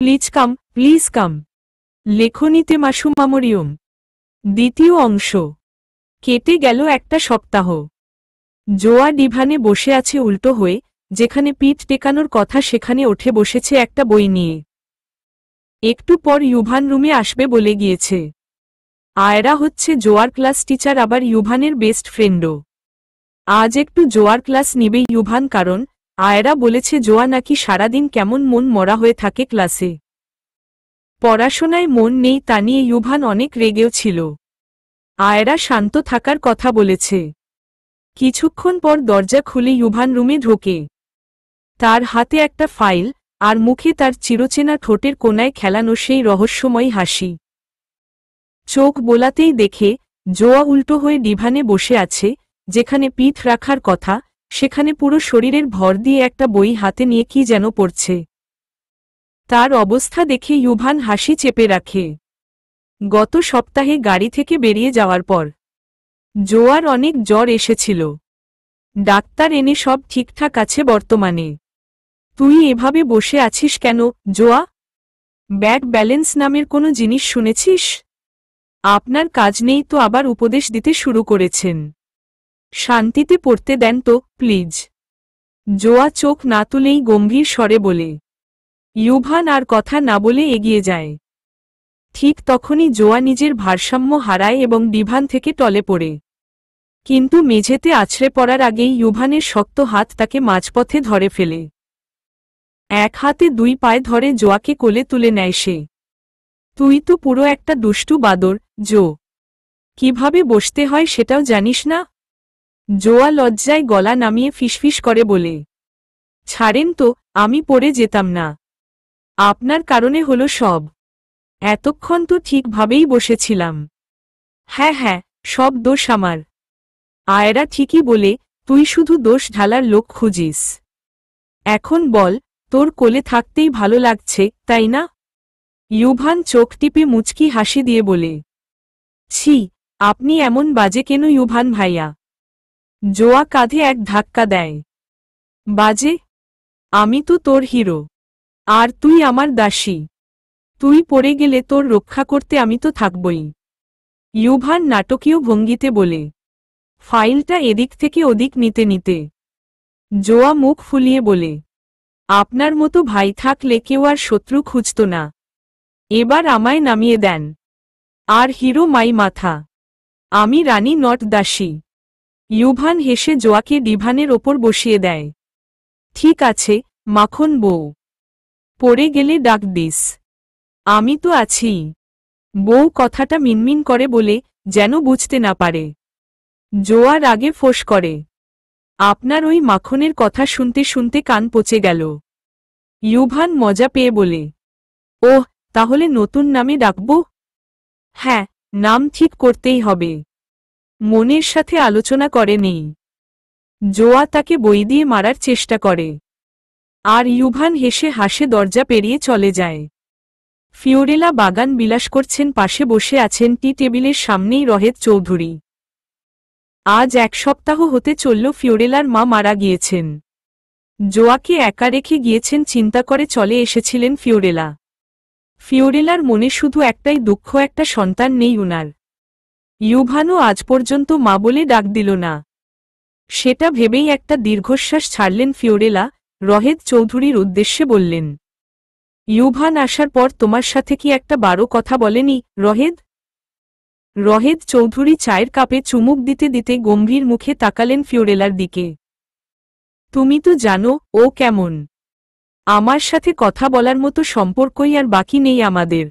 Please come. লেখনীতে Masum মামরিয়ম। দ্বিতীয় অংশ। কেটে গেল একটা সপ্তাহ। জোয়া ডিভানে বসে আছে উল্টো হয়ে, যেখানে পিঠ টেকানোর কথা সেখানে উঠে বসেছে একটা বই নিয়ে। একটু পর ইউভান রুমে আসবে বলে গিয়েছে। আয়রা হচ্ছে জোয়ার ক্লাস টিচার, আবার ইউভানের বেস্ট ফ্রেন্ডও। আজ একটু জোয়ার ক্লাস নিবে ইউভান, কারণ আয়রা বলেছে জোয়া নাকি সারাদিন কেমন মন মরা হয়ে থাকে ক্লাসে। পড়াশোনায় মন নেই তা নিয়ে ইউভান অনেক রেগেও ছিল। আয়রা শান্ত থাকার কথা বলেছে। কিছুক্ষণ পর দরজা খুলে ইউভান রুমে ঢোকে। তার হাতে একটা ফাইল, আর মুখে তার চিরচেনা ঠোঁটের কোনায় খেলানো সেই রহস্যময় হাসি। চোখ বোলাতেই দেখে জোয়া উল্টো হয়ে ডিভানে বসে আছে, যেখানে পিঠ রাখার কথা সেখানে পুরো শরীরের ভর দিয়ে একটা বই হাতে নিয়ে কি যেন পড়ছে। তার অবস্থা দেখে ইউভান হাসি চেপে রাখে। গত সপ্তাহে গাড়ি থেকে বেরিয়ে যাওয়ার পর জোয়ার অনেক জ্বর এসেছিল। ডাক্তার এনে সব ঠিকঠাক আছে বর্তমানে। তুই এভাবে বসে আছিস কেন জোয়া? ব্যাড ব্যালেন্স নামের কোনো জিনিস শুনেছিস? আপনার কাজ নেই তো আবার উপদেশ দিতে শুরু করেছেন। শান্তিতে পড়তে দেন তো প্লিজ। জোয়া চোখ না তুলেই গম্ভীর স্বরে বলে। ইউভান আর কথা না বলে এগিয়ে যায়। ঠিক তখনই জোয়া নিজের ভারসাম্য হারায় এবং ডিভান থেকে টলে পড়ে। কিন্তু মেঝেতে আছড়ে পড়ার আগেই ইউভানের শক্ত হাত তাকে মাঝপথে ধরে ফেলে। এক হাতে দুই পায়ে ধরে জোয়াকে কোলে তুলে নেয় সে। তুই তো পুরো একটা দুষ্টু বাদর জো। কিভাবে বসতে হয় সেটাও জানিস না? জোয়া লজ্জায় গলা নামিয়ে ফিসফিস করে বলে। ছাড়েন তো, আমি পড়ে যেতাম না। আপনার কারণে হলো সব। এতক্ষণ তো ঠিকভাবেই বসেছিলাম। হ্যাঁ, সব দোষ আমার। আয়রা ঠিকই বলে, তুই শুধু দোষ ঢালার লোক খুঁজিস। এখন বল, তোর কোলে থাকতেই ভালো লাগছে তাই না? ইউভান চোখ টিপে মুচকি হাসি দিয়ে বলে। ছি, আপনি এমন বাজে কেন ইউভান ভাইয়া? জোয়া কাঁধে এক ধাক্কা দেয়। বাজে? আমি তো তোর হিরো। আর তুই আমার দাসী। তুই পড়ে গেলে তোর রক্ষা করতে আমি তো থাকবই। ইউভান নাটকীয় ভঙ্গিতে বলে। ফাইলটা এদিক থেকে ওদিক নিতে নিতে জোয়া মুখ ফুলিয়ে বলে। আপনার মতো ভাই থাকলে কেউ আর শত্রু খুঁজত না। এবার আমায় নামিয়ে দেন। আর হিরো মাই মাথা। আমি রানী নট দাসী। ইউভান হেসে জোয়াকে ডিভানের ওপর বসিয়ে দেয়। ঠিক আছে, মাখন বউ। পড়ে গেলে ডাক দিস। আমি তো আছি। বউ কথাটা মিনমিন করে বলে, যেন বুঝতে না পারে। জোয়া রাগে ফোঁস করে। আপনার ওই মাখনের কথা শুনতে শুনতে কান পচে গেল। ইউভান মজা পেয়ে বলে। ওহ, তাহলে নতুন নামে ডাকব? হ্যাঁ, নাম ঠিক করতেই হবে। মনের সাথে আলোচনা করে নেই। জোয়া তাকে বই দিয়ে মারার চেষ্টা করে। আর ইউভান হেসে হাসে দরজা পেরিয়ে চলে যায়। ফিওরেলা বাগান বিলাস করছেন, পাশে বসে আছেন টি টেবিলের সামনেই রহেদ চৌধুরী। আজ এক সপ্তাহ হতে চলল ফিওরেলার মা মারা গিয়েছেন। জোয়াকে একা রেখে গিয়েছেন চিন্তা করে চলে এসেছিলেন ফিওরেলা। ফিওরেলার মনে শুধু একটাই দুঃখ, একটা সন্তান নেই উনার। ইউভানও আজ পর্যন্ত মা বলে ডাক দিল না। সেটা ভেবেই একটা দীর্ঘশ্বাস ছাড়লেন ফিওরেলা। রহেদ চৌধুরীর উদ্দেশ্যে বললেন। ইউভান আসার পর তোমার সাথে কি একটা বারো কথা বলেনি রহেদ? রহেদ চৌধুরী চায়ের কাপে চুমুক দিতে দিতে গম্ভীর মুখে তাকালেন ফিওরেলার দিকে। তুমি তো জানো ও কেমন। আমার সাথে কথা বলার মতো সম্পর্কই আর বাকি নেই আমাদের।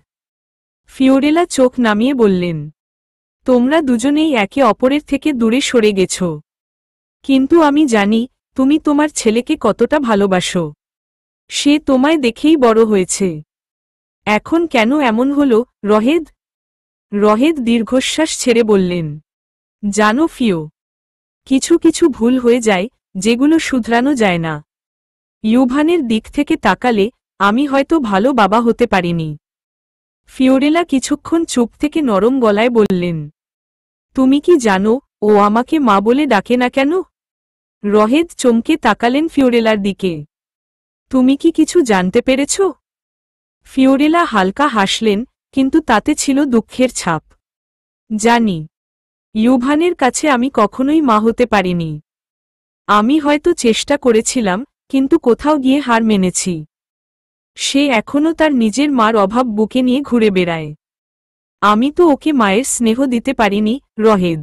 ফিওরেলা চোখ নামিয়ে বললেন। তোমরা দুজনেই একে অপরের থেকে দূরে সরে গেছ। কিন্তু আমি জানি তুমি তোমার ছেলেকে কতটা ভালোবাসো। সে তোমায় দেখেই বড় হয়েছে। এখন কেন এমন হলো রহেদ? রহেদ দীর্ঘশ্বাস ছেড়ে বললেন। জানো ফিও, কিছু কিছু ভুল হয়ে যায় যেগুলো শুধরানো যায় না। ইউভানের দিক থেকে তাকালে আমি হয়তো ভালো বাবা হতে পারিনি। ফিওরেলা কিছুক্ষণ চুপ থেকে নরম গলায় বললেন। তুমি কি জানো ও আমাকে মা বলে ডাকে না কেন? রহেদ চমকে তাকালেন ফিওরেলার দিকে। তুমি কি কিছু জানতে পেরেছ? ফিওরেলা হালকা হাসলেন, কিন্তু তাতে ছিল দুঃখের ছাপ। জানি, ইউভানের কাছে আমি কখনোই মা হতে পারিনি। আমি হয়তো চেষ্টা করেছিলাম, কিন্তু কোথাও গিয়ে হার মেনেছি। সে এখনও তার নিজের মার অভাব বুকে নিয়ে ঘুরে বেড়ায়। আমি তো ওকে মায়ের স্নেহ দিতে পারিনি, রহেদ।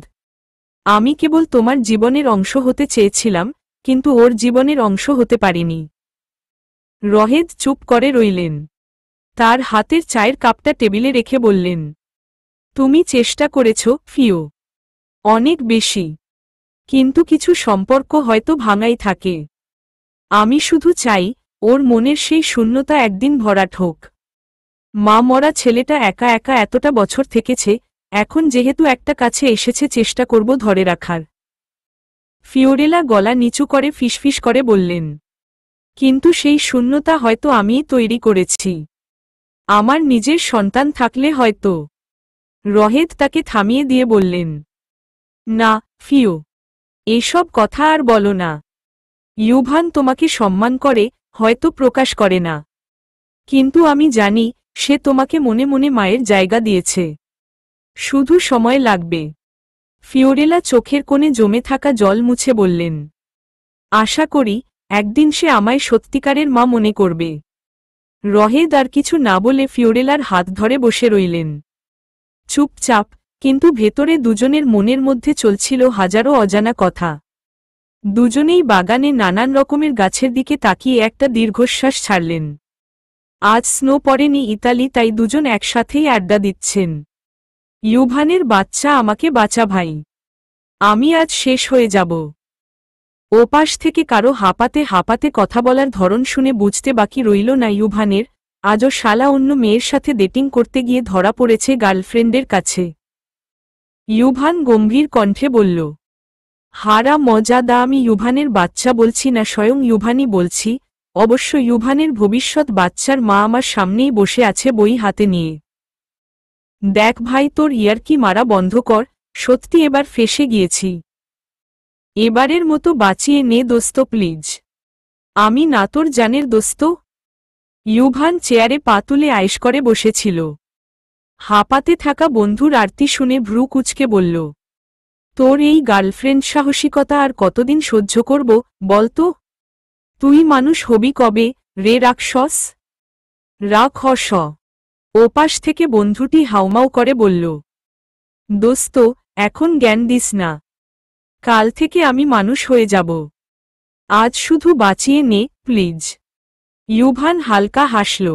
আমি কেবল তোমার জীবনের অংশ হতে চেয়েছিলাম, কিন্তু ওর জীবনের অংশ হতে পারিনি। রহেদ চুপ করে রইলেন। তার হাতের চায়ের কাপটা টেবিলে রেখে বললেন, তুমি চেষ্টা করেছ, ফিও। অনেক বেশি। কিন্তু কিছু সম্পর্ক হয়তো ভাঙাই থাকে। আমি শুধু চাই, ওর মনের সেই শূন্যতা একদিন ভরাট হোক। মা মরা ছেলেটা একা একা এতটা বছর থেকেছে, এখন যেহেতু একটা কাছে এসেছে চেষ্টা করব ধরে রাখার। ফিওরেলা গলা নিচু করে ফিসফিস করে বললেন, কিন্তু সেই শূন্যতা হয়তো আমিই তৈরি করেছি। আমার নিজের সন্তান থাকলে হয়তো। রহেদ তাকে থামিয়ে দিয়ে বললেন, না, ফিও। এসব কথা আর বলো না। ইউভান তোমাকে সম্মান করে, হয়তো প্রকাশ করে না। কিন্তু আমি জানি, সে তোমাকে মনে মনে মায়ের জায়গা দিয়েছে। শুধু সময় লাগবে। ফিওরেলা চোখের কোণে জমে থাকা জল মুছে বললেন, আশা করি, একদিন সে আমায় সত্যিকারের মা মনে করবে। রহেদ আর কিছু না বলে ফিওরেলার হাত ধরে বসে রইলেন। চুপচাপ, কিন্তু ভেতরে দুজনের মনের মধ্যে চলছিল হাজারো অজানা কথা। দুজনেই বাগানে নানান রকমের গাছের দিকে তাকিয়ে একটা দীর্ঘশ্বাস ছাড়লেন। আজ স্নো পড়েনি ইতালি, তাই দুজন একসাথেই আড্ডা দিচ্ছেন। ইউভানের বাচ্চা আমাকে বাঁচা ভাই। আমি আজ শেষ হয়ে যাব। ওপাশ থেকে কারো হাঁপাতে হাঁপাতে কথা বলার ধরন শুনে বুঝতে বাকি রইল না ইউভানের, আজও শালা অন্য মেয়ের সাথে ডেটিং করতে গিয়ে ধরা পড়েছে গার্লফ্রেন্ডের কাছে। ইউভান গম্ভীর কণ্ঠে বলল, হারা মজাদা, আমি ইউভানের বাচ্চা বলছি না, স্বয়ং ইউভানই বলছি। অবশ্য ইউভানের ভবিষ্যৎ বাচ্চার মা আমার সামনেই বসে আছে বই হাতে নিয়ে। দেখ ভাই, তোর ইয়ার্কি মারা বন্ধ কর, সত্যি এবার ফেঁসে গিয়েছি। এবারের মতো বাঁচিয়ে নে দোস্ত প্লিজ। আমি না তোর জানের দোস্ত। ইউভান চেয়ারে পা তুলে আয়েশ করে বসেছিল। হাঁপাতে থাকা বন্ধুর আরতি শুনে ভ্রু কুঁচকে বলল, তোর এই গার্লফ্রেন্ড সাহসিকতা আর কতদিন সহ্য করব বলতো? তুই মানুষ হবি কবে রে রাক্ষস? রাক্ষস। ওপাশ থেকে বন্ধুটি হাউমাউ করে বলল, দোস্ত, এখন জ্ঞান দিস না। কাল থেকে আমি মানুষ হয়ে যাব। আজ শুধু বাঁচিয়ে নে প্লিজ। ইউভান হালকা হাসল।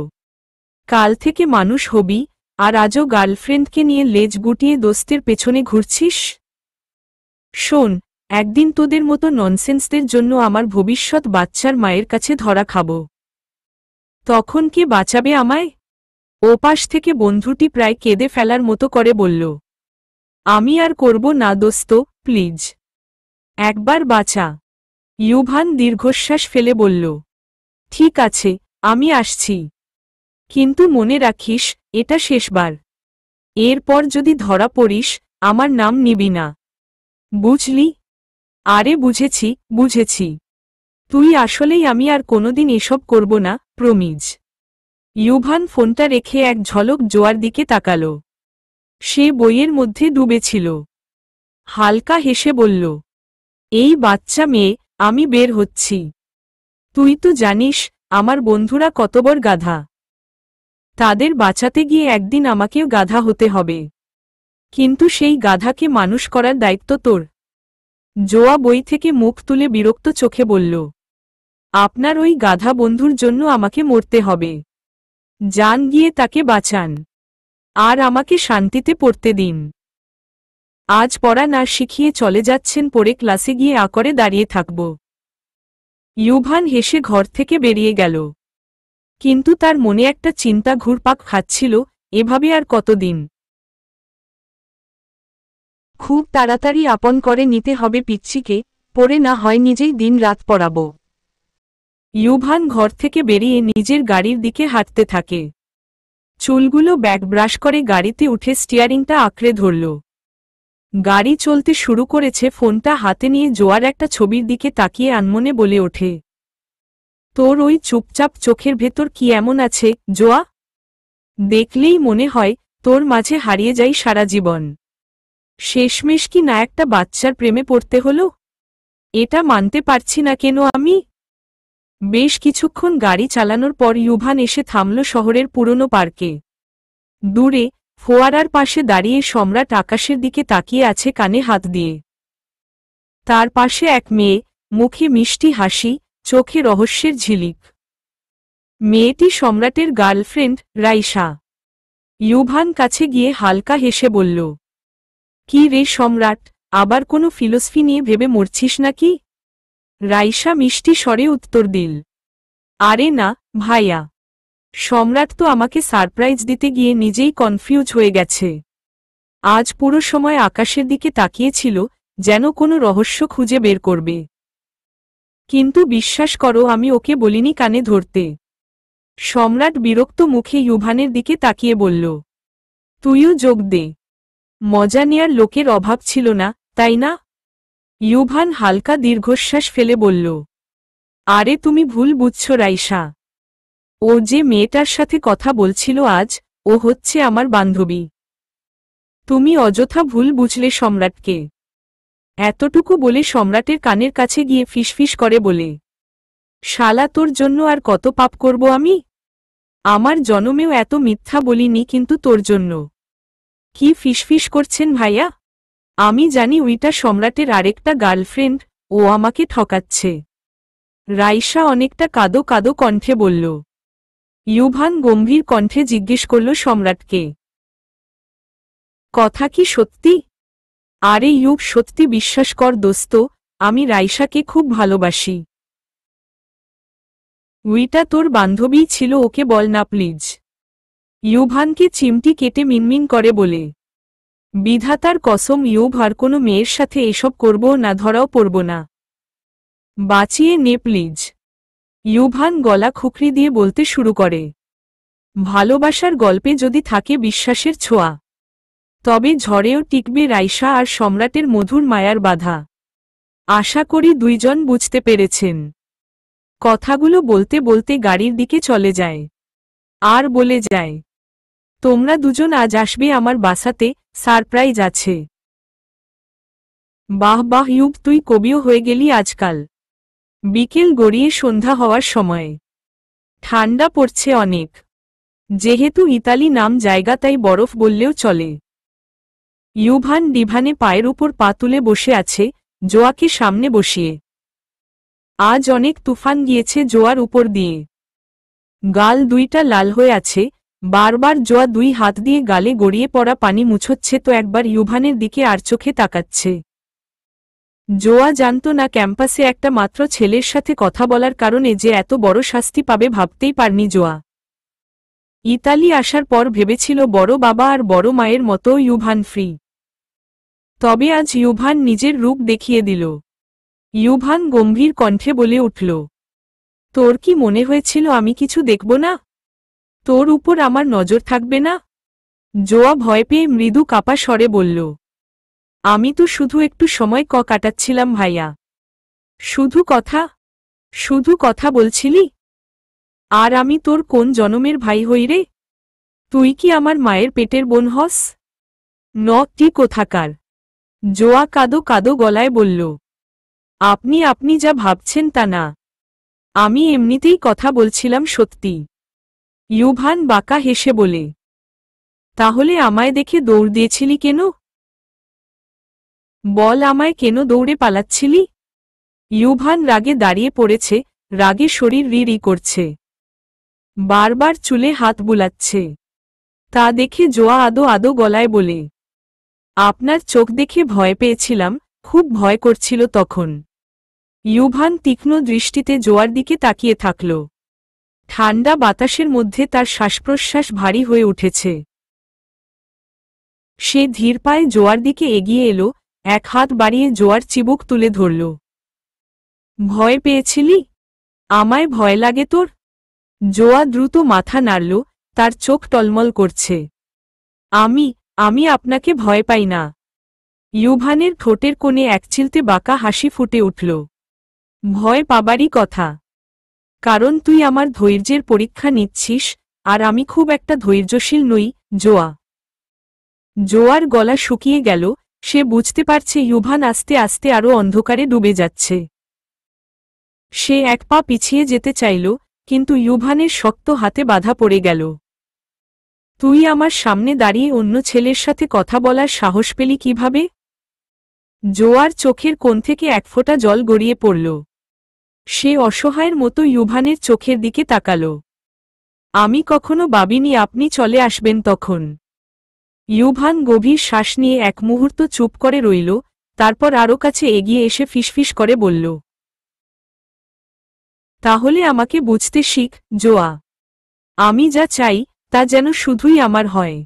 কাল থেকে মানুষ হবি, আর আজও গার্লফ্রেন্ডকে নিয়ে লেজ গুটিয়ে দোস্তের পেছনে ঘুরছিস? শোন, একদিন তোদের মতো ননসেন্সদের জন্য আমার ভবিষ্যৎ বাচ্চার মায়ের কাছে ধরা খাব। তখন কে বাঁচাবে আমায়? ওপাশ থেকে বন্ধুটি প্রায় কেঁদে ফেলার মতো করে বলল, আমি আর করব না দোস্ত, প্লিজ। একবার বাঁচা। ইউভান দীর্ঘশ্বাস ফেলে বলল, ঠিক আছে, আমি আসছি। কিন্তু মনে রাখিস, এটা শেষবার। এরপর যদি ধরা পড়িস, আমার নাম নিবি না। বুঝলি? আরে বুঝেছি, বুঝেছি। তুই আসলেই আমি আর কোনোদিন এসব করব না, প্রমিজ। ইউভান ফোনটা রেখে এক ঝলক জোয়ার দিকে তাকাল। সে বইয়ের মধ্যে ডুবেছিল। হালকা হেসে বলল, এই বাচ্চা মেয়ে, আমি বের হচ্ছি। তুই তো জানিস, আমার বন্ধুরা কত বড় গাধা। তাদের বাঁচাতে গিয়ে একদিন আমাকেও গাধা হতে হবে। কিন্তু সেই গাধাকে মানুষ করার দায়িত্ব তোর। জোয়া বই থেকে মুখ তুলে বিরক্ত চোখে বলল, আপনার ওই গাধা বন্ধুর জন্য আমাকে মরতে হবে। যান গিয়ে তাকে বাঁচান। আর আমাকে শান্তিতে পড়তে দিন। আজ পড়া না শিখিয়ে চলে যাচ্ছেন, পড়ে ক্লাসে গিয়ে আকরে দাঁড়িয়ে থাকব। ইউভান হেসে ঘর থেকে বেরিয়ে গেল। কিন্তু তার মনে একটা চিন্তা ঘুরপাক খাচ্ছিল, এভাবে আর কতদিন? খুব তাড়াতাড়ি আপন করে নিতে হবে পিচ্চিকে, পড়ে না হয় নিজেই দিন রাত পড়াব। ইউভান ঘর থেকে বেরিয়ে নিজের গাড়ির দিকে হাঁটতে থাকে। চুলগুলো ব্যাক ব্রাশ করে গাড়িতে উঠে স্টিয়ারিংটা আঁকড়ে ধরল। গাড়ি চলতে শুরু করেছে। ফোনটা হাতে নিয়ে জোয়ার একটা ছবির দিকে তাকিয়ে আনমনে বলে ওঠে, তোর ওই চুপচাপ চোখের ভেতর কি এমন আছে জোয়া? দেখলেই মনে হয় তোর মাঝে হারিয়ে যাই সারা জীবন। শেষমেশ কি না একটা বাচ্চার প্রেমে পড়তে হলো? এটা মানতে পারছি না কেন আমি। বেশ কিছুক্ষণ গাড়ি চালানোর পর ইউভান এসে থামল শহরের পুরনো পার্কে। দূরে ফোয়ারার পাশে দাঁড়িয়ে সম্রাট আকাশের দিকে তাকিয়ে আছে কানে হাত দিয়ে। তার পাশে এক মেয়ে, মুখে মিষ্টি হাসি, চোখে রহস্যের ঝিলিক। মেয়েটি সম্রাটের গার্লফ্রেন্ড রাইসা। ইউভান কাছে গিয়ে হালকা হেসে বলল, কি রে সম্রাট, আবার কোনো ফিলোসফি নিয়ে ভেবে মরছিস নাকি? রাইসা মিষ্টি স্বরে উত্তর দিল, আরে না ভাইয়া, সম্রাট তো আমাকে সারপ্রাইজ দিতে গিয়ে নিজেই কনফিউজ হয়ে গেছে। আজ পুরো সময় আকাশের দিকে তাকিয়েছিল, যেন কোনো রহস্য খুঁজে বের করবে। কিন্তু বিশ্বাস করো, আমি ওকে বলিনি কানে ধরতে। সম্রাট বিরক্ত মুখে ইউভানের দিকে তাকিয়ে বলল, তুইও যোগ দে। মজা নেয়ার লোকের অভাব ছিল না, তাই না? ইউভান হালকা দীর্ঘশ্বাস ফেলে বলল, আরে তুমি ভুল বুঝছ রাইসা। ও যে মেয়েটার সাথে কথা বলছিল আজ, ও হচ্ছে আমার বান্ধবী। তুমি অযথা ভুল বুঝলে সম্রাটকে। এতটুকু বলে সম্রাটের কানের কাছে গিয়ে ফিসফিস করে বলে, শালা তোর জন্য আর কত পাপ করব আমি? আমার জনমেও এত মিথ্যা বলিনি, কিন্তু তোর জন্য। কি ফিসফিস করছেন ভাইয়া? আমি জানি ওইটা সম্রাটের আরেকটা গার্লফ্রেন্ড, ও আমাকে ঠকাচ্ছে। রাইসা অনেকটা কাদো কাদো কণ্ঠে বলল। ইউভান গম্ভীর কণ্ঠে জিজ্ঞেস করল সম্রাটকে, কথা কি সত্যি? আরে ইউব, সত্যি বিশ্বাস কর দোস্ত, আমি রাইসাকে খুব ভালোবাসি। উইটা তোর বান্ধবী ছিল, ওকে বল না প্লিজ। ইউভানকে চিমটি কেটে মিনমিন করে বলে, বিধাতার কসম ইউব, আর কোনো মেয়ের সাথে এসব করব না, ধরাও পড়ব না। বাঁচিয়ে নে প্লিজ। ইউভান গলা খুকরি দিয়ে বলতে শুরু করে, ভালোবাসার গল্পে যদি থাকে বিশ্বাসের ছোঁয়া, তবে ঝড়েও টিকবে রাইসা আর সম্রাটের মধুর মায়ার বাধা। আশা করি দুইজন বুঝতে পেরেছেন। কথাগুলো বলতে বলতে গাড়ির দিকে চলে যায়। আর বলে যায়, তোমরা দুজন আজ আসবে আমার বাসাতে, সারপ্রাইজ আছে। বাহ বাহ ইউব, তুই কবিও হয়ে গেলি আজকাল। বিকেল গড়িয়ে সন্ধ্যা হওয়ার সময়। ঠান্ডা পড়ছে অনেক। যেহেতু ইতালি নাম জায়গা, তাই বরফ বললেও চলে। ইউভান ডিভানে পায়ের উপর পা তুলে বসে আছে, জোয়াকে সামনে বসিয়ে। আজ অনেক তুফান গিয়েছে জোয়ার উপর দিয়ে। গাল দুইটা লাল হয়ে আছে, বারবার জোয়া দুই হাত দিয়ে গালে গড়িয়ে পড়া পানি মুছোচ্ছে, তো একবার ইউভানের দিকে আর চোখে তাকাচ্ছে। জোয়া জানত না ক্যাম্পাসে একটা মাত্র ছেলের সাথে কথা বলার কারণে যে এত বড় শাস্তি পাবে, ভাবতেই পারনি জোয়া। ইতালি আসার পর ভেবেছিল বড় বাবা আর বড় মায়ের মতো ইউভান ফ্রি। তবে আজ ইউভান নিজের রূপ দেখিয়ে দিল। ইউভান গম্ভীর কণ্ঠে বলে উঠল, তোর কি মনে হয়েছিল আমি কিছু দেখব না? তোর উপর আমার নজর থাকবে না? জোয়া ভয় পেয়ে মৃদু কাপা স্বরে বলল, আমি তো শুধু একটু সময় কাটাচ্ছিলাম ভাইয়া। শুধু কথা বলছিলি? আর আমি তোর কোন জনমের ভাই হই রে? তুই কি আমার মায়ের পেটের বোন হস? নটি কোথাকার। জোয়া কাদো কাদো গলায় বলল, আপনি যা ভাবছেন তা না। আমি এমনিতেই কথা বলছিলাম সত্যি। ইউভান বাঁকা হেসে বলে, তাহলে আমায় দেখে দৌড় দিয়েছিলি কেন? বল, আমায় কেন দৌড়ে পালাচ্ছিলি? ইউভান রাগে দাঁড়িয়ে পড়েছে, রাগে শরীর রি করছে। বারবার চুলে হাত বুলাচ্ছে। তা দেখে জোয়া আদো আদো গলায় বলে, আপনার চোখ দেখে ভয় পেয়েছিলাম, খুব ভয় করছিল তখন। ইউভান তীক্ষ্ণ দৃষ্টিতে জোয়ার দিকে তাকিয়ে থাকল। ঠান্ডা বাতাসের মধ্যে তার শ্বাসপ্রশ্বাস ভারী হয়ে উঠেছে। সে ধীর পায়ে জোয়ার দিকে এগিয়ে এলো, এক হাত বাড়িয়ে জোয়ার চিবুক তুলে ধরল। ভয় পেয়েছিলি? আমায় ভয় লাগে তোর? জোয়া দ্রুত মাথা নাড়ল, তার চোখ টলমল করছে। আমি আপনাকে ভয় পাই না। ইউভানের ঠোঁটের কোণে একচিলতে বাঁকা হাসি ফুটে উঠল। ভয় পাবারই কথা। কারণ তুই আমার ধৈর্যের পরীক্ষা নিচ্ছিস, আর আমি খুব একটা ধৈর্যশীল নই, জোয়া। জোয়ার গলা শুকিয়ে গেল, সে বুঝতে পারছে ইউভান আস্তে আস্তে আরও অন্ধকারে ডুবে যাচ্ছে। সে এক পা পিছিয়ে যেতে চাইল, কিন্তু ইউভানের শক্ত হাতে বাধা পড়ে গেল। তুই আমার সামনে দাঁড়িয়ে অন্য ছেলের সাথে কথা বলার সাহস পেলি কিভাবে? জোয়ার চোখের কোণ থেকে এক ফোঁটা জল গড়িয়ে পড়ল। সে অসহায়ের মতো ইউভানের চোখের দিকে তাকাল। আমি কখনো ভাবিনি আপনি চলে আসবেন তখন। ইউভান গভীর শ্বাস নিয়ে এক মুহূর্ত চুপ করে রইল, তারপর আরও কাছে এগিয়ে এসে ফিসফিস করে বলল, তাহলে আমাকে বুঝতে শিখ, জোয়া। আমি যা চাই তা যেন শুধুই আমার হয়।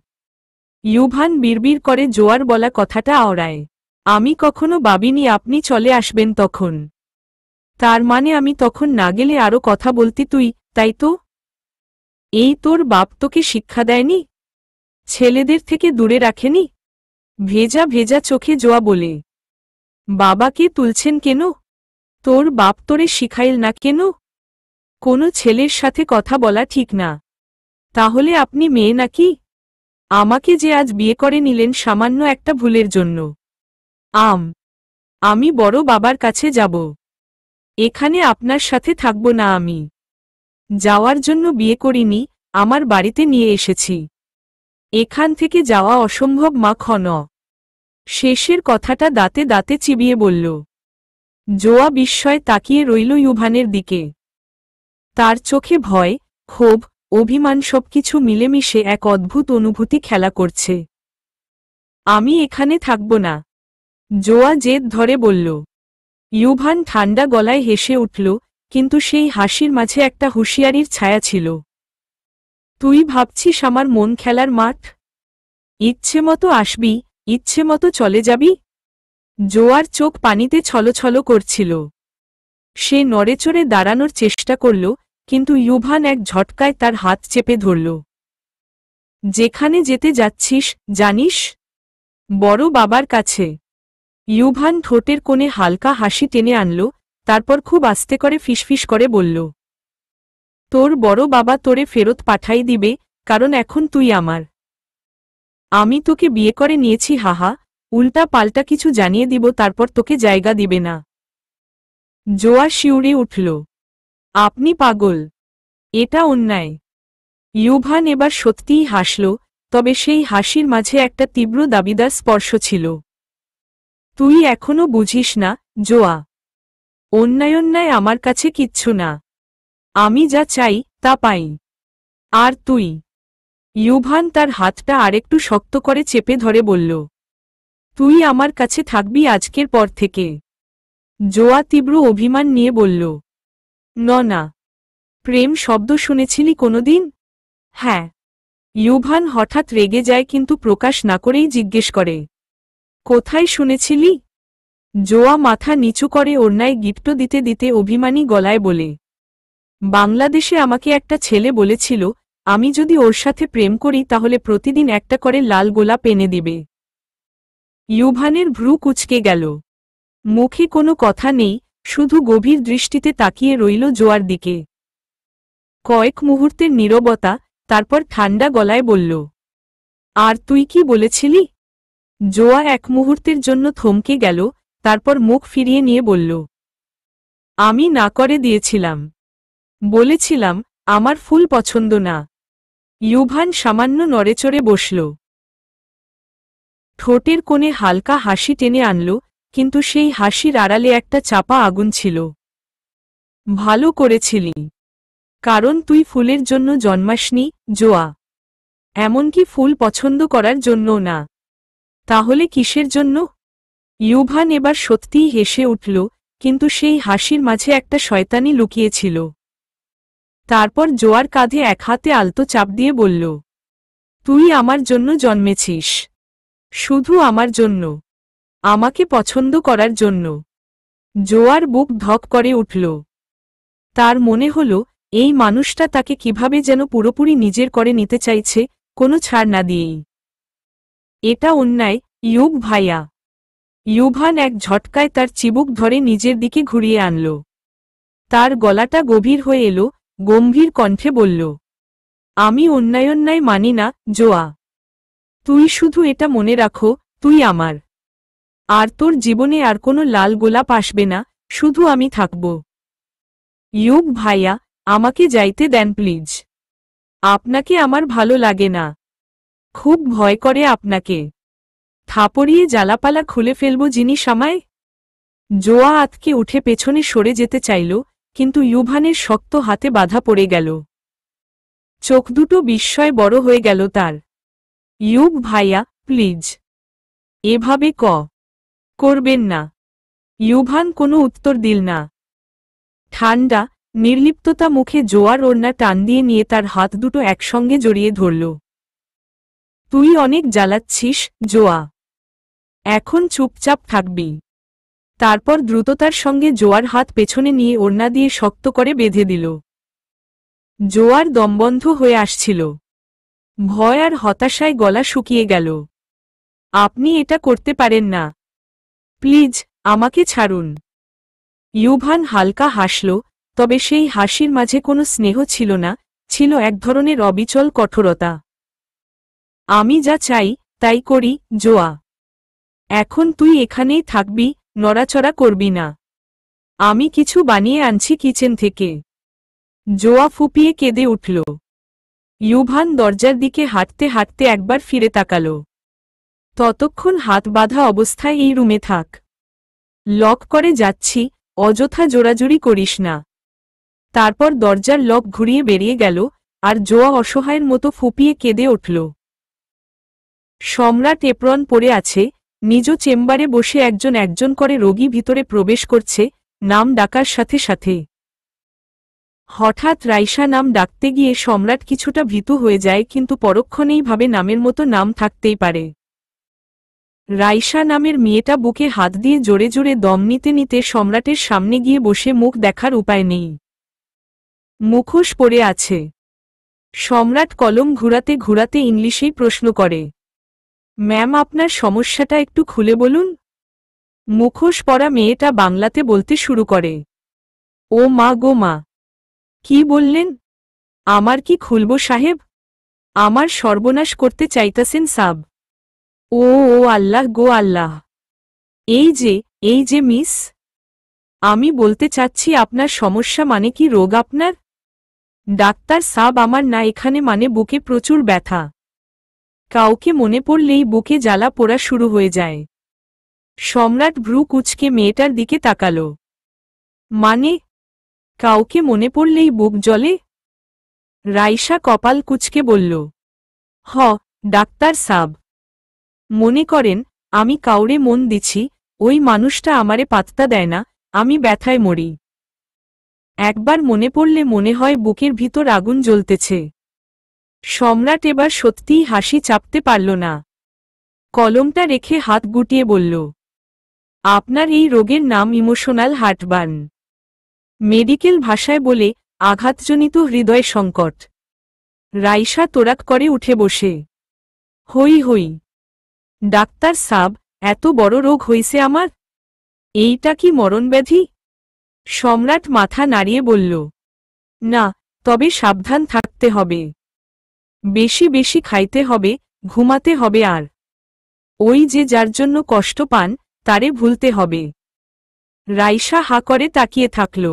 ইউভান বিড়বিড় করে জোয়ার বলা কথাটা আওড়ায়। আমি কখনো ভাবিনি আপনি চলে আসবেন তখন। তার মানে আমি তখন না গেলে আরও কথা বলতি তুই, তাই তো? এই তোর বাপ তোকে শিক্ষা দেয়নি? ছেলেদের থেকে দূরে রাখেনি? ভেজা ভেজা চোখে জোয়া বলে, বাবাকে তুলছেন কেন? তোর বাপ তোরে শিখাইল না কেন কোনো ছেলের সাথে কথা বলা ঠিক না? তাহলে আপনি মেয়ে নাকি? আমাকে যে আজ বিয়ে করে নিলেন সামান্য একটা ভুলের জন্য। আমি বড় বাবার কাছে যাব। এখানে আপনার সাথে থাকব না। আমি যাওয়ার জন্য বিয়ে করিনি, আমার বাড়িতে নিয়ে এসেছি। এখান থেকে যাওয়া অসম্ভব মা ক্ষণ। শেষের কথাটা দাঁতে দাঁতে চিবিয়ে বলল। জোয়া বিস্ময়ে তাকিয়ে রইল ইউভানের দিকে। তার চোখে ভয়, ক্ষোভ, অভিমান সবকিছু মিলেমিশে এক অদ্ভুত অনুভূতি খেলা করছে। আমি এখানে থাকব না, জোয়া জেদ ধরে বলল। ইউভান ঠান্ডা গলায় হেসে উঠল, কিন্তু সেই হাসির মাঝে একটা হুঁশিয়ারির ছায়া ছিল। তুই ভাবছিস আমার মন খেলার মাঠ? ইচ্ছে মতো আসবি, ইচ্ছে মতো চলে যাবি? জোয়ার চোখ পানিতে ছলছল করছিল। সে নড়েচড়ে দাঁড়ানোর চেষ্টা করল, কিন্তু ইউভান এক ঝটকায় তার হাত চেপে ধরল। যেখানে যেতে যাচ্ছিস জানিস? বড় বাবার কাছে। ইউভান ঠোঁটের কোণে হালকা হাসি টেনে আনল, তারপর খুব আস্তে করে ফিসফিস করে বলল, তোর বড় বাবা তোরে ফেরত পাঠাই দিবে, কারণ এখন তুই আমার। আমি তোকে বিয়ে করে নিয়েছি হাহা, উল্টা পাল্টা কিছু জানিয়ে দিব, তারপর তোকে জায়গা দিবে না। জোয়া শিউরে উঠল। আপনি পাগল। এটা অন্যায়। ইউভান এবার সত্যিই হাসল, তবে সেই হাসির মাঝে একটা তীব্র দাবিদার স্পর্শ ছিল। তুই এখনো বুঝিস না, জোয়া। অন্যায় আমার কাছে কিচ্ছু না। আমি যা চাই তা পাই। আর তুই? ইউভান তার হাতটা আরেকটু শক্ত করে চেপে ধরে বলল, তুই আমার কাছে থাকবি আজকের পর থেকে। জোয়া তীব্র অভিমান নিয়ে বলল, না। প্রেম শব্দ শুনেছিলি কোনোদিন? হ্যাঁ। ইউভান হঠাৎ রেগে যায়, কিন্তু প্রকাশ না করেই জিজ্ঞেস করে, কোথায় শুনেছিলি? জোয়া মাথা নিচু করে ওড়নায় গিফট দিতে দিতে অভিমানী গলায় বলে, বাংলাদেশে আমাকে একটা ছেলে বলেছিল, আমি যদি ওর সাথে প্রেম করি তাহলে প্রতিদিন একটা করে লাল গোলাপ এনে দিবে। ইউভানের ভ্রু কুঁচকে গেল। মুখে কোনো কথা নেই, শুধু গভীর দৃষ্টিতে তাকিয়ে রইল জোয়ার দিকে। কয়েক মুহূর্তের নীরবতা, তারপর ঠান্ডা গলায় বলল, আর তুই কি বলেছিলি? জোয়া এক মুহূর্তের জন্য থমকে গেল, তারপর মুখ ফিরিয়ে নিয়ে বলল, আমি না করে দিয়েছিলাম। বলেছিলাম আমার ফুল পছন্দ না। ইউভান সামান্য নড়েচড়ে বসল। ঠোঁটের কোণে হালকা হাসি টেনে আনল, কিন্তু সেই হাসির আড়ালে একটা চাপা আগুন ছিল। ভালো করেছিলি। কারণ তুই ফুলের জন্য জন্মাসনি, জোয়া। এমনকি ফুল পছন্দ করার জন্যও না। তাহলে কিসের জন্য? ইউভান এবার সত্যিই হেসে উঠল, কিন্তু সেই হাসির মাঝে একটা শয়তানি লুকিয়েছিল। তারপর জোয়ার কাঁধে এক হাতে আলতো চাপ দিয়ে বলল, তুই আমার জন্য জন্মেছিস। শুধু আমার জন্য। আমাকে পছন্দ করার জন্য। জোয়ার বুক ধক করে উঠল। তার মনে হল এই মানুষটা তাকে কিভাবে যেন পুরোপুরি নিজের করে নিতে চাইছে, কোনো ছাড় না দিয়েই। এটা অন্যায়, ভাইয়া। ইউভান এক ঝটকায় তার চিবুক ধরে নিজের দিকে ঘুরিয়ে আনল। তার গলাটা গভীর হয়ে এলো, গম্ভীর কণ্ঠে বলল, আমি অন্যায় মানি না, জোয়া। তুই শুধু এটা মনে রাখো, তুই আমার। আর তোর জীবনে আর কোনো লাল গোলাপ আসবে না, শুধু আমি থাকব। ইউব ভাইয়া, আমাকে যাইতে দেন প্লিজ। আপনাকে আমার ভালো লাগে না। খুব ভয় করে আপনাকে। থাপড়িয়ে জ্বালাপালা খুলে ফেলব জিনিস আমায়। জোয়া আতকে উঠে পেছনে সরে যেতে চাইল, কিন্তু ইউভানের শক্ত হাতে বাধা পড়ে গেল। চোখ দুটো বিস্ময় বড় হয়ে গেল তার। ইউব ভাইয়া, প্লিজ। এভাবে করবেন না। ইউভান কোনো উত্তর দিল না। ঠান্ডা, নির্লিপ্ততা মুখে জোয়ার ওড়না টান দিয়ে নিয়ে তার হাত দুটো একসঙ্গে জড়িয়ে ধরল। তুই অনেক জ্বালাচ্ছিস, জোয়া। এখন চুপচাপ থাকবি। তারপর দ্রুততার সঙ্গে জোয়ার হাত পেছনে নিয়ে ওড়না দিয়ে শক্ত করে বেঁধে দিল। জোয়ার দমবন্ধ হয়ে আসছিল। ভয় আর হতাশায় গলা শুকিয়ে গেল। আপনি এটা করতে পারেন না। প্লিজ, আমাকে ছাড়ুন। ইউভান হালকা হাসল, তবে সেই হাসির মাঝে কোনো স্নেহ ছিল না, ছিল এক ধরনের অবিচল কঠোরতা। আমি যা চাই তাই করি, জোয়া। এখন তুই এখানেই থাকবি, নড়াচড়া করবি না। আমি কিছু বানিয়ে আনছি কিচেন থেকে। জোয়া ফুপিয়ে কেঁদে উঠল। ইউভান দরজার দিকে হাঁটতে হাঁটতে একবার ফিরে তাকাল। ততক্ষণ হাত বাঁধা অবস্থায় এই রুমে থাক। লক করে যাচ্ছি, অযথা জোরাজুরি করিস না। তারপর দরজার লক ঘুরিয়ে বেরিয়ে গেল, আর জোয়া অসহায়ের মতো ফুপিয়ে কেঁদে উঠল। সম্রাট এপ্রন পরে আছে, নিজ চেম্বারে বসে একজন একজন করে রোগী ভিতরে প্রবেশ করছে, নাম ডাকার সাথে সাথে। হঠাৎ রাইসা নাম ডাকতে গিয়ে সম্রাট কিছুটা ভীতু হয়ে যায়, কিন্তু পরক্ষণেই ভাবে নামের মতো নাম থাকতেই পারে। রাইসা নামের মেয়েটা বুকে হাত দিয়ে জোরে জোরে দম নিতে নিতে সম্রাটের সামনে গিয়ে বসে মুখ দেখার উপায় নেই। মুখোশ পরে আছে। সম্রাট কলম ঘুরাতে ঘুরাতে ইংলিশেই প্রশ্ন করে, ম্যাম, আপনার সমস্যাটা একটু খুলে বলুন। মুখোশ পরা মেয়েটা বাংলাতে বলতে শুরু করে, ও মা গো মা। কি বললেন? আমার কি খুলব সাহেব? আমার সর্বনাশ করতে চাইতাছেন সাব? ও ও আল্লাহ গো আল্লাহ। এই যে মিস, আমি বলতে চাচ্ছি আপনার সমস্যা মানে কি, রোগ আপনার? ডাক্তার সাব, আমার না এখানে মানে বুকে প্রচুর ব্যথা। কাউকে মনে পড়লেই বুকে জ্বালা পোড়া শুরু হয়ে যায়। সম্রাট ভ্রু কুঁচকে মেয়েটার দিকে তাকাল। মানে, কাউকে মনে পড়লেই বুক জ্বলে? রাইসা কপাল কুঁচকে বলল, হ ডাক্তার সাব। মনে করেন, আমি কাউরে মন দিছি, ওই মানুষটা আমারে পাত্তা দেয় না, আমি ব্যথায় মরি। একবার মনে পড়লে মনে হয় বুকের ভিতর আগুন জ্বলতেছে। সম্রাট এবার সত্যিই হাসি চাপতে পারল না। কলমটা রেখে হাত গুটিয়ে বলল, আপনার এই রোগের নাম ইমোশনাল হার্টবার্ন। মেডিকেল ভাষায় বলে আঘাতজনিত হৃদয় সংকট। রাইসা তোরাক করে উঠে বসে, হই হই। ডাক্তার সাব, এত বড় রোগ হইছে আমার? এইটা কি মরণব্যাধি? সম্রাট মাথা নাড়িয়ে বলল, না, তবে সাবধান থাকতে হবে। বেশি বেশি খাইতে হবে, ঘুমাতে হবে, আর ওই যে যার জন্য কষ্ট পান তারে ভুলতে হবে। রাইসা হা করে তাকিয়ে থাকল।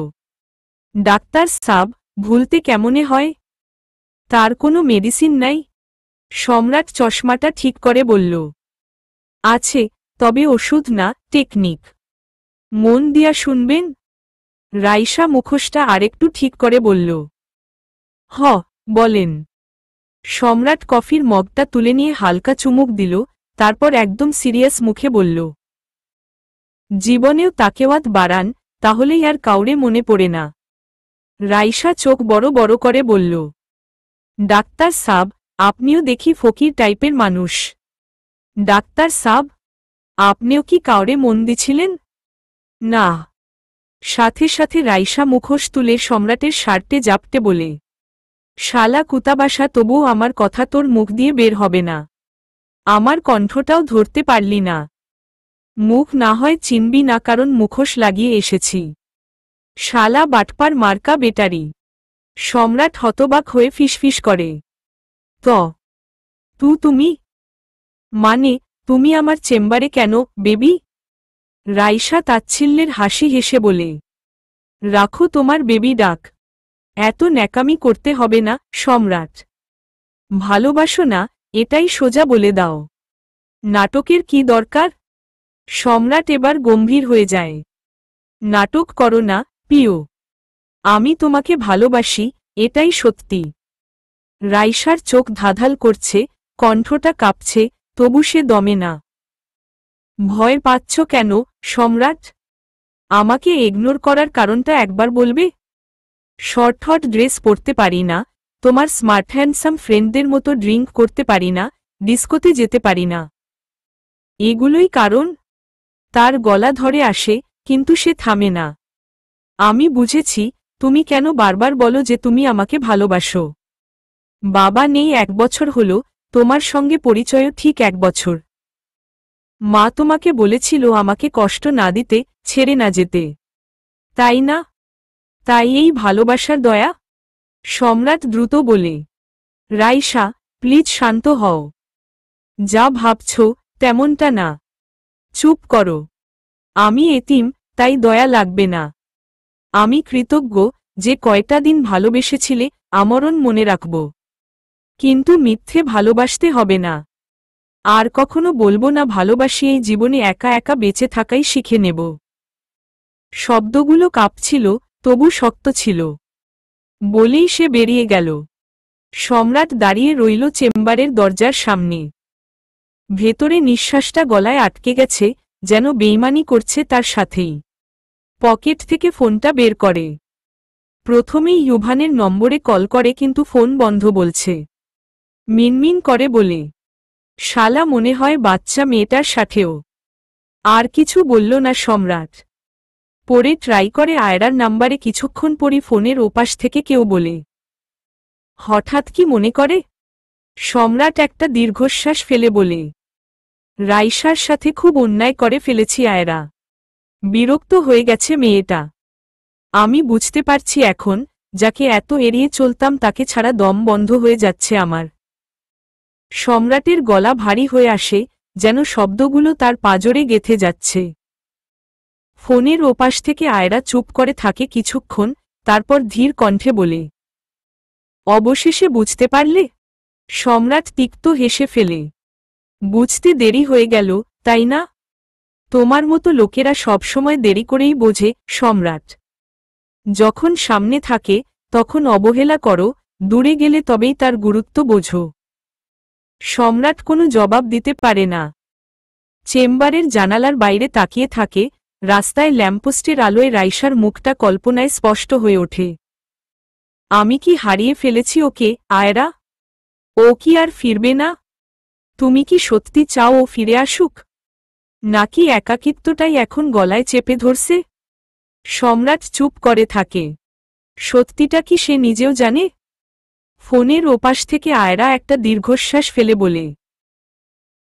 ডাক্তার সাব, ভুলতে কেমনে হয়? তার কোনো মেডিসিন নাই? সম্রাট চশমাটা ঠিক করে বলল, আছে, তবে ওষুধ না, টেকনিক। মন দিয়া শুনবেন। রাইসা মুখোশটা আরেকটু ঠিক করে বলল, হ, বলেন। সম্রাট কফির মগটা তুলে নিয়ে হালকা চুমুক দিল, তারপর একদম সিরিয়াস মুখে বলল, জীবনেও তাকেওয়াত বাড়ান, তাহলেই আর কাউরে মনে পড়ে না। রাইসা চোখ বড় বড় করে বলল, ডাক্তার সাব, আপনিও দেখি ফকির টাইপের মানুষ। ডাক্তার সাব, আপনিও কি কাউরে মন দিছিলেন? না। সাথে সাথে রাইসা মুখোশ তুলে সম্রাটের শার্টে জাপটে বলে, শালা কুতাবাসা, তবুও আমার কথা তোর মুখ দিয়ে বের হবে না। আমার কণ্ঠটাও ধরতে পারলি না। মুখ না হয় চিনবি না, কারণ মুখোশ লাগিয়ে এসেছি। শালা বাটপার মার্কা বেটারি। সম্রাট হতবাক হয়ে ফিসফিস করে, তুমি মানে তুমি আমার চেম্বারে কেন বেবি? রাইসা তাচ্ছিল্যের হাসি হেসে বলে, রাখো তোমার বেবি ডাক। এত ন্যাকামি করতে হবে না সম্রাট। ভালোবাসো না এটাই সোজা বলে দাও। নাটকের কি দরকার? সম্রাট এবার গম্ভীর হয়ে যায়। নাটক করো না পিও। আমি তোমাকে ভালোবাসি, এটাই সত্যি। রাইসার চোখ ধাঁধাল করছে, কণ্ঠটা কাঁপছে, তবু সে দমে না। ভয় পাচ্ছ কেন সম্রাট? আমাকে ইগনোর করার কারণটা একবার বলবে? শর্ট হট ড্রেস পরতে পারি না, তোমার স্মার্ট হ্যান্ডসাম ফ্রেন্ডদের মতো ড্রিঙ্ক করতে পারি না, ডিস্কোতে যেতে পারি না। এগুলোই কারণ? তার গলা ধরে আসে, কিন্তু সে থামে না। আমি বুঝেছি তুমি কেন বারবার বলো যে তুমি আমাকে ভালোবাসো। বাবা নেই 1 বছর হলো, তোমার সঙ্গে পরিচয়ও ঠিক 1 বছর। মা তোমাকে বলেছিল আমাকে কষ্ট না দিতে, ছেড়ে না যেতে। তাই না? তাই এই ভালোবাসার দয়া? সম্রাট দ্রুত বলে, রাইসা প্লিজ শান্ত হও। যা ভাবছ তেমনটা না। চুপ করো। আমি এতিম, তাই দয়া লাগবে না। আমি কৃতজ্ঞ যে কয়টা দিন ভালোবেসেছিলে, আমরণ মনে রাখব। কিন্তু মিথ্যে ভালোবাসতে হবে না। আর কখনো বলবো না ভালোবাসি, এই জীবনে একা একা বেঁচে থাকাই শিখে নেব। শব্দগুলো কাঁপছিল, তবু শক্ত ছিল। বলেই সে বেরিয়ে গেল। সম্রাট দাঁড়িয়ে রইল চেম্বারের দরজার সামনে। ভেতরে নিঃশ্বাসটা গলায় আটকে গেছে, যেন বেইমানি করছে তার সাথেই। পকেট থেকে ফোনটা বের করে। প্রথমেই ইউভানের নম্বরে কল করে, কিন্তু ফোন বন্ধ বলছে। মিনমিন করে বলে, শালা মনে হয় বাচ্চা মেয়েটার সাথেও। আর কিছু বলল না সম্রাট। পরে ট্রাই করে আয়রার নাম্বারে, কিছুক্ষণ পরই ফোনের ওপাশ থেকে কেউ বলে, হঠাৎ কি মনে করে? সম্রাট একটা দীর্ঘশ্বাস ফেলে বলে, রাইসার সাথে খুব অন্যায় করে ফেলেছি আয়রা। বিরক্ত হয়ে গেছে মেয়েটা। আমি বুঝতে পারছি এখন, যাকে এত এড়িয়ে চলতাম তাকে ছাড়া দম বন্ধ হয়ে যাচ্ছে আমার। সম্রাটের গলা ভারী হয়ে আসে, যেন শব্দগুলো তার পাঁজরে গেঁথে যাচ্ছে। ফোনের ওপাশ থেকে আয়রা চুপ করে থাকে কিছুক্ষণ, তারপর ধীর কণ্ঠে বলে, অবশেষে বুঝতে পারলে? সম্রাট তিক্ত হেসে ফেলে, বুঝতে দেরি হয়ে গেল তাই না? তোমার মতো লোকেরা সবসময় দেরি করেই বোঝে সম্রাট। যখন সামনে থাকে তখন অবহেলা করো, দূরে গেলে তবেই তার গুরুত্ব বোঝো। সম্রাট কোনো জবাব দিতে পারে না। চেম্বারের জানালার বাইরে তাকিয়ে থাকে। রাস্তায় ল্যাম্পপোস্টের আলোয় রাইসার মুখটা কল্পনায় স্পষ্ট হয়ে ওঠে। আমি কি হারিয়ে ফেলেছি ওকে আয়রা? ও কি আর ফিরবে না? তুমি কি সত্যি চাও ও ফিরে আসুক? নাকি একাকিত্বটাই এখন গলায় চেপে ধরছে? সম্রাট চুপ করে থাকে। সত্যিটা কি সে নিজেও জানে? ফোনের ওপাশ থেকে আয়রা একটা দীর্ঘশ্বাস ফেলে বলে,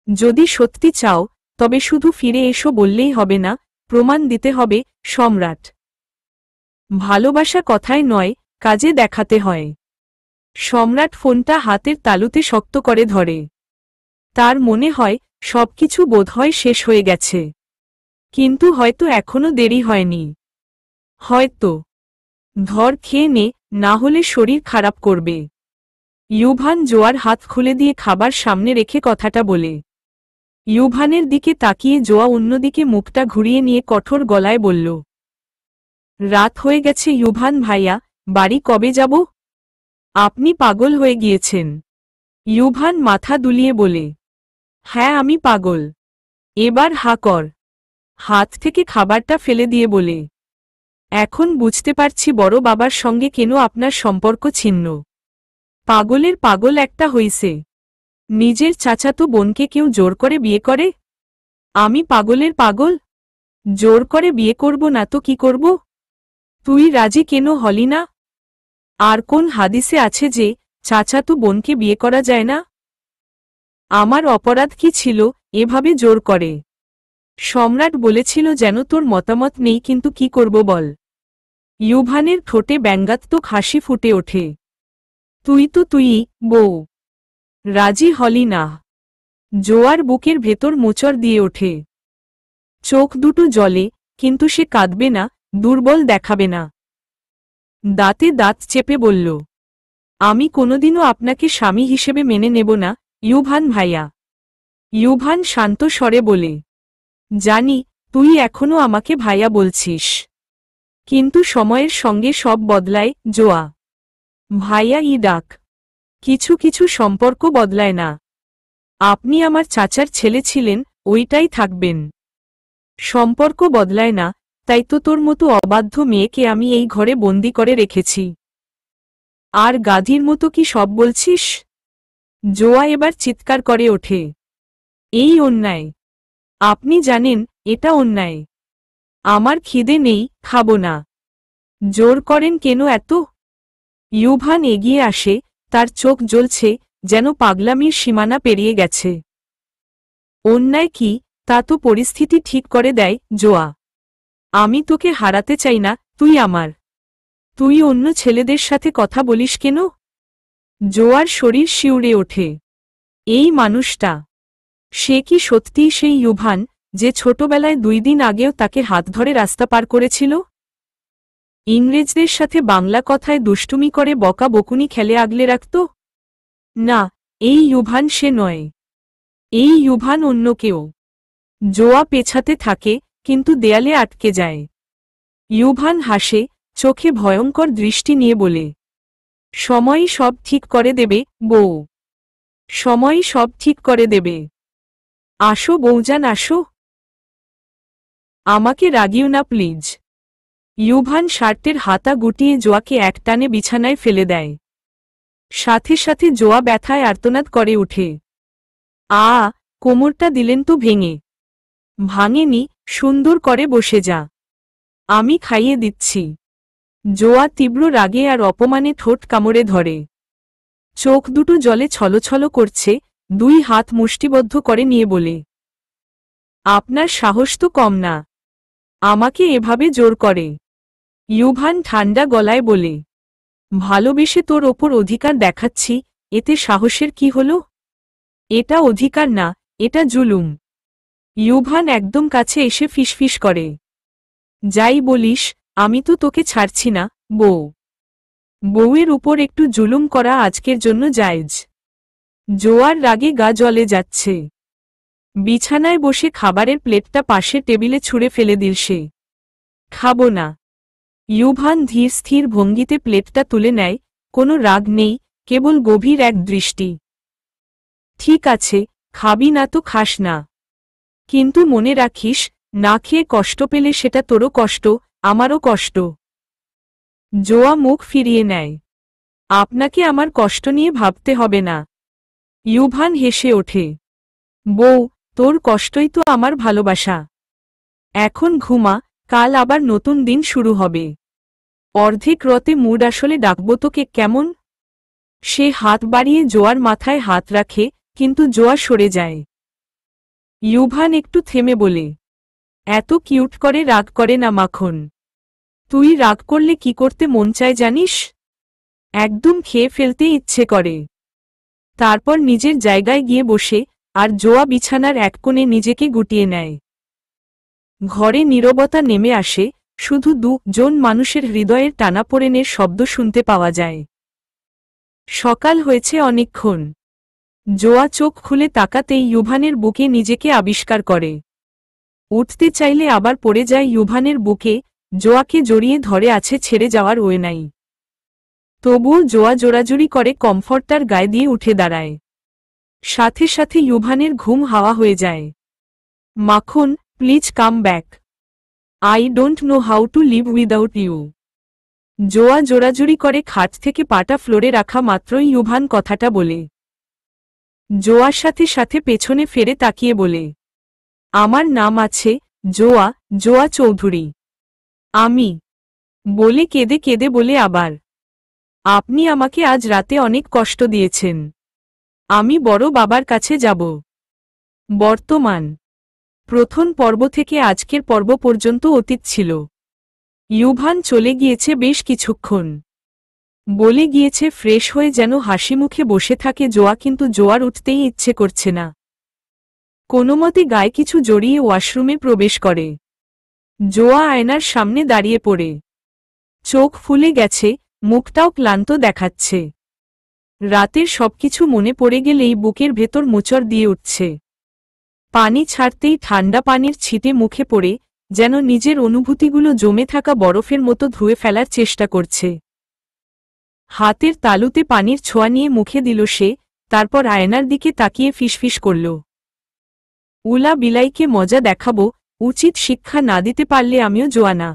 যদি সত্যি চাও তবে শুধু ফিরে এসো বললেই হবে না, প্রমাণ দিতে হবে সম্রাট। ভালোবাসা কথায় নয়, কাজে দেখাতে হয়। সম্রাট ফোনটা হাতের তালুতে শক্ত করে ধরে। তার মনে হয় সবকিছু বোধহয় শেষ হয়ে গেছে। কিন্তু হয়তো এখনো দেরি হয়নি। হয়তো। ধর খেয়ে নে, না হলে শরীর খারাপ করবে। ইউভান জোয়ার হাত খুলে দিয়ে খাবার সামনে রেখে কথাটা বলে। ইউভানের দিকে তাকিয়ে জোয়া অন্যদিকে মুখটা ঘুরিয়ে নিয়ে কঠোর গলায় বলল, রাত হয়ে গেছে ইউভান ভাইয়া, বাড়ি কবে যাব? আপনি পাগল হয়ে গিয়েছেন। ইউভান মাথা দুলিয়ে বলে, হ্যাঁ আমি পাগল। এবার হা কর। হাত থেকে খাবারটা ফেলে দিয়ে বলে, এখন বুঝতে পারছি বড় বাবার সঙ্গে কেন আপনার সম্পর্ক ছিন্ন। পাগলের পাগল একটা হইছে। নিজের চাচাতো বোনকে কেউ জোর করে বিয়ে করে? আমি পাগলের পাগল? জোর করে বিয়ে করব না তো কি করব? তুই রাজি কেন হলি না? আর কোন হাদিসে আছে যে চাচাতো বোনকে বিয়ে করা যায় না? আমার অপরাধ কি ছিল এভাবে জোর করে? সম্রাট বলেছিল যেন তোর মতামত নেই, কিন্তু কি করব বল? ইউভানের ঠোঁটে ব্যঙ্গাত্মক হাসি ফুটে ওঠে। তুই তো তুই বউ। রাজি হলি না। জোয়ার বুকের ভেতর মোচড় দিয়ে ওঠে। চোখ দুটো জ্বলে, কিন্তু সে কাঁদবে না, দুর্বল দেখাবে না। দাঁতে দাঁত চেপে বলল, আমি কোনোদিনও আপনাকে স্বামী হিসেবে মেনে নেব না, ইউভান ভাইয়া। ইউভান শান্ত স্বরে বলে, জানি তুই এখনো আমাকে ভাইয়া বলছিস, কিন্তু সময়ের সঙ্গে সব বদলায় জোয়া। ভাইয়া ডাক। কিছু কিছু সম্পর্ক বদলায় না। আপনি আমার চাচার ছেলে ছিলেন, ওইটাই থাকবেন। সম্পর্ক বদলায় না, তাই তো তোর মতো অবাধ্য মেয়েকে আমি এই ঘরে বন্দি করে রেখেছি। আর গাধীর মতো কি সব বলছিস? জোয়া এবার চিৎকার করে ওঠে, এই অন্যায়। আপনি জানেন এটা অন্যায়। আমার খিদে নেই, খাবো না। জোর করেন কেন এত? ইউভান এগিয়ে আসে, তার চোখ জ্বলছে, যেন পাগলামির সীমানা পেরিয়ে গেছে। অন্যায় কি, তা তো পরিস্থিতি ঠিক করে দেয় জোয়া। আমি তোকে হারাতে চাই না, তুই আমার। তুই অন্য ছেলেদের সাথে কথা বলিস কেন? জোয়ার শরীর শিউরে ওঠে। এই মানুষটা, সে কি সত্যিই সেই ইউভান, যে ছোটবেলায় 2 দিন আগেও তাকে হাত ধরে রাস্তা পার করেছিল? ইংরেজদের সাথে বাংলা কথায় দুষ্টুমি করে বকা বকুনি খেলে আগলে রাখত? না, এই ইউভান সে নয়। এই ইউভান অন্য কেউ। জোয়া পেছাতে থাকে, কিন্তু দেয়ালে আটকে যায়। ইউভান হাসে, চোখে ভয়ঙ্কর দৃষ্টি নিয়ে বলে, সময়ই সব ঠিক করে দেবে, বউ। সময়ই সব ঠিক করে দেবে। আসো বউজান, আসো। আমাকে রাগিও না প্লিজ। ইউভান শার্টের হাতা গুটিয়ে জোয়াকে একটানে বিছানায় ফেলে দেয়। সাথে সাথে জোয়া ব্যথায় আর্তনাদ করে উঠে। কোমরটা দিলেন তো ভেঙে। ভাঙেনি, সুন্দর করে বসে যা। আমি খাইয়ে দিচ্ছি। জোয়া তীব্র রাগে আর অপমানে ঠোঁট কামড়ে ধরে। চোখ দুটো জলে ছলছল করছে, 2 হাত মুষ্টিবদ্ধ করে নিয়ে বলে, আপনার সাহস তো কম না। আমাকে এভাবে জোর করে। ইউভান ঠান্ডা গলায় বলে, ভালোবেসে তোর ওপর অধিকার দেখাচ্ছি, এতে সাহসের কি হলো? এটা অধিকার না, এটা জুলুম। ইউভান একদম কাছে এসে ফিসফিস করে, যাই বলিস, আমি তো তোকে ছাড়ছি না, বউ। বউয়ের উপর একটু জুলুম করা আজকের জন্য জায়েজ। জোয়ার রাগে গা জ্বলে যাচ্ছে। বিছানায় বসে খাবারের প্লেটটা পাশের টেবিলে ছুঁড়ে ফেলে দিল সে। খাবো না। ইউভান ধীর স্থির ভঙ্গিতে প্লেটটা তুলে নেয়, কোনো রাগ নেই, কেবল গভীর এক দৃষ্টি। ঠিক আছে, খাবি না তো খাস না। কিন্তু মনে রাখিস, না খেয়ে কষ্ট পেলে সেটা তোরও কষ্ট, আমারও কষ্ট। জোয়া মুখ ফিরিয়ে নেয়। আপনাকে আমার কষ্ট নিয়ে ভাবতে হবে না। ইউভান হেসে ওঠে, বউ, তোর কষ্টই তো আমার ভালোবাসা। এখন ঘুমা, কাল আবার নতুন দিন শুরু হবে। অর্ধেক রতে মুড আসলে ডাকবো তোকে, কেমন? সে হাত বাড়িয়ে জোয়ার মাথায় হাত রাখে, কিন্তু জোয়া সরে যায়। ইউভান একটু থেমে বলে, এত কিউট করে রাগ করে না মাখন। তুই রাগ করলে কি করতে মন চায় জানিস? একদম খেয়ে ফেলতে ইচ্ছে করে। তারপর নিজের জায়গায় গিয়ে বসে, আর জোয়া বিছানার এক কোণে নিজেকে গুটিয়ে নেয়। ঘরে নীরবতা নেমে আসে, শুধু 2 জন মানুষের হৃদয়ের টানাপোড়েনের শব্দ শুনতে পাওয়া যায়। সকাল হয়েছে অনেকক্ষণ। জোয়া চোখ খুলে তাকাতেই ইউভানের বুকে নিজেকে আবিষ্কার করে। উঠতে চাইলে আবার পড়ে যায় ইউভানের বুকে, জোয়াকে জড়িয়ে ধরে আছে, ছেড়ে যাওয়ার ওয়ে নাই। তবুও জোয়া জোরাজুরি করে কমফর্টার গায়ে দিয়ে উঠে দাঁড়ায়। সাথে সাথে ইউভানের ঘুম হাওয়া হয়ে যায়। Makhan, please come back. I don't know how to live without you. Zoya জোরাজুরি করে খাট থেকে পাটা ফ্লোরে রাখা মাত্রই ইউভান কথাটা বলে। জোয়ার সাথে সাথে পেছনে ফেরে তাকিয়ে বলে, আমার নাম আছে জোয়া, জোয়া চৌধুরী। আমি। বলে কেঁদে কেঁদে বলে আবার, আপনি আমাকে আজ রাতে অনেক কষ্ট দিয়েছেন। আমি বড় বাবার কাছে যাব। বর্তমান। প্রথম পর্ব থেকে আজকের পর্ব পর্যন্ত অতীত ছিল। ইউভান চলে গিয়েছে বেশ কিছুক্ষণ। বলে গিয়েছে ফ্রেশ হয়ে যেন হাসি মুখে বসে থাকে জোয়া, কিন্তু জোয়ার উঠতেই ইচ্ছে করছে না। কোনোমতে গায়ে কিছু জড়িয়ে ওয়াশরুমে প্রবেশ করে। জোয়া আয়নার সামনে দাঁড়িয়ে পড়ে। চোখ ফুলে গেছে, মুখটাও ক্লান্ত দেখাচ্ছে। রাতের সবকিছু মনে পড়ে গেলেই বুকের ভেতর মোচড় দিয়ে উঠছে। পানি ছাড়তেই ঠান্ডা পানির ছিটে মুখে পড়ে যেন নিজের অনুভূতিগুলো জমে থাকা বরফের মতো ধুয়ে ফেলার চেষ্টা করছে। হাতের তালুতে পানির ছোঁয়া নিয়ে মুখে দিল সে, তারপর আয়নার দিকে তাকিয়ে ফিসফিস করল, উলা বিলাইকে মজা দেখাবো, উচিত শিক্ষা না দিতে পারলে আমিও জোয়ানা।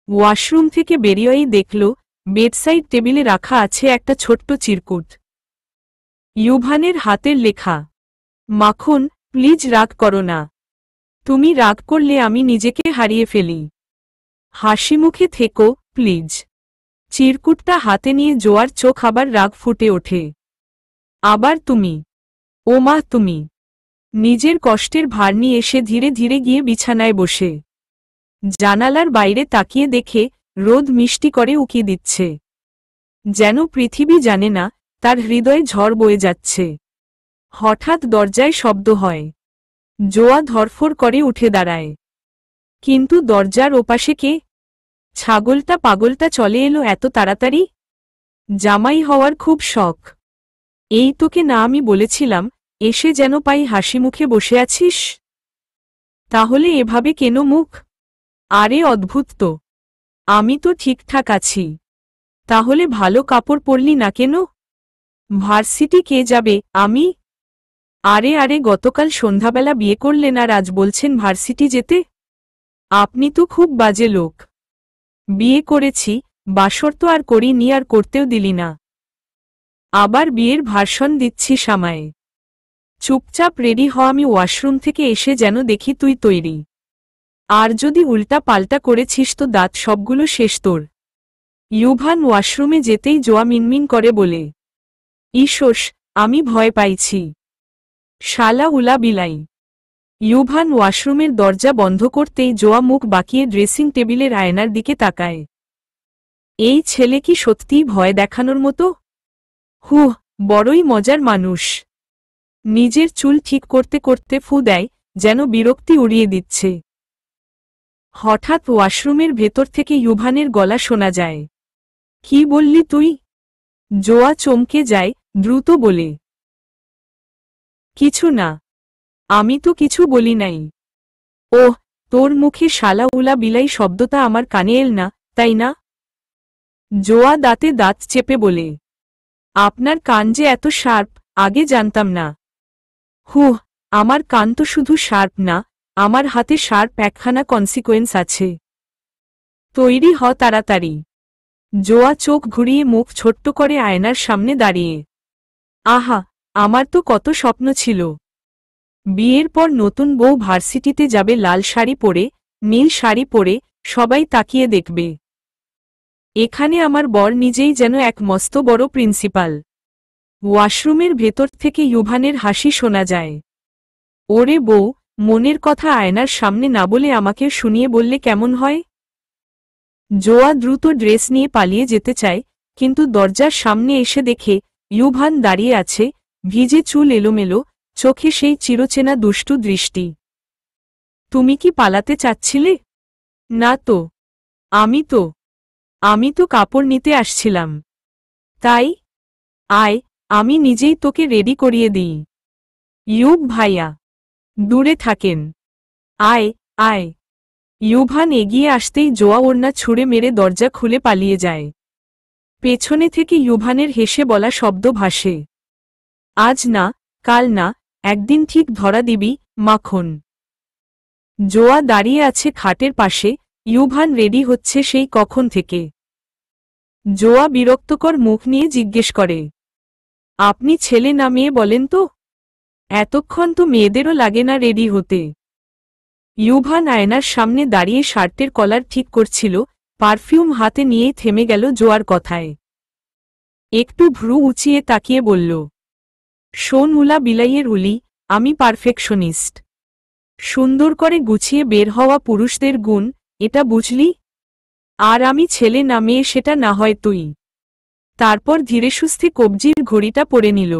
ওয়াশরুম থেকে বেরিয়েই দেখল বেডসাইড টেবিলে রাখা আছে একটা ছোট্ট চিরকুট। ইউভানের হাতের লেখা, মাখন, প্লিজ রাগ করো না। তুমি রাগ করলে আমি নিজেকে হারিয়ে ফেলি। হাসি মুখে থেকো, প্লিজ। চিরকুটটা হাতে নিয়ে জোয়ার চোখ আবার রাগ ফুটে ওঠে। আবার তুমি? ও মা, তুমি? নিজের কষ্টের ভার নিয়ে এসে ধীরে ধীরে গিয়ে বিছানায় বসে জানালার বাইরে তাকিয়ে দেখে রোদ মিষ্টি করে উকি দিচ্ছে। যেন পৃথিবী জানে না তার হৃদয়ে ঝড় বয়ে যাচ্ছে। হঠাৎ দরজায় শব্দ হয়। জোয়া ধরফর করে উঠে দাঁড়ায়। কিন্তু দরজার ওপাশে কে? ছাগলটা পাগলটা চলে এলো এত তাড়াতাড়ি? জামাই হওয়ার খুব শখ। এই তোকে না আমি বলেছিলাম এসে যেন পাই হাসি মুখে বসে আছিস? তাহলে এভাবে কেন মুখ? আরে অদ্ভুত তো। আমি তো ঠিকঠাক আছি। তাহলে ভালো কাপড় পরলি না কেন? ভার্সিটি কে যাবে, আমি? আরে আরে, গতকাল সন্ধ্যাবেলা বিয়ে করলেন আর আজ বলছেন ভার্সিটি যেতে? আপনি তো খুব বাজে লোক। বিয়ে করেছি, বাসর তো আর করিনি, আর করতেও দিলি না। আবার বিয়ের ভার্সন দিচ্ছি সামায়ে। চুপচাপ রেডি হ, আমি ওয়াশরুম থেকে এসে যেন দেখি তুই তৈরি। আর যদি উল্টা পাল্টা করেছিস তো দাঁত সবগুলো শেষ তোর। ইউভান ওয়াশরুমে যেতেই জোয়া মিনমিন করে বলে, ইসোস, আমি ভয় পাইছি। শালা উলা বিলাই। ইউভান ওয়াশরুমের দরজা বন্ধ করতেই জোয়া মুখ বাঁকিয়ে ড্রেসিং টেবিলের আয়নার দিকে তাকায়। এই ছেলে কি সত্যিই ভয় দেখানোর মতো? হুহ, বড়ই মজার মানুষ। নিজের চুল ঠিক করতে করতে ফু দেয়, যেন বিরক্তি উড়িয়ে দিচ্ছে। হঠাৎ ওয়াশরুমের ভেতর থেকে ইউভানের গলা শোনা যায়। কি বললি তুই? জোয়া চমকে যায়, দ্রুত বলে, কিছু না। আমি তো কিছু বলি নাই। ওহ, তোর মুখে শালা উলা বিলাই শব্দটা আমার কানে এল না, তাই না? জোয়া দাঁতে দাঁত চেপে বলে, আপনার কান যে এত শার্প, আগে জানতাম না। হুহ, আমার কান তো শুধু শার্প না, আমার হাতে শার্প একখানা কনসিকোয়েন্স আছে। তৈরি হ তাড়াতাড়ি। জোয়া চোখ ঘুরিয়ে মুখ ছোট্ট করে আয়নার সামনে দাঁড়িয়ে। আহা, আমার তো কত স্বপ্ন ছিল। বিয়ের পর নতুন বউ ভার্সিটিতে যাবে লাল শাড়ি পরে, নীল শাড়ি পরে, সবাই তাকিয়ে দেখবে। এখানে আমার বর নিজেই যেন এক মস্ত বড় প্রিন্সিপাল। ওয়াশরুমের ভেতর থেকে ইউভানের হাসি শোনা যায়। ওরে বউ, মনের কথা আয়নার সামনে না বলে আমাকে শুনিয়ে বললে কেমন হয়? জোয়া দ্রুত ড্রেস নিয়ে পালিয়ে যেতে চায়, কিন্তু দরজার সামনে এসে দেখে ইউভান দাঁড়িয়ে আছে, ভিজে চুল এলোমেলো, চোখে সেই চিরচেনা দুষ্টু দৃষ্টি। তুমি কি পালাতে চাচ্ছিলে? না তো। আমি তো কাপড় নিতে আসছিলাম। তাই? আয়, আমি নিজেই তোকে রেডি করিয়ে দিই। ইউব ভাইয়া, দূরে থাকেন। আয়, আয়। ইউভান এগিয়ে আসতেই জোয়া ওড়না ছুঁড়ে মেরে দরজা খুলে পালিয়ে যায়। পেছনে থেকে ইউভানের হেসে বলা শব্দ ভাসে, আজ না, কাল না, একদিন ঠিক ধরা দিবি, মাখন। জোয়া দাঁড়িয়ে আছে খাটের পাশে, ইউভান রেডি হচ্ছে সেই কখন থেকে। জোয়া বিরক্তকর মুখ নিয়ে জিজ্ঞেস করে, আপনি ছেলে না মেয়ে বলেন তো? এতক্ষণ তো মেয়েদেরও লাগে না রেডি হতে। ইউভান আয়নার সামনে দাঁড়িয়ে শার্টের কলার ঠিক করছিল, পারফিউম হাতে নিয়েই থেমে গেল জোয়ার কথায়। একটু ভ্রু উঁচিয়ে তাকিয়ে বলল, শোন উলা বিলাইয়ের উলি, আমি পারফেকশনিস্ট। সুন্দর করে গুছিয়ে বের হওয়া পুরুষদের গুণ, এটা বুঝলি? আর আমি ছেলে না মেয়ে সেটা না হয় তুই তারপর ধীরে সুস্থে কবজির ঘড়িটা পরে নিল।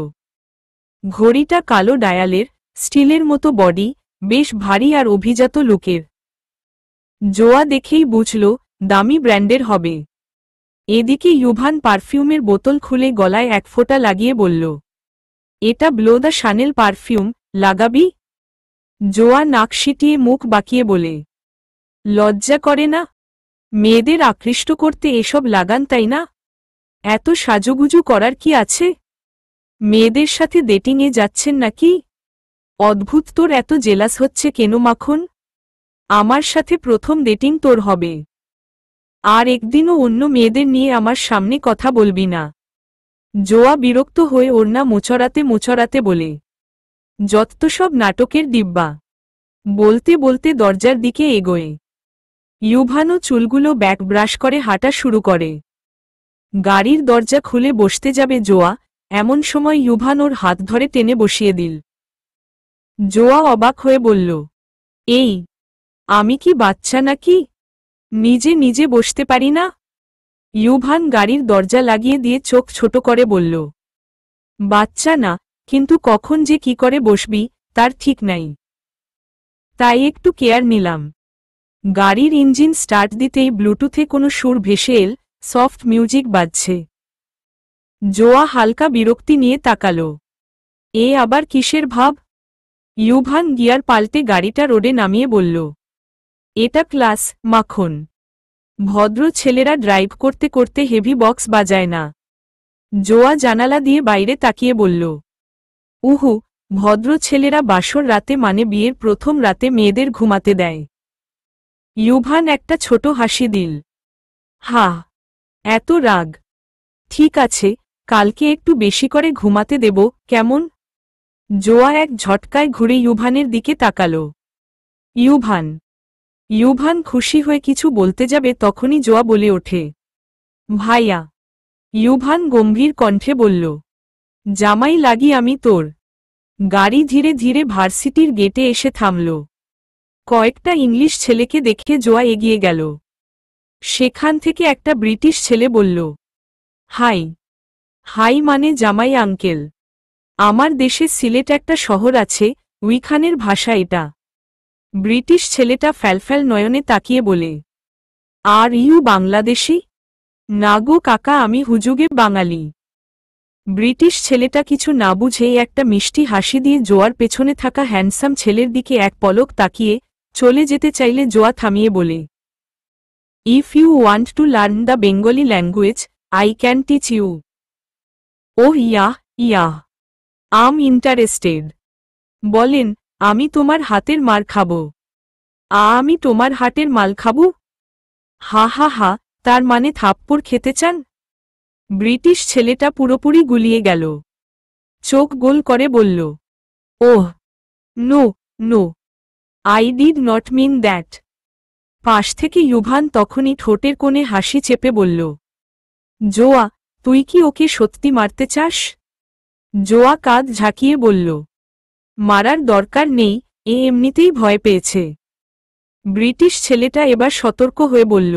ঘড়িটা কালো ডায়ালের, স্টিলের মতো বডি, বেশ ভারী আর অভিজাত লুকের। জোয়া দেখেই বুঝল দামি ব্র্যান্ডের হবে। এদিকে ইউভান পারফিউমের বোতল খুলে গলায় এক ফোঁটা লাগিয়ে বলল, এটা ব্লো দ্য শানেল পারফিউম, লাগাবি? জোয়া নাক সিটিয়ে মুখ বাঁকিয়ে বলে, লজ্জা করে না? মেয়েদের আকৃষ্ট করতে এসব লাগান তাই না? এত সাজুগুজু করার কি আছে? মেয়েদের সাথে ডেটিংয়ে যাচ্ছেন নাকি? অদ্ভুত, তোর এত জেলাস হচ্ছে কেন মাখন? আমার সাথে প্রথম ডেটিং তোর হবে। আর একদিনও অন্য মেয়েদের নিয়ে আমার সামনে কথা বলবি না। জোয়া বিরক্ত হয়ে ওড়না মোচড়াতে মোচড়াতে বলে, যত সব নাটকের ডিব্বা। বলতে বলতে দরজার দিকে এগোয়। ইউভানও চুলগুলো ব্যাক ব্রাশ করে হাঁটা শুরু করে। গাড়ির দরজা খুলে বসতে যাবে জোয়া, এমন সময় ইউভান ওর হাত ধরে টেনে বসিয়ে দিল। জোয়া অবাক হয়ে বলল, এই, আমি কি বাচ্চা নাকি? নিজে নিজে বসতে পারি না? ইউভান গাড়ির দরজা লাগিয়ে দিয়ে চোখ ছোট করে বলল, বাচ্চা না, কিন্তু কখন যে কি করে বসবি তার ঠিক নাই। তাই একটু কেয়ার নিলাম। গাড়ির ইঞ্জিন স্টার্ট দিতেই ব্লুটুথে কোনো সুর ভেসে এল, সফট মিউজিক বাজছে। জোয়া হালকা বিরক্তি নিয়ে তাকাল। এ আবার কিসের ভাব? ইউভান গিয়ার পাল্টে গাড়িটা রোডে নামিয়ে বলল, এটা ক্লাস, মাখন। ভদ্র ছেলেরা ড্রাইভ করতে করতে হেভি বক্স বাজায় না। জোয়া জানালা দিয়ে বাইরে তাকিয়ে বলল, উহু, ভদ্র ছেলেরা বাসর রাতে মানে বিয়ের প্রথম রাতে মেয়েদের ঘুমাতে দেয়। ইউভান একটা ছোট হাসি দিল। হা, এত রাগ? ঠিক আছে, কালকে একটু বেশি করে ঘুমাতে দেব, কেমন? জোয়া এক ঝটকায় ঘুরে ইউভানের দিকে তাকাল। ইউভান। ইউভান খুশি হয়ে কিছু বলতে যাবে তখনই জোয়া বলে ওঠে, ভাইয়া। ইউভান গম্ভীর কণ্ঠে বলল, জামাই লাগি আমি তোর। গাড়ি ধীরে ধীরে ভার্সিটির গেটে এসে থামল। কয়েকটা ইংলিশ ছেলেকে দেখে জোয়া এগিয়ে গেল। সেখান থেকে একটা ব্রিটিশ ছেলে বলল, হাই। হাই মানে জামাই আঙ্কেল। আমার দেশে সিলেট একটা শহর আছে, উইখানের ভাষা এটা। ব্রিটিশ ছেলেটা ফ্যালফ্যাল নয়নে তাকিয়ে বলে, আর ইউ বাংলাদেশি? না গো কাকা, আমি হুজুগে বাঙালি। ব্রিটিশ ছেলেটা কিছু না বুঝেই একটা মিষ্টি হাসি দিয়ে জোয়ার পেছনে থাকা হ্যান্ডসাম ছেলের দিকে এক পলক তাকিয়ে চলে যেতে চাইলে জোয়া থামিয়ে বলে, if you want to learn the Bengali language, I can teach you. Oh yeah, yeah, I'm interested. বলেন, আমি তোমার হাতের মার খাব? আমি তোমার হাটের মাল খাবো? হা হা হা, তার মানে থাপ্পড় খেতে চান? ব্রিটিশ ছেলেটা পুরোপুরি গুলিয়ে গেল। চোখ গোল করে বলল, oh no, no, I did not mean that. পাশ থেকে ইউভান তখনই ঠোঁটের কোণে হাসি চেপে বলল, জোয়া, তুই কি ওকে সত্যি মারতে চাস? জোয়া কাঁধ ঝাঁকিয়ে বলল, মারার দরকার নেই, এ এমনিতেই ভয় পেয়েছে। ব্রিটিশ ছেলেটা এবার সতর্ক হয়ে বলল,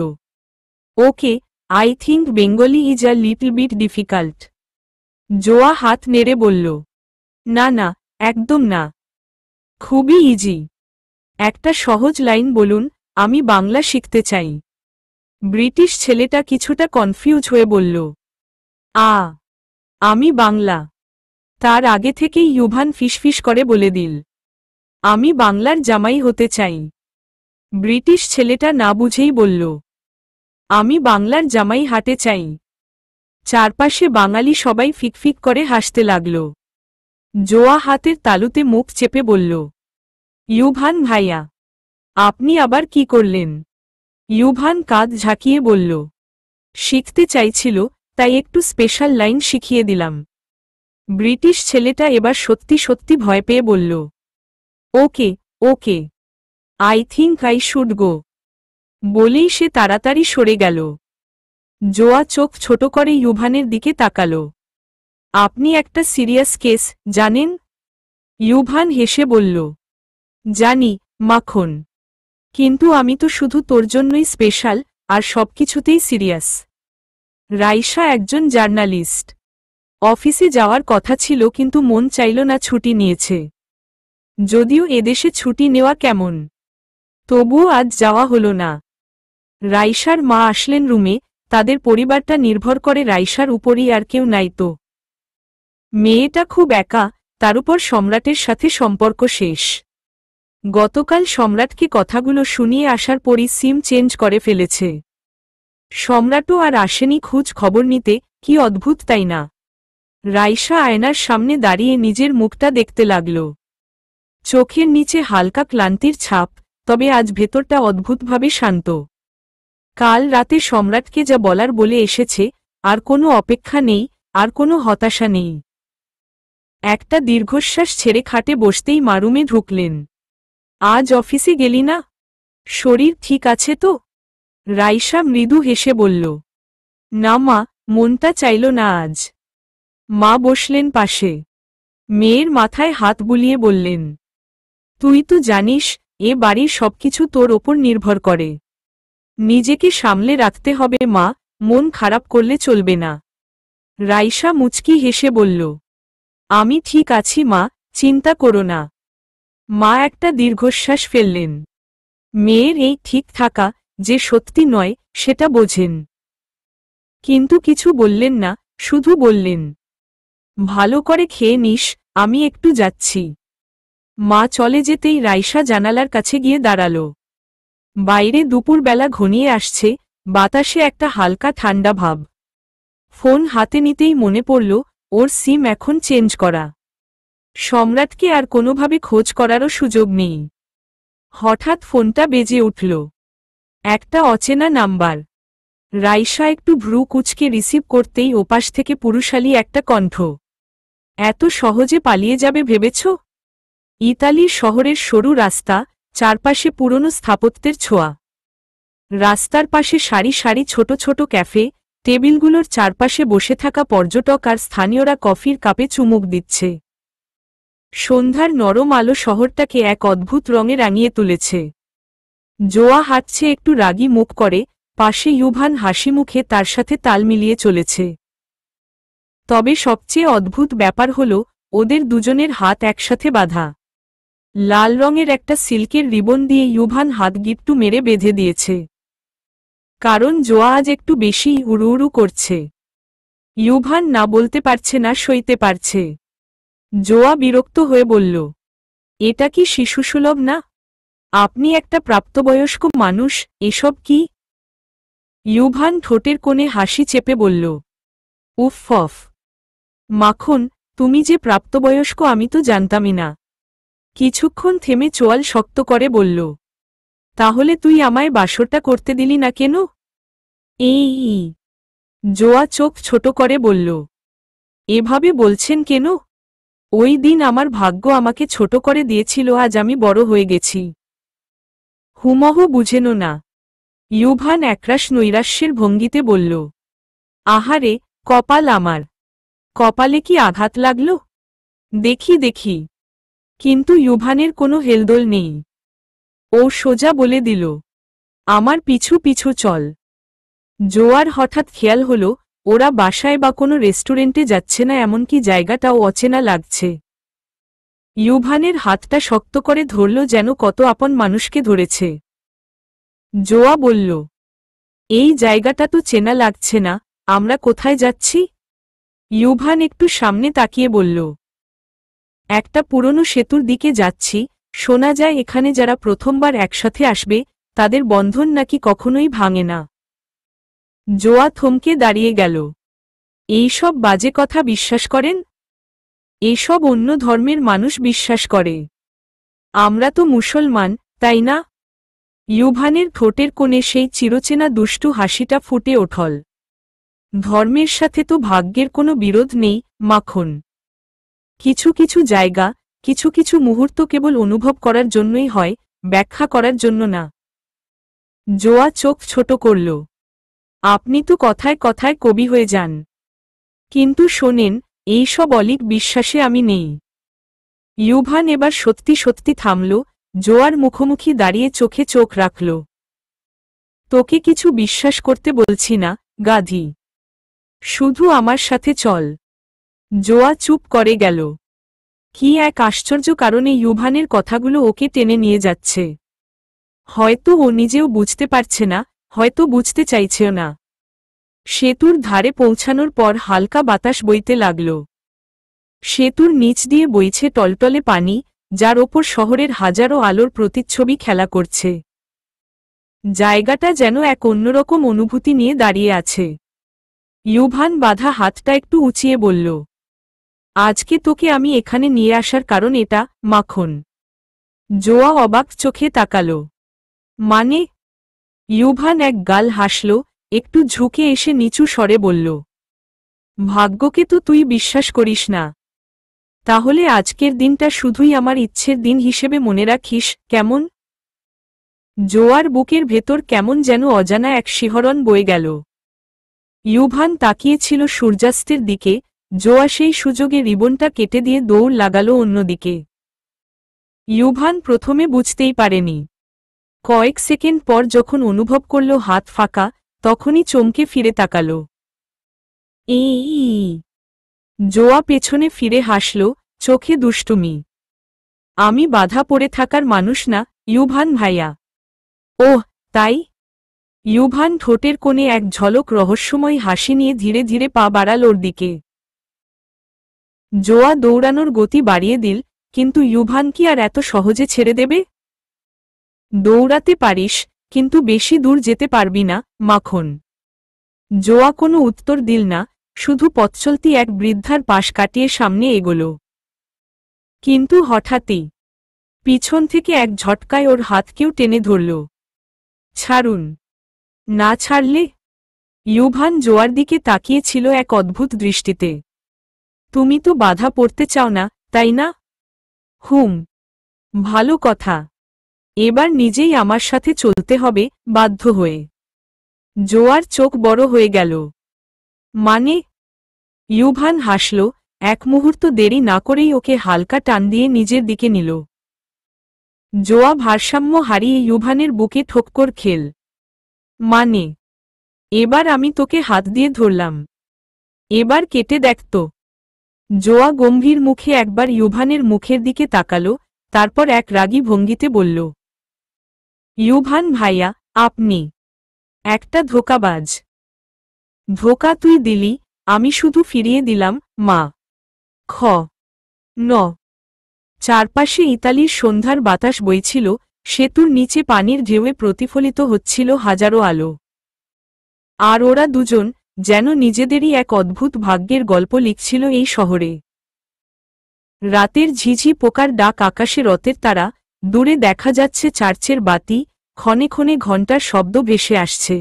okay, I think Bengali is a little bit difficult. Zoya হাত নেড়ে বলল, না না, একদম না, খুবই ইজি। একটা সহজ লাইন বলুন, আমি বাংলা শিখতে চাই। ব্রিটিশ ছেলেটা কিছুটা কনফিউজ হয়ে বলল, আমি বাংলা। তার আগে থেকেই ইউভান ফিসফিস করে বলে দিল, আমি বাংলার জামাই হতে চাই। ব্রিটিশ ছেলেটা না বুঝেই বলল, আমি বাংলার জামাই হাটে চাই। চারপাশে বাঙালি সবাই ফিকফিক করে হাসতে লাগল। জোয়া হাতের তালুতে মুখ চেপে বলল, ইউভান ভাইয়া, আপনি আবার কি করলেন? ইউভান কাঁধ ঝাঁকিয়ে বলল, শিখতে চাইছিল, তাই একটু স্পেশাল লাইন শিখিয়ে দিলাম। ব্রিটিশ ছেলেটা এবার সত্যি সত্যি ভয় পেয়ে বলল, okay, okay, I think I should go. বলেই সে তাড়াতাড়ি সরে গেল। জোয়া চোখ ছোট করে ইউভানের দিকে তাকাল। আপনি একটা সিরিয়াস কেস, জানেন? ইউভান হেসে বলল, জানি, মাখন। কিন্তু আমি তো শুধু তোর জন্যই স্পেশাল, আর সবকিছুতেই সিরিয়াস। রাইসা একজন জার্নালিস্ট। অফিসে যাওয়ার কথা ছিল কিন্তু মন চাইল না, ছুটি নিয়েছে। যদিও এদেশে ছুটি নেওয়া কেমন, তবুও আজ যাওয়া হলো না। রাইসার মা আসলেন রুমে। তাদের পরিবারটা নির্ভর করে রাইসার উপরই, আর কেউ নাই তো। মেয়েটা খুব একা, তার উপর সম্রাটের সাথে সম্পর্ক শেষ। গতকাল সম্রাটকে কথাগুলো শুনিয়ে আসার পরই সিম চেঞ্জ করে ফেলেছে। সম্রাটও আর আসেনি খোঁজ খবর নিতে। কি অদ্ভুত, তাই না? রাইসা আয়নার সামনে দাঁড়িয়ে নিজের মুখটা দেখতে লাগল। চোখের নিচে হালকা ক্লান্তির ছাপ, তবে আজ ভেতরটা অদ্ভুতভাবে শান্ত। কাল রাতে সম্রাটকে যা বলার বলে এসেছে, আর কোনো অপেক্ষা নেই, আর কোনো হতাশা নেই। একটা দীর্ঘশ্বাস ছেড়ে খাটে বসতেই মা রুমে ঢুকলেন। আজ অফিসে গেলি না? শরীর ঠিক আছে তো? রাইসা মৃদু হেসে বলল, না মা, মনটা চাইল না আজ। মা বসলেন পাশে। মেয়ের মাথায় হাত বুলিয়ে বললেন, তুই তো জানিস এ বাড়ির সবকিছু তোর ওপর নির্ভর করে। নিজেকে সামলে রাখতে হবে মা, মন খারাপ করলে চলবে না। রাইসা মুচকি হেসে বলল, আমি ঠিক আছি মা, চিন্তা করো না। মা একটা দীর্ঘশ্বাস ফেললেন। মেয়ের এই ঠিক থাকা যে সত্যি নয় সেটা বোঝেন। কিন্তু কিছু বললেন না, শুধু বললেন, ভালো করে খেয়ে নিস, আমি একটু যাচ্ছি। মা চলে যেতেই রাইসা জানালার কাছে গিয়ে দাঁড়াল। বাইরে দুপুরবেলা ঘনিয়ে আসছে, বাতাসে একটা হালকা ঠান্ডা ভাব। ফোন হাতে নিতেই মনে পড়ল ওর সিম এখন চেঞ্জ করা। সম্রাটকে আর কোনোভাবে খোঁজ করারও সুযোগ নেই। হঠাৎ ফোনটা বেজে উঠল। একটা অচেনা নাম্বার। রাইসা একটু ভ্রু কুঁচকে রিসিভ করতেই ওপাশ থেকে পুরুষালী একটা কণ্ঠ। এত সহজে পালিয়ে যাবে ভেবেছ? ইতালির শহরের সরু রাস্তা, চারপাশে পুরনো স্থাপত্যের ছোঁয়া। রাস্তার পাশে সারি সারি ছোট ছোট ক্যাফে, টেবিলগুলোর চারপাশে বসে থাকা পর্যটক আর স্থানীয়রা কফির কাপে চুমুক দিচ্ছে। সন্ধ্যার নরম আলো শহরটাকে এক অদ্ভুত রঙে রাঙিয়ে তুলেছে। জোয়া হাঁটছে একটু রাগী মুখ করে, পাশে ইউভান হাসি মুখে তার সাথে তাল মিলিয়ে চলেছে। তবে সবচেয়ে অদ্ভুত ব্যাপার হল ওদের দুজনের হাত একসাথে বাঁধা। লাল রঙের একটা সিল্কের রিবন দিয়ে ইউভান হাত গিট্টু মেরে বেঁধে দিয়েছে। কারণ জোয়া আজ একটু বেশি উড়ু উড়ু করছে। ইউভান না বলতে পারছে না, সইতে পারছে। জোয়া বিরক্ত হয়ে বলল, এটা কি শিশুসুলভ না? আপনি একটা প্রাপ্তবয়স্ক মানুষ, এসব কি? ইউভান ঠোঁটের কোণে হাসি চেপে বলল, উফ ফফ মাখন, তুমি যে প্রাপ্তবয়স্ক আমি তো জানতামই না। কিছুক্ষণ থেমে চোয়াল শক্ত করে বলল, তাহলে তুই আমায় বাসরটা করতে দিলি না কেন? এই জোয়া চোখ ছোট করে বলল, এভাবে বলছেন কেন? ওই দিন আমার ভাগ্য আমাকে ছোট করে দিয়েছিল, আজ আমি বড় হয়ে গেছি। হুমহ বুঝেন না? ইউভান একরাশ নৈরাশ্যের ভঙ্গিতে বলল, আহারে কপাল আমার। কপালে কি আঘাত লাগল? দেখি দেখি। কিন্তু ইউভানের কোনো হেলদোল নেই। ও সোজা বলে দিল, আমার পিছু পিছু চল। জোয়ার হঠাৎ খেয়াল হল ওরা বাসায় বা কোনো রেস্টুরেন্টে যাচ্ছে না, এমনকি জায়গাটাও অচেনা লাগছে। ইউভানের হাতটা শক্ত করে ধরল, যেন কত আপন মানুষকে ধরেছে। জোয়া বলল, এই জায়গাটা তো চেনা লাগছে না, আমরা কোথায় যাচ্ছি? ইউভান একটু সামনে তাকিয়ে বলল, একটা পুরনো সেতুর দিকে যাচ্ছি। শোনা যায় এখানে যারা প্রথমবার একসাথে আসবে তাদের বন্ধন নাকি কখনোই ভাঙে না। জোয়া থমকে দাঁড়িয়ে গেল। এইসব বাজে কথা বিশ্বাস করেন? এসব অন্য ধর্মের মানুষ বিশ্বাস করে। আমরা তো মুসলমান, তাই না? ইউভানের ঠোঁটের কোণে সেই চিরচেনা দুষ্টু হাসিটা ফুটে ওঠল। ধর্মের সাথে তো ভাগ্যের কোনো বিরোধ নেই মাখন। কিছু কিছু জায়গা, কিছু কিছু মুহূর্ত কেবল অনুভব করার জন্যই হয়, ব্যাখ্যা করার জন্য না। জোয়া চোখ ছোট করল। আপনি তো কথায় কথায় কবি হয়ে যান। কিন্তু শোনেন, এই সব অলীক বিশ্বাসে আমি নেই। ইউভান এবার সত্যি সত্যি থামল। জোয়ার মুখোমুখি দাঁড়িয়ে চোখে চোখ রাখল। তোকে কিছু বিশ্বাস করতে বলছি না, গাধি। শুধু আমার সাথে চল। জোয়া চুপ করে গেল। কি এক আশ্চর্য কারণে ইউভানের কথাগুলো ওকে টেনে নিয়ে যাচ্ছে। হয়তো ও নিজেও বুঝতে পারছে না, হয়তো বুঝতে চাইছেও না। সেতুর ধারে পৌঁছানোর পর হালকা বাতাস বইতে লাগল। সেতুর নিচ দিয়ে বইছে টলটলে পানি, যার ওপর শহরের হাজারো আলোর প্রতিচ্ছবি খেলা করছে। জায়গাটা যেন এক অন্যরকম অনুভূতি নিয়ে দাঁড়িয়ে আছে। ইউভান বাঁধা হাতটা একটু উঁচিয়ে বলল, আজকে তোকে আমি এখানে নিয়ে আসার কারণ এটা, মাখন। জোয়া অবাক চোখে তাকাল। মানে? ইউভান এক গাল হাসল, একটু ঝুঁকে এসে নিচু স্বরে বলল, ভাগ্যকে তো তুই বিশ্বাস করিস না। তাহলে আজকের দিনটা শুধুই আমার ইচ্ছের দিন হিসেবে মনে রাখিস, কেমন? জোয়ার বুকের ভেতর কেমন যেন অজানা এক শিহরণ বয়ে গেল। ইউভান তাকিয়েছিল সূর্যাস্তের দিকে, জোয়া সেই সুযোগে রিবনটা কেটে দিয়ে দৌড় লাগালো অন্যদিকে। ইউভান প্রথমে বুঝতেই পারেনি। কয়েক সেকেন্ড পর যখন অনুভব করল হাত ফাঁকা, তখনই চমকে ফিরে তাকাল। জোয়া পেছনে ফিরে হাসল, চোখে দুষ্টুমি। আমি বাধা পড়ে থাকার মানুষ না, ইউভান ভাইয়া। ওহ, তাই? ইউভান ঠোঁটের কোণে এক ঝলক রহস্যময় হাসি নিয়ে ধীরে ধীরে পা বাড়াল ওর দিকে। জোয়া দৌড়ানোর গতি বাড়িয়ে দিল, কিন্তু ইউভান কি আর এত সহজে ছেড়ে দেবে? দৌড়াতে পারিস, কিন্তু বেশি দূর যেতে পারবি না, মাখন। জোয়া কোনো উত্তর দিল না, শুধু পথচলতি এক বৃদ্ধার পাশ কাটিয়ে সামনে এগোল। কিন্তু হঠাৎই পিছন থেকে এক ঝটকায় ওর হাত কেউ টেনে ধরল। ছাড়ুন। না ছাড়লে? ইউভান জোয়ার দিকে তাকিয়েছিল এক অদ্ভুত দৃষ্টিতে। তুমি তো বাধা পড়তে চাও না, তাই না? হুম। ভালো কথা। এবার নিজেই আমার সাথে চলতে হবে, বাধ্য হয়ে। জোয়ার চোখ বড় হয়ে গেল। মানে? ইউভান হাসল, এক মুহূর্ত দেরি না করেই ওকে হালকা টান দিয়ে নিজের দিকে নিল। জোয়া ভারসাম্য হারিয়ে ইউভানের বুকে ঠোক্কর খেল। মানে? এবার আমি তোকে হাত দিয়ে ধরলাম। এবার কেটে দেখত। জোয়া গম্ভীর মুখে একবার ইউভানের মুখের দিকে তাকাল, তারপর এক রাগী ভঙ্গিতে বলল, ইউভান ভাইয়া, আপনি একটা ধোঁকাবাজ। ধোঁকা তুই দিলি, আমি শুধু ফিরিয়ে দিলাম, মা। খ ন চারপাশে ইতালির সন্ধ্যার বাতাস বইছিল, সেতুর নিচে পানির ঢেউয়ে প্রতিফলিত হচ্ছিল হাজারো আলো। আর ওরা দুজন যেন নিজেদেরই এক অদ্ভুত ভাগ্যের গল্প লিখছিল এই শহরে। রাতের ঝিঝি পোকার ডাক, আকাশে রথের তারা, দূরে দেখা যাচ্ছে চার্চের বাতি, ক্ষণে ক্ষণে ঘণ্টার শব্দ ভেসে আসছে।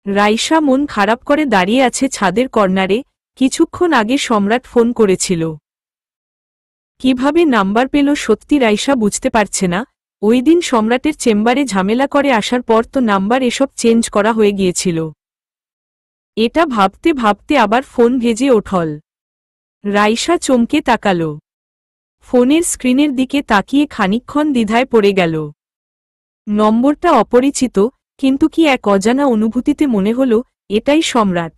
রাইসা মন খারাপ করে দাঁড়িয়ে আছে ছাদের কর্নারে। কিছুক্ষণ আগে সম্রাট ফোন করেছিল। কিভাবে নাম্বার পেল সত্যি রাইসা বুঝতে পারছে না। ওই দিন সম্রাটের চেম্বারে ঝামেলা করে আসার পর তো নাম্বার এসব চেঞ্জ করা হয়ে গিয়েছিল। এটা ভাবতে ভাবতে আবার ফোন ভেজে ওঠল। রাইসা চমকে তাকাল। ফোনের স্ক্রিনের দিকে তাকিয়ে খানিকক্ষণ দ্বিধায় পড়ে গেল। নম্বরটা অপরিচিত, কিন্তু কি এক অজানা অনুভূতিতে মনে হল এটাই সম্রাট।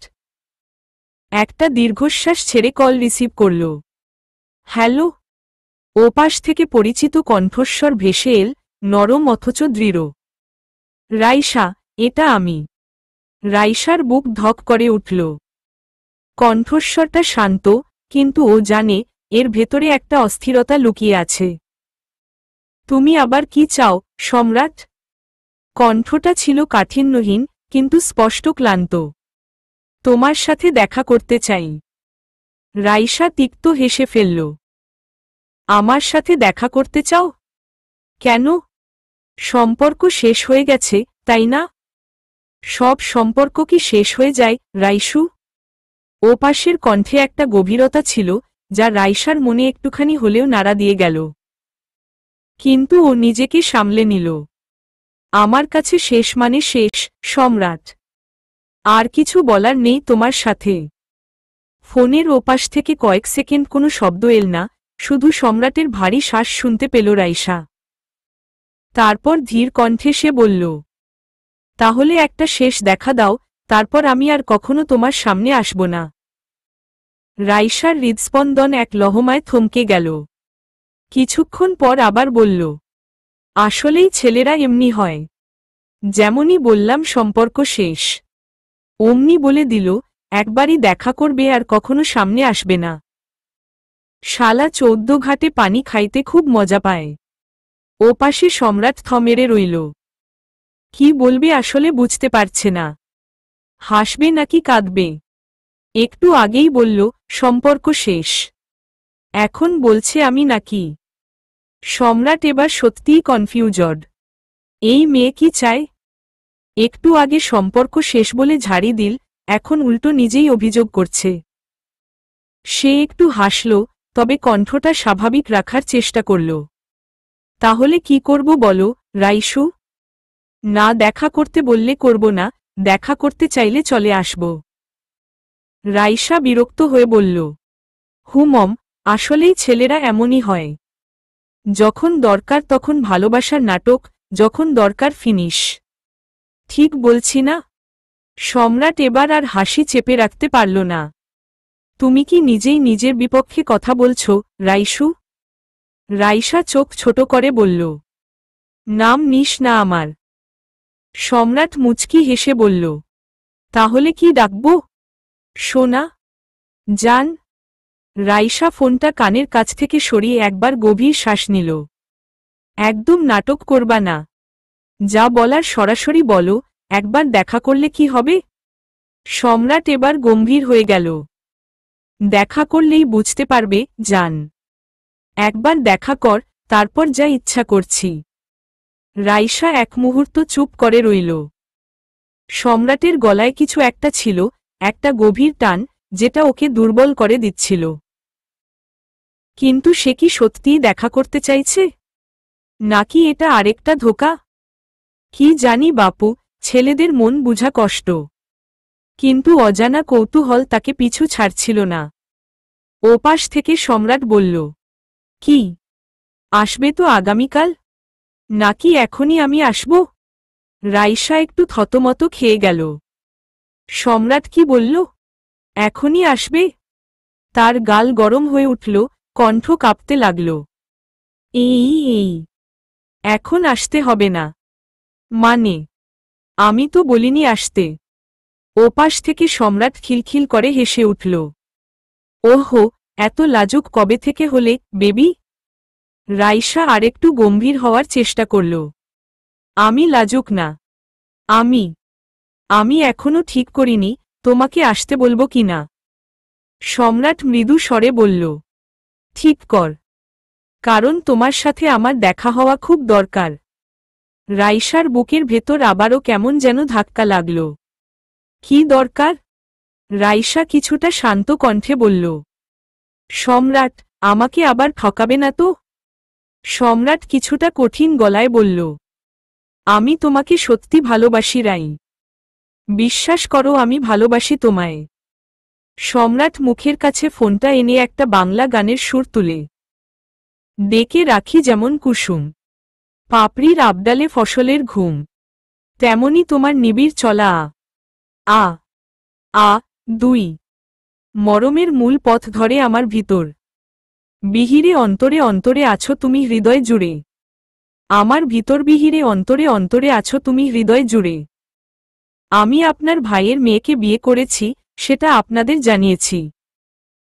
একটা দীর্ঘশ্বাস ছেড়ে কল রিসিভ করল। হ্যালো। ওপাশ থেকে পরিচিত কণ্ঠস্বর ভেসে এল, নরম অথচ দৃঢ়। রাইসা, এটা আমি। রাইসার বুক ধক করে উঠল। কণ্ঠস্বরটা শান্ত, কিন্তু ও জানে এর ভেতরে একটা অস্থিরতা লুকিয়ে আছে। তুমি আবার কি চাও, সম্রাট? কণ্ঠটা ছিল কাঠিন্যহীন, কিন্তু স্পষ্ট ক্লান্ত। তোমার সাথে দেখা করতে চাই। রাইসা তিক্ত হেসে ফেলল। আমার সাথে দেখা করতে চাও? কেন? সম্পর্ক শেষ হয়ে গেছে, তাই না? সব সম্পর্ক কি শেষ হয়ে যায়, রাইসু? ওপাশের কণ্ঠে একটা গভীরতা ছিল, যা রাইসার মনে একটুখানি হলেও নাড়া দিয়ে গেল। কিন্তু ও নিজেকে সামলে নিল। আমার কাছে শেষ মানে শেষ, সম্রাট। আর কিছু বলার নেই তোমার সাথে। ফোনের ওপাশ থেকে কয়েক সেকেন্ড কোনো শব্দ এল না, শুধু সম্রাটের ভারী শ্বাস শুনতে পেল রাইসা। তারপর ধীর কণ্ঠে সে বলল, তাহলে একটা শেষ দেখা দাও, তারপর আমি আর কখনো তোমার সামনে আসব না। রাইসার হৃদস্পন্দন এক লহমায় থমকে গেল। কিছুক্ষণ পর আবার বলল, আসলেই ছেলেরা এমনি হয়। যেমনই বললাম সম্পর্ক শেষ। অমনি বলে দিল, একবারই দেখা করবে আর কখনো সামনে আসবে না। শালা 14 ঘাটে পানি খাইতে খুব মজা পায়। ও পাশে সম্রাট থমেরে রইল। কি বলবে আসলে বুঝতে পারছে না। হাসবে নাকি কাঁদবে। একটু আগেই বলল সম্পর্ক শেষ, এখন বলছে আমি নাকি। সম্রাট এবার সত্যিই কনফিউজড। এই মেয়ে কি চায়? একটু আগে সম্পর্ক শেষ বলে ঝাড়ি দিল, এখন উল্টো নিজেই অভিযোগ করছে। সে একটু হাসল, তবে কণ্ঠটা স্বাভাবিক রাখার চেষ্টা করল। তাহলে কি করব বলো, রাইসু? না দেখা করতে বললে করব না, দেখা করতে চাইলে চলে আসব। রাইসা বিরক্ত হয়ে বলল, হুমম, আসলেই ছেলেরা এমনই হয়। যখন দরকার তখন ভালোবাসার নাটক, যখন দরকার ফিনিশ। ঠিক বলছি না? সম্রাট এবার আর হাসি চেপে রাখতে পারল না। তুমি কি নিজেই নিজের বিপক্ষে কথা বলছো, রাইসু? রাইসা চোখ ছোট করে বলল, নাম নিস না আমার। সম্রাট মুচকি হেসে বলল, তাহলে কি ডাকবো? সোনা? জান? রাইসা ফোনটা কানের কাছ থেকে সরিয়ে একবার গভীর শ্বাস নিল। একদম নাটক করবা না। যা বলার সরাসরি বলো, একবার দেখা করলে কি হবে? সম্রাট এবার গম্ভীর হয়ে গেল। দেখা করলেই বুঝতে পারবে, জান। একবার দেখা কর, তারপর যা ইচ্ছা করছি। রাইসা এক মুহূর্ত চুপ করে রইল। সম্রাটের গলায় কিছু একটা ছিল, একটা গভীর টান, যেটা ওকে দুর্বল করে দিচ্ছিল। কিন্তু সে কি সত্যিই দেখা করতে চাইছে? নাকি এটা আরেকটা ধোঁকা? কি জানি বাপু, ছেলেদের মন বুঝা কষ্ট। কিন্তু অজানা কৌতূহল তাকে পিছু ছাড়ছিল না। ওপাশ থেকে সম্রাট বলল, কি? আসবে তো আগামীকাল? নাকি এখনই আমি আসব? রাইসা একটু থতমত খেয়ে গেল। সম্রাট কি বলল? এখনই আসবে? তার গাল গরম হয়ে উঠল, কণ্ঠ কাঁপতে লাগল। এই এখন আসতে হবে না। মানে? আমি তো বলিনি আসতে। ওপাশ থেকে সম্রাট খিলখিল করে হেসে উঠল। ওহো, এত লাজুক কবে থেকে হলে, বেবি? রাইসা আরেকটু গম্ভীর হওয়ার চেষ্টা করল। আমি লাজুক না। আমি এখনো ঠিক করিনি তোমাকে আসতে বলবো কিনা। সম্রাট মৃদু স্বরে বলল, ঠিক কর। কারণ তোমার সাথে আমার দেখা হওয়া খুব দরকার। রাইসার বুকের ভেতর আবারও কেমন যেন ধাক্কা লাগল। কি দরকার? রাইসা কিছুটা শান্ত কণ্ঠে বলল, সম্রাট, আমাকে আবার ঠকাবে না তো? সম্রাট কিছুটা কঠিন গলায় বলল, আমি তোমাকে সত্যি ভালোবাসি রাই। বিশ্বাস করো আমি ভালোবাসি তোমায়। সম্রাট মুখের কাছে ফোনটা এনে একটা বাংলা গানের সুর তুলে, ডেকে রাখি যেমন কুসুম, পাপড়ির আবডালে ফসলের ঘুম, তেমনি তোমার নিবিড় চলা আ আ 2 মরমের মূল পথ ধরে আমার ভিতর। বিহিরে অন্তরে অন্তরে আছো তুমি হৃদয় জুড়ে। আমার ভিতর বিহিরে অন্তরে অন্তরে আছো তুমি হৃদয় জুড়ে। আমি আপনার ভাইয়ের মেয়েকে বিয়ে করেছি, সেটা আপনাদের জানিয়েছি।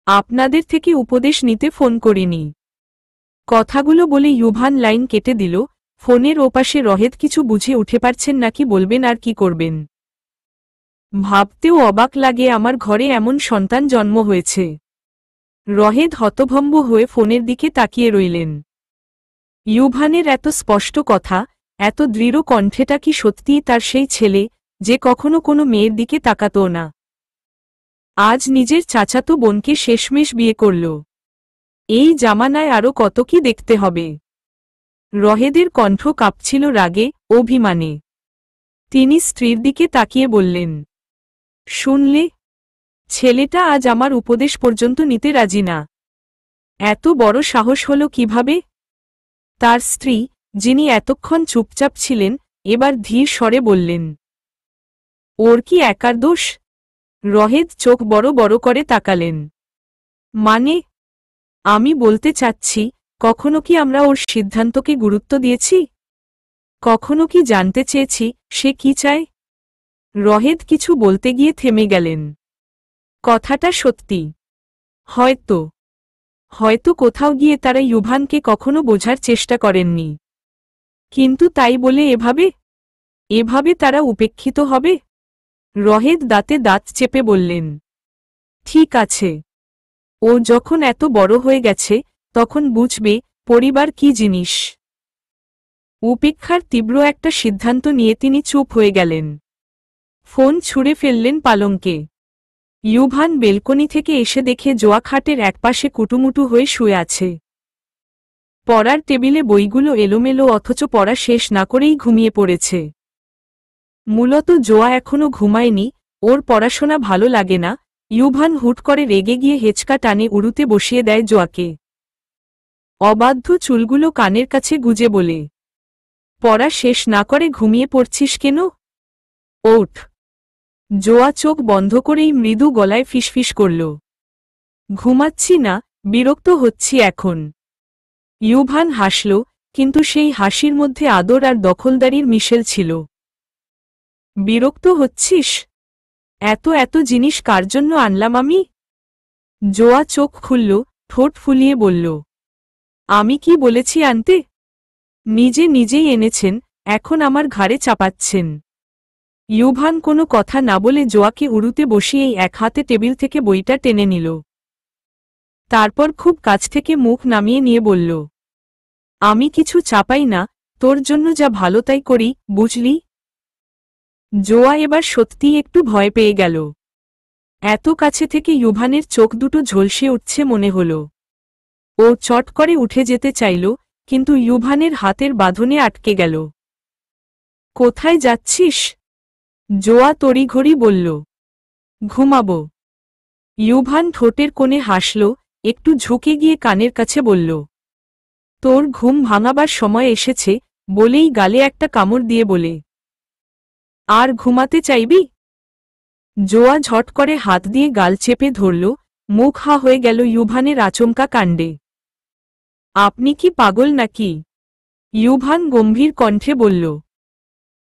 আপনাদের থেকে উপদেশ নিতে ফোন করিনি। কথাগুলো বলে ইউভান লাইন কেটে দিল। ফোনের ওপাশে রহেদ কিছু বুঝে উঠে পারছেন নাকি বলবেন আর কি করবেন। ভাবতেও অবাক লাগে আমার ঘরে এমন সন্তান জন্ম হয়েছে। রহেদ হতভম্ব হয়ে ফোনের দিকে তাকিয়ে রইলেন। ইউভানের এত স্পষ্ট কথা, এত দৃঢ় কণ্ঠেটা কি সত্যিই তার সেই ছেলে, যে কখনো কোনো মেয়ের দিকে তাকাতো না? আজ নিজের চাচাতো বোনকে শেষমেশ বিয়ে করল। এই জামানায় আরও কত কি দেখতে হবে। রহেদের কণ্ঠ কাঁপছিল রাগে, অভিমানে। তিনি স্ত্রীর দিকে তাকিয়ে বললেন, শুনলে? ছেলেটা আজ আমার উপদেশ পর্যন্ত নিতে রাজি না। এত বড় সাহস হলো কিভাবে? তার স্ত্রী, যিনি এতক্ষণ চুপচাপ ছিলেন, এবার ধীর স্বরে বললেন, ওর কি একার দোষ? রহেদ চোখ বড় বড় করে তাকালেন। মানে? আমি বলতে চাচ্ছি, কখনো কি আমরা ওর সিদ্ধান্তকে গুরুত্ব দিয়েছি? কখনো কি জানতে চেয়েছি সে কি চায়? রহেদ কিছু বলতে গিয়ে থেমে গেলেন। কথাটা সত্যি। হয়তো হয়তো কোথাও গিয়ে তারা ইউভানকে কখনো বোঝার চেষ্টা করেননি। কিন্তু তাই বলে এভাবে তারা উপেক্ষিত হবে? রহেদ দাঁতে দাঁত চেপে বললেন, ঠিক আছে, ও যখন এত বড় হয়ে গেছে তখন বুঝবে পরিবার কি জিনিস। উপেক্ষার তীব্র একটা সিদ্ধান্ত নিয়ে তিনি চুপ হয়ে গেলেন। ফোন ছুঁড়ে ফেললেন পালঙ্কে। ইউভান বেলকনি থেকে এসে দেখে জোয়া খাটের একপাশে কুটুমুটু হয়ে শুয়ে আছে। পড়ার টেবিলে বইগুলো এলোমেলো, অথচ পড়া শেষ না করেই ঘুমিয়ে পড়েছে। মূলত জোয়া এখনো ঘুমায়নি, ওর পড়াশোনা ভালো লাগে না। ইউভান হুট করে রেগে গিয়ে হেঁচকা টানে উড়ুতে বসিয়ে দেয় জোয়াকে। অবাধ্য চুলগুলো কানের কাছে গুজে বলে, পড়া শেষ না করে ঘুমিয়ে পড়ছিস কেন? ওঠ। জোয়া চোখ বন্ধ করেই মৃদু গলায় ফিসফিস করল, ঘুমাচ্ছি না, বিরক্ত হচ্ছি এখন। ইউভান হাসল, কিন্তু সেই হাসির মধ্যে আদর আর দখলদারির মিশেল ছিল। বিরক্ত হচ্ছিস? এত এত জিনিস কার জন্য আনলাম আমি? জোয়া চোখ খুলল, ঠোঁট ফুলিয়ে বলল, আমি কি বলেছি আনতে? নিজেই এনেছেন, এখন আমার ঘাড়ে চাপাচ্ছেন। ইউভান কোনো কথা না বলে জোয়াকে উড়ুতে বসিয়েই এক হাতে টেবিল থেকে বইটা টেনে নিল। তারপর খুব কাছ থেকে মুখ নামিয়ে নিয়ে বলল, আমি কিছু চাপাই না, তোর জন্য যা ভালো তাই করি, বুঝলি? জোয়া এবার সত্যিই একটু ভয় পেয়ে গেল। এত কাছে থেকে ইউভানের চোখ দুটো ঝলসে উঠছে মনে হল। ও চট করে উঠে যেতে চাইল, কিন্তু ইউভানের হাতের বাঁধনে আটকে গেল। কোথায় যাচ্ছিস? জোয়া তড়িঘড়ি বলল, ঘুমাবো। ইউভান ঠোঁটের কোণে হাসল, একটু ঝুঁকে গিয়ে কানের কাছে বলল, তোর ঘুম ভাঙাবার সময় এসেছে, বলেই গালে একটা কামড় দিয়ে বলে, আর ঘুমাতে চাইবি? জোয়া ঝট করে হাত দিয়ে গাল চেপে ধরল, মুখ হা হয়ে গেল ইউভানের আচমকা কাণ্ডে। আপনি কি পাগল নাকি? ইউভান গম্ভীর কণ্ঠে বলল,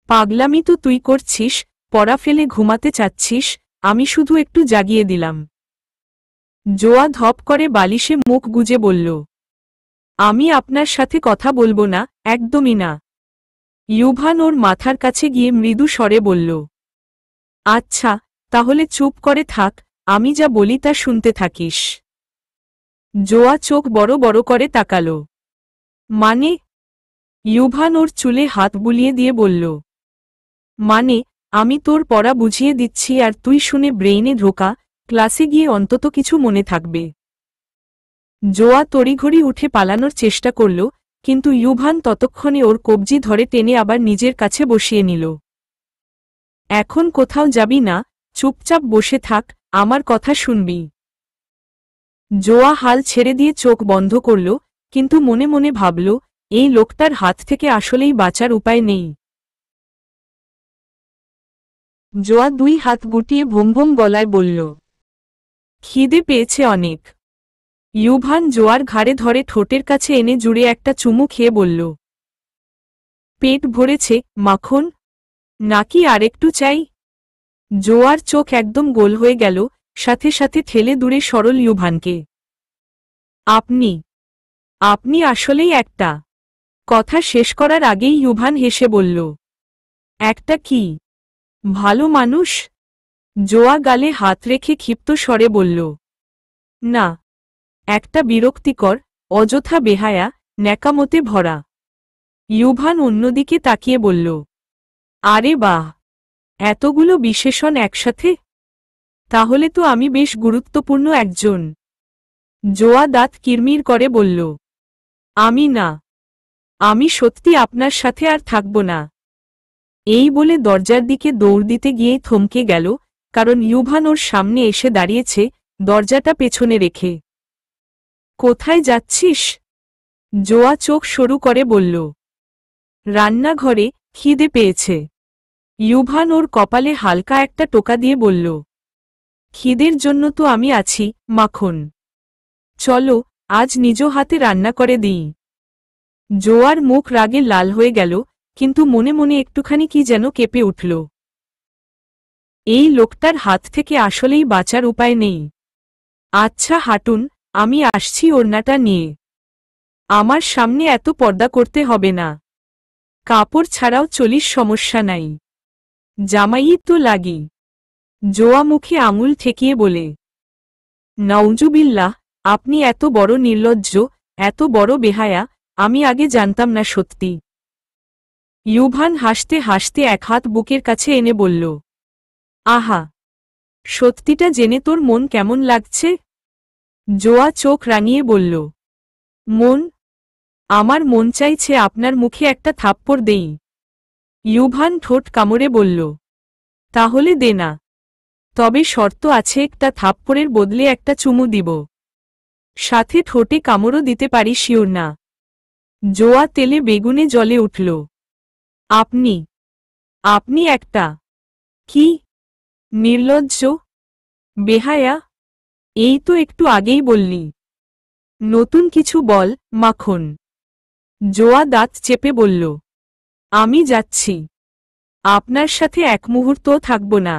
পাগলামি তো তুই করছিস, পড়া ফেলে ঘুমাতে চাচ্ছিস, আমি শুধু একটু জাগিয়ে দিলাম। জোয়া ধপ করে বালিশে মুখ গুজে বলল, আমি আপনার সাথে কথা বলবো না, একদমই না। ইউভান ওর মাথার কাছে গিয়ে মৃদু স্বরে বলল, আচ্ছা, তাহলে চুপ করে থাক, আমি যা বলি তা শুনতে থাকিস। জোয়া চোখ বড় বড় করে তাকাল। মানে? ইউভান ওর চুলে হাত বুলিয়ে দিয়ে বলল, মানে, আমি তোর পড়া বুঝিয়ে দিচ্ছি আর তুই শুনে ব্রেইনে ঢোকা, ক্লাসে গিয়ে অন্তত কিছু মনে থাকবে। জোয়া তড়িঘড়ি উঠে পালানোর চেষ্টা করল, কিন্তু ইউভান ততক্ষণে ওর কবজি ধরে টেনে আবার নিজের কাছে বসিয়ে নিল। এখন কোথাও যাবি না, চুপচাপ বসে থাক, আমার কথা শুনবি। জোয়া হাল ছেড়ে দিয়ে চোখ বন্ধ করল, কিন্তু মনে মনে ভাবল, এই লোকটার হাত থেকে আসলেই বাঁচার উপায় নেই। জোয়া দুই হাত গুটিয়ে ভুম গলায় বলল, খিদে পেয়েছে অনেক। ইউভান জোয়ার ঘাড়ে ধরে ঠোঁটের কাছে এনে জুড়ে একটা চুমু খেয়ে বলল, পেট ভরেছে, মাখন? নাকি আরেকটু চাই? জোয়ার চোখ একদম গোল হয়ে গেল, সাথে সাথে ঠেলে দূরে সরল ইউভানকে। আপনি আসলেই একটা। কথা শেষ করার আগেই ইউভান হেসে বলল, একটা কি? ভালো মানুষ? জোয়া গালে হাত রেখে ক্ষিপ্ত স্বরে বলল, না, একটা বিরক্তিকর, অযথা বেহায়া, ন্যাকামতে ভরা। ইউভান অন্যদিকে তাকিয়ে বলল, আরে বাহ, এতগুলো বিশেষণ একসাথে? তাহলে তো আমি বেশ গুরুত্বপূর্ণ একজন। জোয়া দাঁত কিরমির করে বলল, আমি সত্যি আপনার সাথে আর থাকব না। এই বলে দরজার দিকে দৌড় দিতে গিয়েই থমকে গেল, কারণ ইউভান ওর সামনে এসে দাঁড়িয়েছে, দরজাটা পেছনে রেখে। কোথায় যাচ্ছিস? জোয়া চোখ সরু করে বলল, রান্নাঘরে, খিদে পেয়েছে। ইউভান ওর কপালে হালকা একটা টোকা দিয়ে বলল, খিদের জন্য তো আমি আছি, মাখন। চলো, আজ নিজ হাতে রান্না করে দিই। জোয়ার মুখ রাগে লাল হয়ে গেল, কিন্তু মনে মনে একটুখানি কি যেন কেঁপে উঠল। এই লোকটার হাত থেকে আসলেই বাঁচার উপায় নেই। আচ্ছা হাঁটুন, আমি আসছি ওড়নাটা নিয়ে। আমার সামনে এত পর্দা করতে হবে না। কাপড় ছাড়াও চলিস, সমস্যা নাই। জামাইই তো লাগি। জোয়া মুখে আঙুল ঠেকিয়ে বলে, নাউজুবিল্লাহ, আপনি এত বড় নির্লজ্জ, এত বড় বেহায়া, আমি আগে জানতাম না সত্যি। ইউভান হাসতে হাসতে এক হাত বুকের কাছে এনে বলল, আহা, সত্যিটা জেনে তোর মন কেমন লাগছে? জোয়া চোখ রাঙিয়ে বলল, মন? আমার মন চাইছে আপনার মুখে একটা থাপ্পড় দেই। ইউভান ঠোঁট কামড়ে বলল, তাহলে দে না। তবে শর্ত আছে, একটা থাপ্পড়ের বদলে একটা চুমু দিব। সাথে ঠোঁটে কামড়ও দিতে পারি, শিওর না। জোয়া তেলে বেগুনে জ্বলে উঠল। আপনি আপনি একটা কি নির্লজ্জ, বেহায়া? এই তো একটু আগেই বললি। নতুন কিছু বল, মাখন। জোয়া দাঁত চেপে বলল, আমি যাচ্ছি। আপনার সাথে এক মুহূর্তও থাকব না।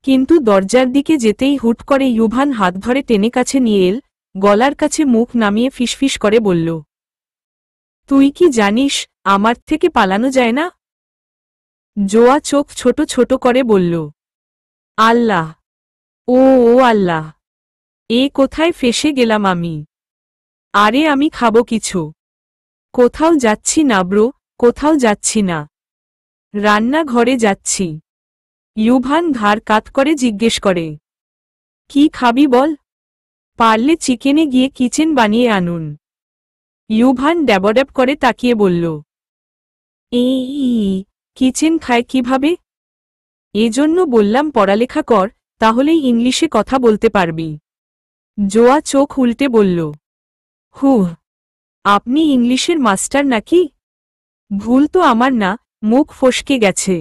কিন্তু দরজার দিকে যেতেই হুট করে ইউভান হাত ধরে টেনে কাছে নিয়ে এল, গলার কাছে মুখ নামিয়ে ফিসফিস করে বলল, তুই কি জানিস আমার থেকে পালানো যায় না? জোয়া চোখ ছোট ছোট করে বলল, আল্লাহ, ও ও আল্লাহ, এ কোথায় ফেসে গেলাম আমি? আরে আমি খাবো কিছু। কোথাও যাচ্ছি না ব্রো, কোথাও যাচ্ছি না। রান্নাঘরে যাচ্ছি। ইউভান ঘাড় কাত করে জিজ্ঞেস করে, কি খাবি বল? পারলে চিকেনে গিয়ে কিচেন বানিয়ে আনুন। ইউভান ড্যাবড্যাব করে তাকিয়ে বলল, এই কিচেন খায় কিভাবে? এজন্য বললাম পড়ালেখা কর, তাহলেই ইংলিশে কথা বলতে পারবি। জোয়া চোখ উল্টে বলল, হুহ, আপনি ইংলিশের মাস্টার নাকি? ভুল তো আমার না, মুখ ফসকে গেছে।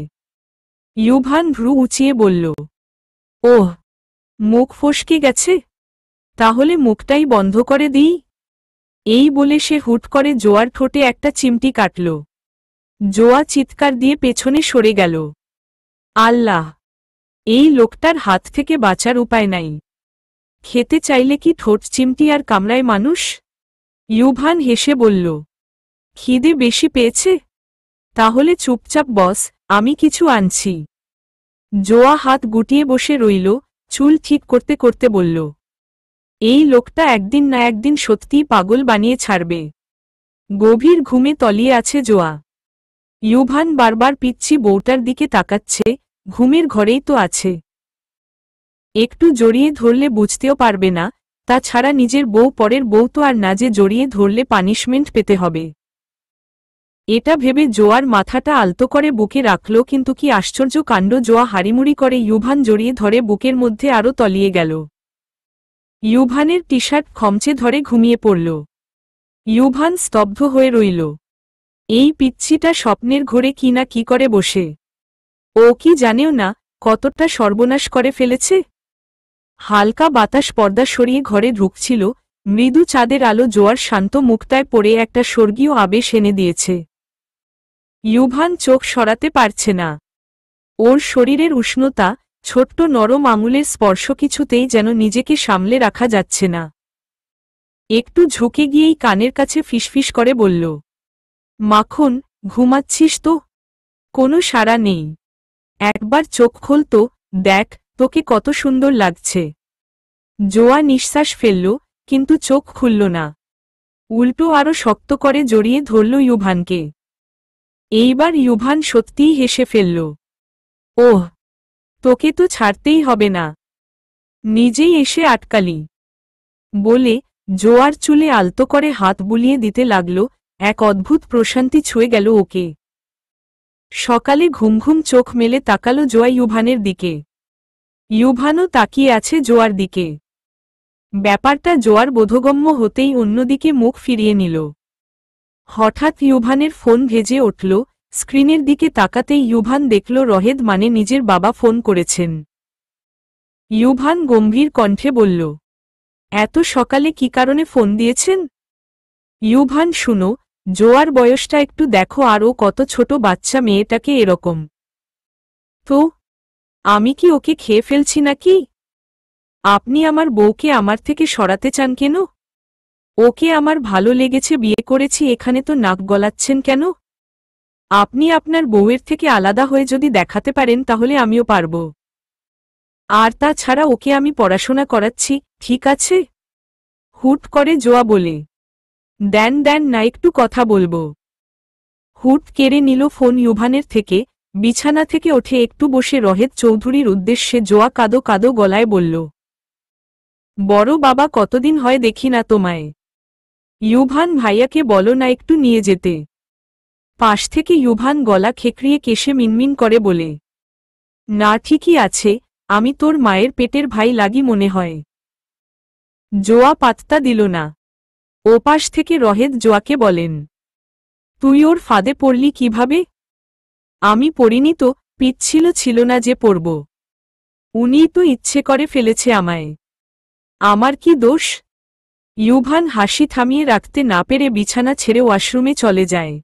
ইউভান ভ্রু উঁচিয়ে বলল, ওহ, মুখ ফসকে গেছে? তাহলে মুখটাই বন্ধ করে দিই। এই বলে সে হুট করে জোয়ার ঠোঁটে একটা চিমটি কাটল। জোয়া চিৎকার দিয়ে পেছনে সরে গেল। আল্লাহ, এই লোকটার হাত থেকে বাঁচার উপায় নাই। খেতে চাইলে কি ঠোঁট চিমটি আর কামড়ায় মানুষ? ইউভান হেসে বলল, খিদে বেশি পেয়েছে? তাহলে চুপচাপ বস, আমি কিছু আনছি। জোয়া হাত গুটিয়ে বসে রইল, চুল ঠিক করতে করতে বলল, এই লোকটা একদিন না একদিন সত্যিই পাগল বানিয়ে ছাড়বে। গভীর ঘুমে তলিয়ে আছে জোয়া। ইউভান বারবার পিচ্ছি বউটার দিকে তাকাচ্ছে, ঘুমের ঘরেই তো আছে। একটু জড়িয়ে ধরলে বুঝতেও পারবে না, তাছাড়া নিজের বউ পরের বউ তো আর না যে জড়িয়ে ধরলে পানিশমেন্ট পেতে হবে। এটা ভেবে জোয়ার মাথাটা আলতো করে বুকে রাখল, কিন্তু কি আশ্চর্য কাণ্ড, জোয়া হাড়িমুড়ি করে ইউভান জড়িয়ে ধরে বুকের মধ্যে আরও তলিয়ে গেল। ইউভানের টি শার্ট খমচে ধরে ঘুমিয়ে পড়ল। ইউভান স্তব্ধ হয়ে রইল। এই পিচ্ছিটা স্বপ্নের ঘোরে কি না কি করে বসে। ও কি জানেও না কতটা সর্বনাশ করে ফেলেছে। হালকা বাতাস পর্দা সরিয়ে ঘরে ঢুকছিল, মৃদু চাঁদের আলো জোয়ার শান্ত মুখটায় পড়ে একটা স্বর্গীয় আবেশ এনে দিয়েছে। ইউভান চোখ সরাতে পারছে না। ওর শরীরের উষ্ণতা, ছোট্ট নরম আঙুলের স্পর্শ, কিছুতেই যেন নিজেকে সামলে রাখা যাচ্ছে না। একটু ঝুঁকে গিয়েই কানের কাছে ফিসফিস করে বলল, মাখন, ঘুমাচ্ছিস তো? কোনো সাড়া নেই। একবার চোখ খোল তো, দেখ তোকে কত সুন্দর লাগছে। জোয়া নিঃশ্বাস ফেলল, কিন্তু চোখ খুলল না। উল্টো আরো শক্ত করে জড়িয়ে ধরল ইউভানকে। এইবার ইউভান সত্যিই হেসে ফেলল। ওহ, তোকে তো ছাড়তেই হবে না, নিজেই এসে আটকালি বলে জোয়ার চুলে আলতো করে হাত বুলিয়ে দিতে লাগল। এক অদ্ভুত প্রশান্তি ছুঁয়ে গেল ওকে। সকালে ঘুম ঘুম চোখ মেলে তাকালো জোয়া ইউভানের দিকে। ইউভানও তাকিয়ে আছে জোয়ার দিকে। ব্যাপারটা জোয়ার বোধগম্য হতেই অন্যদিকে মুখ ফিরিয়ে নিল। হঠাৎ ইউভানের ফোন ভেজে উঠল, স্ক্রিনের দিকে তাকাতেই ইউভান দেখল রহেদ মানে নিজের বাবা ফোন করেছেন। ইউভান গম্ভীর কণ্ঠে বলল, এত সকালে কি কারণে ফোন দিয়েছেন? ইউভান, শুনো, জোয়ার বয়সটা একটু দেখো, আর ও কত ছোট বাচ্চা, মেয়েটাকে এরকম। তো আমি কি ওকে খেয়ে ফেলছি নাকি? আপনি আমার বউকে আমার থেকে সরাতে চান কেন? ওকে আমার ভালো লেগেছে, বিয়ে করেছি, এখানে তো নাক গলাচ্ছেন কেন? আপনি আপনার বউয়ের থেকে আলাদা হয়ে যদি দেখাতে পারেন তাহলে আমিও পারব। আর তাছাড়া ওকে আমি পড়াশোনা করাচ্ছি, ঠিক আছে? হুট করে জোয়া বলে, দেন দেন না, একটু কথা বলবো। হুট কেড়ে নিল ফোন ইউভানের থেকে। বিছানা থেকে ওঠে একটু বসে রহেদ চৌধুরীর উদ্দেশ্যে জোয়া কাদো কাদো গলায় বলল, বড় বাবা, কতদিন হয় দেখি না তোমায়। ইউভান, ভাইয়াকে বলো না একটু নিয়ে যেতে। পাশ থেকে ইউভান গলা খেকড়িয়ে কেশে মিনমিন করে বলে, না ঠিকই আছে, আমি তোর মায়ের পেটের ভাই লাগি মনে হয়। জোয়া পাত্তা দিল না। ওপাশ থেকে রহেদ জোয়াকে বলেন, তুই ওর ফাঁদে পড়লি কিভাবে? আমি পড়িনি তো, পিচ্ছিল ছিল না যে পড়ব। উনিই তো ইচ্ছে করে ফেলেছে আমায়। আমার কি দোষ? ইউভান হাসি থামিয়ে রাখতে না পেরে বিছানা ছেড়ে ওয়াশরুমে চলে যায়।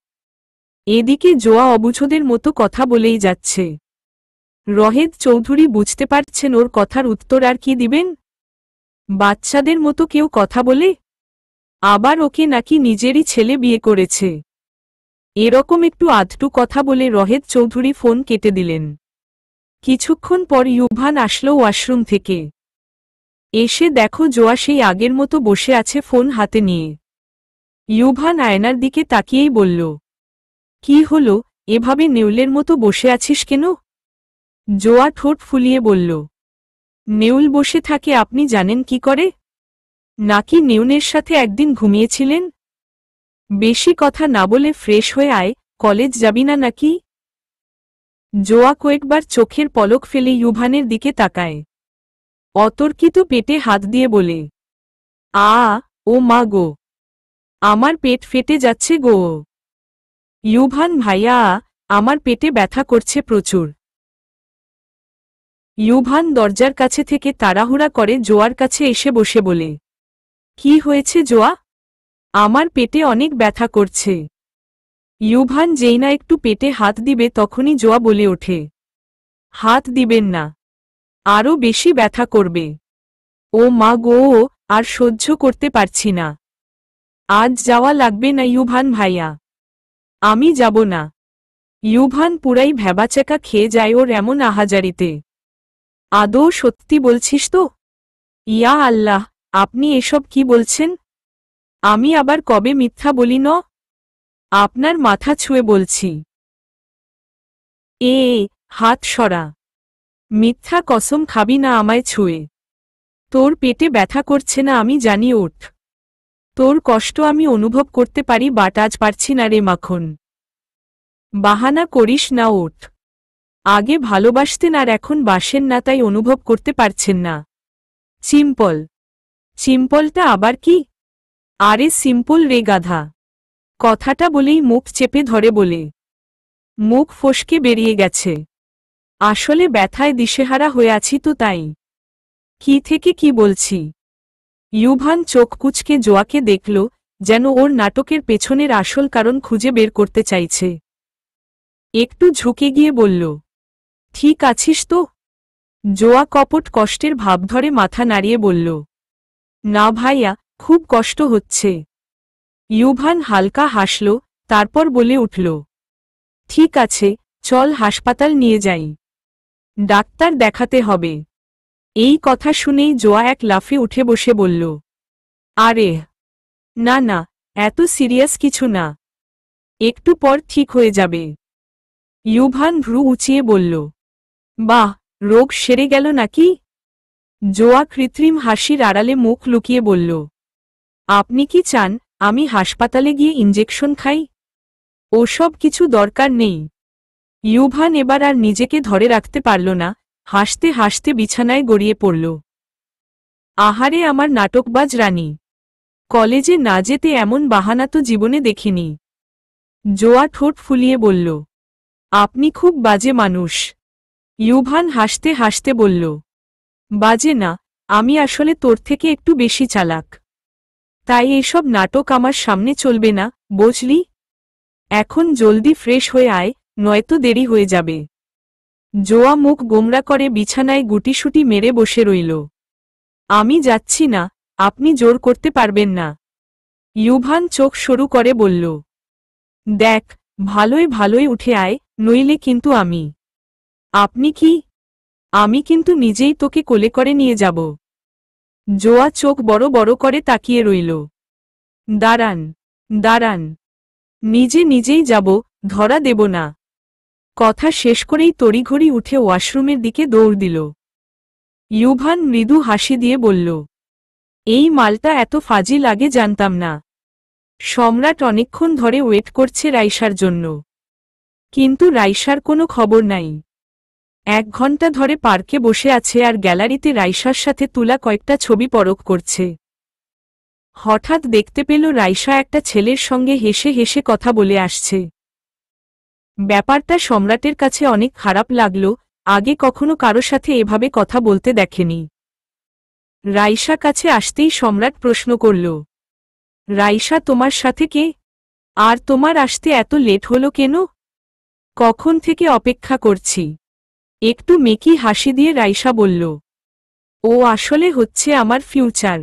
এদিকে জোয়া অবুঝদের মতো কথা বলেই যাচ্ছে। রহেদ চৌধুরী বুঝতে পারছেন ওর কথার উত্তর আর কি দিবেন। বাচ্চাদের মতো কেউ কথা বলে? আবার ওকে নাকি নিজেরই ছেলে বিয়ে করেছে। এরকম একটু আধটু কথা বলে রহেদ চৌধুরী ফোন কেটে দিলেন। কিছুক্ষণ পর ইউভান আসলো ওয়াশরুম থেকে। এসে দেখো জোয়া সেই আগের মতো বসে আছে ফোন হাতে নিয়ে। ইউভান আয়নার দিকে তাকিয়েই বলল, কি হলো, এভাবে নেউলের মতো বসে আছিস কেন? জোয়া ঠোঁট ফুলিয়ে বলল, নেউল বসে থাকে আপনি জানেন কি করে? নাকি নেউলের সাথে একদিন ঘুমিয়েছিলেন? বেশি কথা না বলে ফ্রেশ হয়ে আয়, কলেজ যাবি না নাকি? জোয়া কয়েকবার চোখের পলক ফেলে ইউভানের দিকে তাকায়। অতর্কিত পেটে হাত দিয়ে বলে, ও মা গো, আমার পেট ফেটে যাচ্ছে গো। ইউভান, ভাইয়া, আমার পেটে ব্যথা করছে প্রচুর। ইউভান দরজার কাছে থেকে তাড়াহুড়া করে জোয়ার কাছে এসে বসে বলে, কি হয়েছে জোয়া? আমার পেটে অনেক ব্যথা করছে। ইউভান যেই না একটু পেটে হাত দিবে তখনই জোয়া বলে ওঠে, হাত দিবেন না, আরও বেশি ব্যথা করবে। ও মা গো, আর সহ্য করতে পারছি না। আজ যাওয়া লাগবে না ইউভান ভাইয়া। আমি যাব না। ইউভান পুরাই ভ্যাবাচাকা খেয়ে যায় ওর এমন আহাজারিতে। আদৌ সত্যি বলছিস তো? ইয়া আল্লাহ, আপনি এসব কি বলছেন? আমি আবার কবে মিথ্যা বলি ন? আপনার মাথা ছুঁয়ে বলছি। হাত সরা। মিথ্যা কসম খাবি না আমায় ছুঁয়ে। তোর পেটে ব্যথা করছে না আমি জানি, ওঠ। তোর কষ্ট আমি অনুভব করতে পারি, বাট আজ পারছি না রে মাখন। বাহানা করিস না, ওঠ। আগে ভালোবাসতেন আর এখন বাসেন না, তাই অনুভব করতে পারছেন না। সিম্পল। সিম্পলটা আবার কি? আরে সিম্পল রে গাধা। কথাটা বলেই মুখ চেপে ধরে বলে, মুখ ফসকে বেরিয়ে গেছে। আসলে ব্যথায় দিশেহারা হয়ে আছি তো তাই। কি থেকে কি বলছি? ইউভান চোখ কুচকে জোয়াকে দেখল, যেন ওর নাটকের পেছনের আসল কারণ খুঁজে বের করতে চাইছে। একটু ঝুঁকে গিয়ে বলল, ঠিক আছিস তো? জোয়া কপট কষ্টের ভাব ধরে মাথা নাড়িয়ে বলল, না ভাইয়া, খুব কষ্ট হচ্ছে। ইউভান হালকা হাসল, তারপর বলে উঠল, ঠিক আছে, চল হাসপাতাল নিয়ে যাই। ডাক্তার দেখাতে হবে। এই কথা শুনেই জোয়া এক লাফে উঠে বসে বলল, আরে না না, এত সিরিয়াস কিছু না, একটু পর ঠিক হয়ে যাবে। ইউভান ভ্রু উঁচিয়ে বলল, বাহ, রোগ সেরে গেল নাকি? জোয়া কৃত্রিম হাসির আড়ালে মুখ লুকিয়ে বলল, আপনি কি চান আমি হাসপাতালে গিয়ে ইঞ্জেকশন খাই? ওসব কিছু দরকার নেই। ইউভান এবার আর নিজেকে ধরে রাখতে পারল না, হাসতে হাসতে বিছানায় গড়িয়ে পড়ল। আহারে আমার নাটকবাজ রানী, কলেজে না যেতে এমন বাহানা তো জীবনে দেখিনি। জোয়া ঠোঁট ফুলিয়ে বলল, আপনি খুব বাজে মানুষ। ইউভান হাসতে হাসতে বলল, বাজে না, আমি আসলে তোর থেকে একটু বেশি চালাক। তাই এসব নাটক আমার সামনে চলবে না, বুঝলি? এখন জলদি ফ্রেশ হয়ে আয়, নয়তো দেরি হয়ে যাবে। জোয়া মুখ গোমরা করে বিছানায় গুটিসুটি মেরে বসে রইল। আমি যাচ্ছি না, আপনি জোর করতে পারবেন না। ইউভান চোখ সরু করে বলল, দেখ, ভালোই ভালোই উঠে আয়, নইলে কিন্তু আপনি কি? আমি কিন্তু নিজেই তোকে কোলে করে নিয়ে যাব। জোয়া চোখ বড় বড় করে তাকিয়ে রইল। দাঁড়ান, দাঁড়ান, নিজেই যাব, ধরা দেব না। কথা শেষ করেই তড়িঘড়ি উঠে ওয়াশরুমের দিকে দৌড় দিল। ইউভান মৃদু হাসি দিয়ে বলল, এই মালটা এত ফাজি লাগে জানতাম না। সম্রাট অনেকক্ষণ ধরে ওয়েট করছে রাইসার জন্য, কিন্তু রাইসার কোনো খবর নাই। 1 ঘন্টা ধরে পার্কে বসে আছে আর গ্যালারিতে রাইসার সাথে তোলা কয়েকটা ছবি পরখ করছে। হঠাৎ দেখতে পেল রাইসা একটা ছেলের সঙ্গে হেসে হেসে কথা বলে আসছে। ব্যাপারটা সম্রাটের কাছে অনেক খারাপ লাগল, আগে কখনো কারো সাথে এভাবে কথা বলতে দেখেনি। রাইসা কাছে আসতেই সম্রাট প্রশ্ন করল, রাইসা তোমার সাথে কে? আর তোমার আসতে এত লেট হলো কেন? কখন থেকে অপেক্ষা করছি। একটু মেকি হাসি দিয়ে রাইসা বলল, ও আসলে হচ্ছে আমার ফিউচার।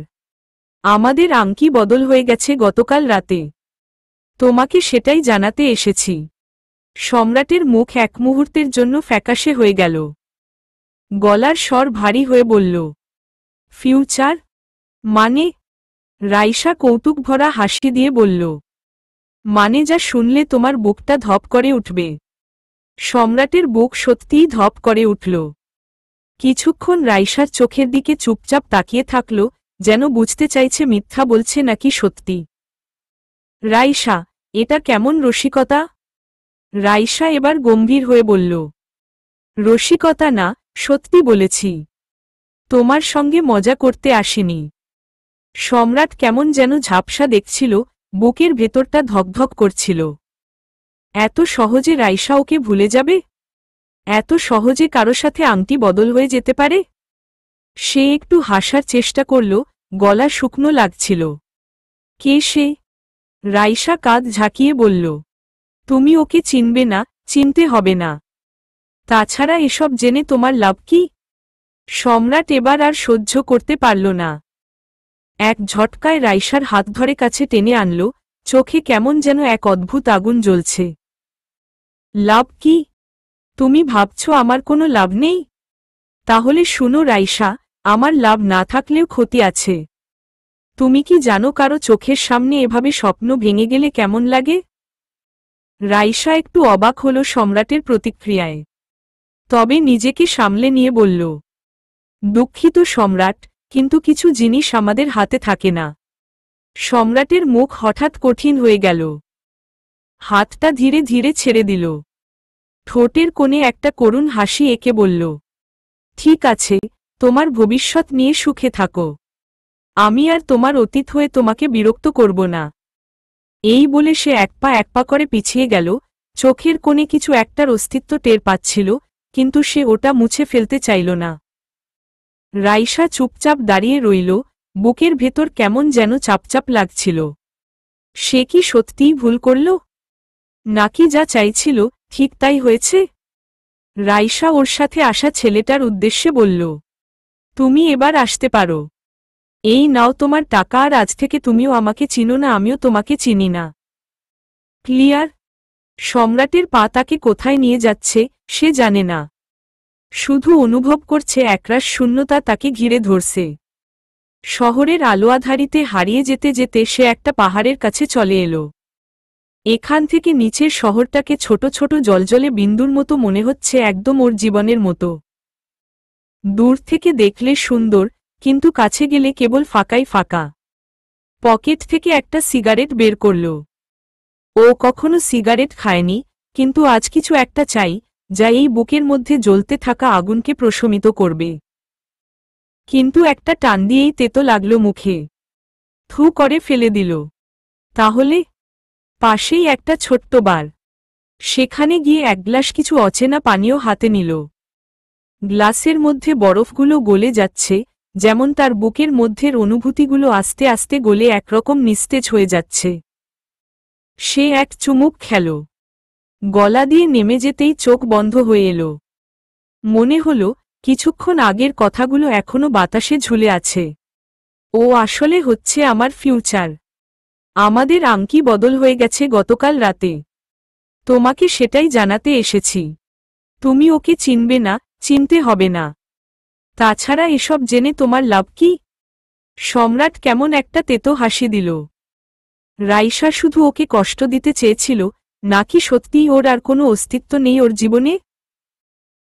আমাদের আংটি বদল হয়ে গেছে গতকাল রাতে। তোমাকে সেটাই জানাতে এসেছি। সম্রাটের মুখ এক মুহূর্তের জন্য ফ্যাকাশে হয়ে গেল। গলার স্বর ভারী হয়ে বলল, ফিউচার মানে? রাইসা কৌতুক ভরা হাসি দিয়ে বলল, মানে যা শুনলে তোমার বুকটা ধপ করে উঠবে। সম্রাটের বুক সত্যিই ধপ করে উঠল। কিছুক্ষণ রাইসার চোখের দিকে চুপচাপ তাকিয়ে থাকল, যেন বুঝতে চাইছে মিথ্যা বলছে নাকি সত্যি। রাইসা, এটা কেমন রসিকতা? রাইসা এবার গম্ভীর হয়ে বলল, রসিকতা না, সত্যি বলেছি। তোমার সঙ্গে মজা করতে আসিনি। সম্রাট কেমন যেন ঝাপসা দেখছিল, বুকের ভেতরটা ধকধক করছিল। এত সহজে রাইসা ওকে ভুলে যাবে? এত সহজে কারো সাথে আংটি বদল হয়ে যেতে পারে? সে একটু হাসার চেষ্টা করল, গলা শুকনো লাগছিল। কে সে? রাইসা কাঁধ ঝাঁকিয়ে বলল, তুমি ওকে চিনবে না, চিনতে হবে না। তাছাড়া এসব জেনে তোমার লাভ কি? সম্রাট এবার আর সহ্য করতে পারল না। এক ঝটকায় রাইসার হাত ধরে কাছে টেনে আনল, চোখে কেমন যেন এক অদ্ভুত আগুন জ্বলছে। লাভ কি? তুমি ভাবছ আমার কোনো লাভ নেই? তাহলে শুনো রাইসা, আমার লাভ না থাকলেও ক্ষতি আছে। তুমি কি জানো কারো চোখের সামনে এভাবে স্বপ্ন ভেঙে গেলে কেমন লাগে? রাইসা একটু অবাক হল সম্রাটের প্রতিক্রিয়ায়। তবে নিজেকে সামলে নিয়ে বলল, দুঃখিত সম্রাট, কিন্তু কিছু জিনিস আমাদের হাতে থাকে না। সম্রাটের মুখ হঠাৎ কঠিন হয়ে গেল। হাতটা ধীরে ধীরে ছেড়ে দিল। ঠোঁটের কোণে একটা করুণ হাসি এঁকে বলল, ঠিক আছে, তোমার ভবিষ্যৎ নিয়ে সুখে থাকো। আমি আর তোমার অতীত হয়ে তোমাকে বিরক্ত করব না। এই বলে সে এক পা করে পিছিয়ে গেল। চোখের কোণে কিছু একটার অস্তিত্ব টের পাচ্ছিল, কিন্তু সে ওটা মুছে ফেলতে চাইল না। রাইসা চুপচাপ দাঁড়িয়ে রইল, বুকের ভেতর কেমন যেন চাপচাপ লাগছিল। সে কি সত্যিই ভুল করল? নাকি যা চাইছিল ঠিক তাই হয়েছে? রাইসা ওর সাথে আসা ছেলেটার উদ্দেশ্যে বলল, তুমি এবার আসতে পারো। এই নাও তোমার টাকা, আর আজ থেকে তুমিও আমাকে চিনো না, আমিও তোমাকে চিনি না। ক্লিয়ার? সম্রাটের পা তাকে কোথায় নিয়ে যাচ্ছে সে জানে না। শুধু অনুভব করছে একরাশ শূন্যতা তাকে ঘিরে ধরছে। শহরের আলো আধারিতে হারিয়ে যেতে যেতে সে একটা পাহাড়ের কাছে চলে এলো। এখান থেকে নিচের শহরটাকে ছোট ছোট জলজলে বিন্দুর মতো মনে হচ্ছে, একদম ওর জীবনের মতো। দূর থেকে দেখলে সুন্দর, কিন্তু কাছে গেলে কেবল ফাঁকাই ফাঁকা। পকেট থেকে একটা সিগারেট বের করল। ও কখনো সিগারেট খায়নি, কিন্তু আজ কিছু একটা চাই, যা এই বুকের মধ্যে জ্বলতে থাকা আগুনকে প্রশমিত করবে। কিন্তু একটা টান দিয়েই তেতো লাগল মুখে। থু করে ফেলে দিল। তাহলে পাশেই একটা ছোট্ট বার। সেখানে গিয়ে এক গ্লাস কিছু অচেনা পানীয় হাতে নিল। গ্লাসের মধ্যে বরফগুলো গলে যাচ্ছে, যেমন তার বুকের মধ্যের অনুভূতিগুলো আস্তে আস্তে গলে একরকম নিস্তেজ হয়ে যাচ্ছে। সে এক চুমুক খেল। গলা দিয়ে নেমে যেতেই চোখ বন্ধ হয়ে এলো। মনে হল কিছুক্ষণ আগের কথাগুলো এখনো বাতাসে ঝুলে আছে। ও আসলে হচ্ছে আমার ফিউচার। আমাদের আংটি বদল হয়ে গেছে গতকাল রাতে। তোমাকে সেটাই জানাতে এসেছি। তুমি ওকে চিনবে না, চিনতে হবে না। তাছাড়া এসব জেনে তোমার লাভ কি? সম্রাট কেমন একটা তেতো হাসি দিল। রাইসা শুধু ওকে কষ্ট দিতে চেয়েছিল, নাকি সত্যিই ওর আর কোনো অস্তিত্ব নেই ওর জীবনে?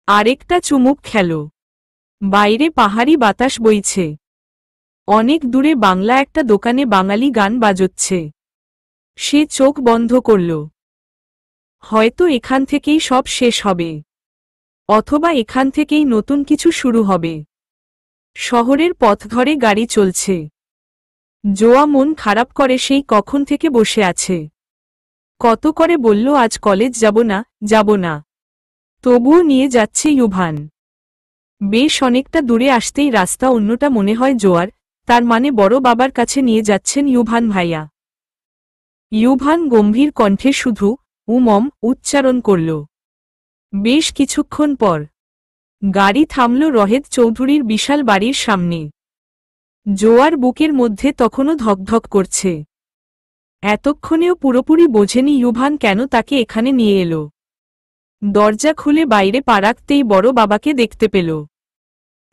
আরেকটা চুমুক খেল। বাইরে পাহাড়ি বাতাস বইছে। অনেক দূরে বাংলা একটা দোকানে বাঙালি গান বাজচ্ছে। সে চোখ বন্ধ করল। হয়তো এখান থেকেই সব শেষ হবে, অথবা এখান থেকেই নতুন কিছু শুরু হবে। শহরের পথ ধরে গাড়ি চলছে। জোয়া মন খারাপ করে সেই কখন থেকে বসে আছে। কত করে বলল আজ কলেজ যাব না, যাব না। তবুও নিয়ে যাচ্ছে ইউভান। বেশ অনেকটা দূরে আসতেই রাস্তা অন্যটা মনে হয় জোয়ার, তার মানে বড় বাবার কাছে নিয়ে যাচ্ছেন ইউভান ভাইয়া। ইউভান গম্ভীর কণ্ঠে শুধু উমম উচ্চারণ করল। বেশ কিছুক্ষণ পর গাড়ি থামল রহেদ চৌধুরীর বিশাল বাড়ির সামনে। জোয়ার বুকের মধ্যে তখনও ধকধক করছে। এতক্ষণেও পুরোপুরি বোঝেনি ইউভান কেন তাকে এখানে নিয়ে এলো। দরজা খুলে বাইরে পা রাখতেই বড় বাবাকে দেখতে পেল।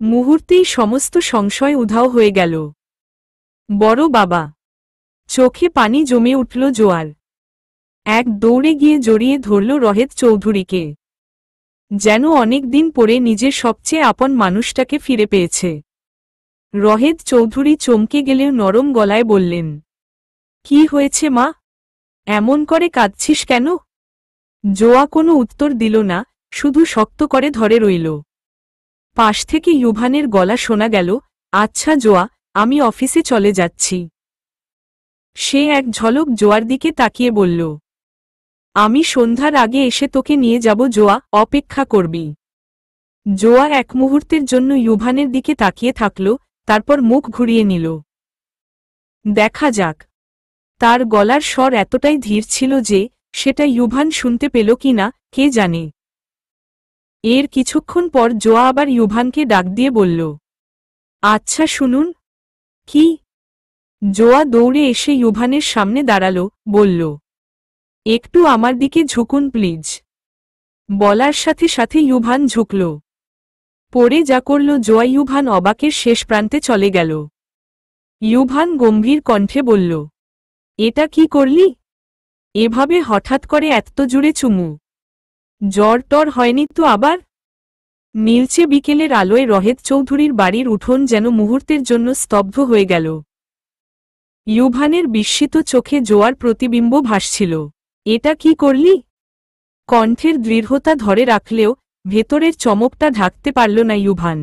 মুহূর্তেই সমস্ত সংশয় উধাও হয়ে গেল। বড় বাবা! চোখে পানি জমে উঠল জোয়ার। এক দৌড়ে গিয়ে জড়িয়ে ধরল রহেদ চৌধুরীকে। যেন অনেক দিন পরে নিজের সবচেয়ে আপন মানুষটাকে ফিরে পেয়েছে। রহেদ চৌধুরী চমকে গেলেও নরম গলায় বললেন, কি হয়েছে মা? এমন করে কাঁদছিস কেন? জোয়া কোনো উত্তর দিল না, শুধু শক্ত করে ধরে রইল। পাশ থেকে ইউভানের গলা শোনা গেল, আচ্ছা জোয়া, আমি অফিসে চলে যাচ্ছি। সে এক ঝলক জোয়ার দিকে তাকিয়ে বলল, আমি সন্ধ্যার আগে এসে তোকে নিয়ে যাব জোয়া, অপেক্ষা করবি। জোয়া এক মুহূর্তের জন্য ইউভানের দিকে তাকিয়ে থাকল, তারপর মুখ ঘুরিয়ে নিল। দেখা যাক। তার গলার স্বর এতটাই ধীর ছিল যে সেটা ইউভান শুনতে পেল কি না কে জানে। এর কিছুক্ষণ পর জোয়া আবার ইউভানকে ডাক দিয়ে বলল, আচ্ছা শুনুন। কি? জোয়া দৌড়ে এসে ইউভানের সামনে দাঁড়াল, বলল, একটু আমার দিকে ঝুঁকুন প্লিজ। বলার সাথে সাথে ইউভান ঝুঁকল। পরে যা করল জোয়া ইউভান অবাকের শেষ প্রান্তে চলে গেল। ইউভান গম্ভীর কণ্ঠে বলল, এটা কি করলি? এভাবে হঠাৎ করে এত জুড়ে চুমু? জ্বর টর হয়নি তো আবার? নীলচে বিকেলের আলোয় রহেদ চৌধুরীর বাড়ির উঠোন যেন মুহূর্তের জন্য স্তব্ধ হয়ে গেল। ইউভানের বিস্মিত চোখে জোয়ার প্রতিবিম্ব ভাসছিল। এটা কি করলি? কণ্ঠের দৃঢ়তা ধরে রাখলেও ভেতরের চমকটা ঢাকতে পারল না ইউভান।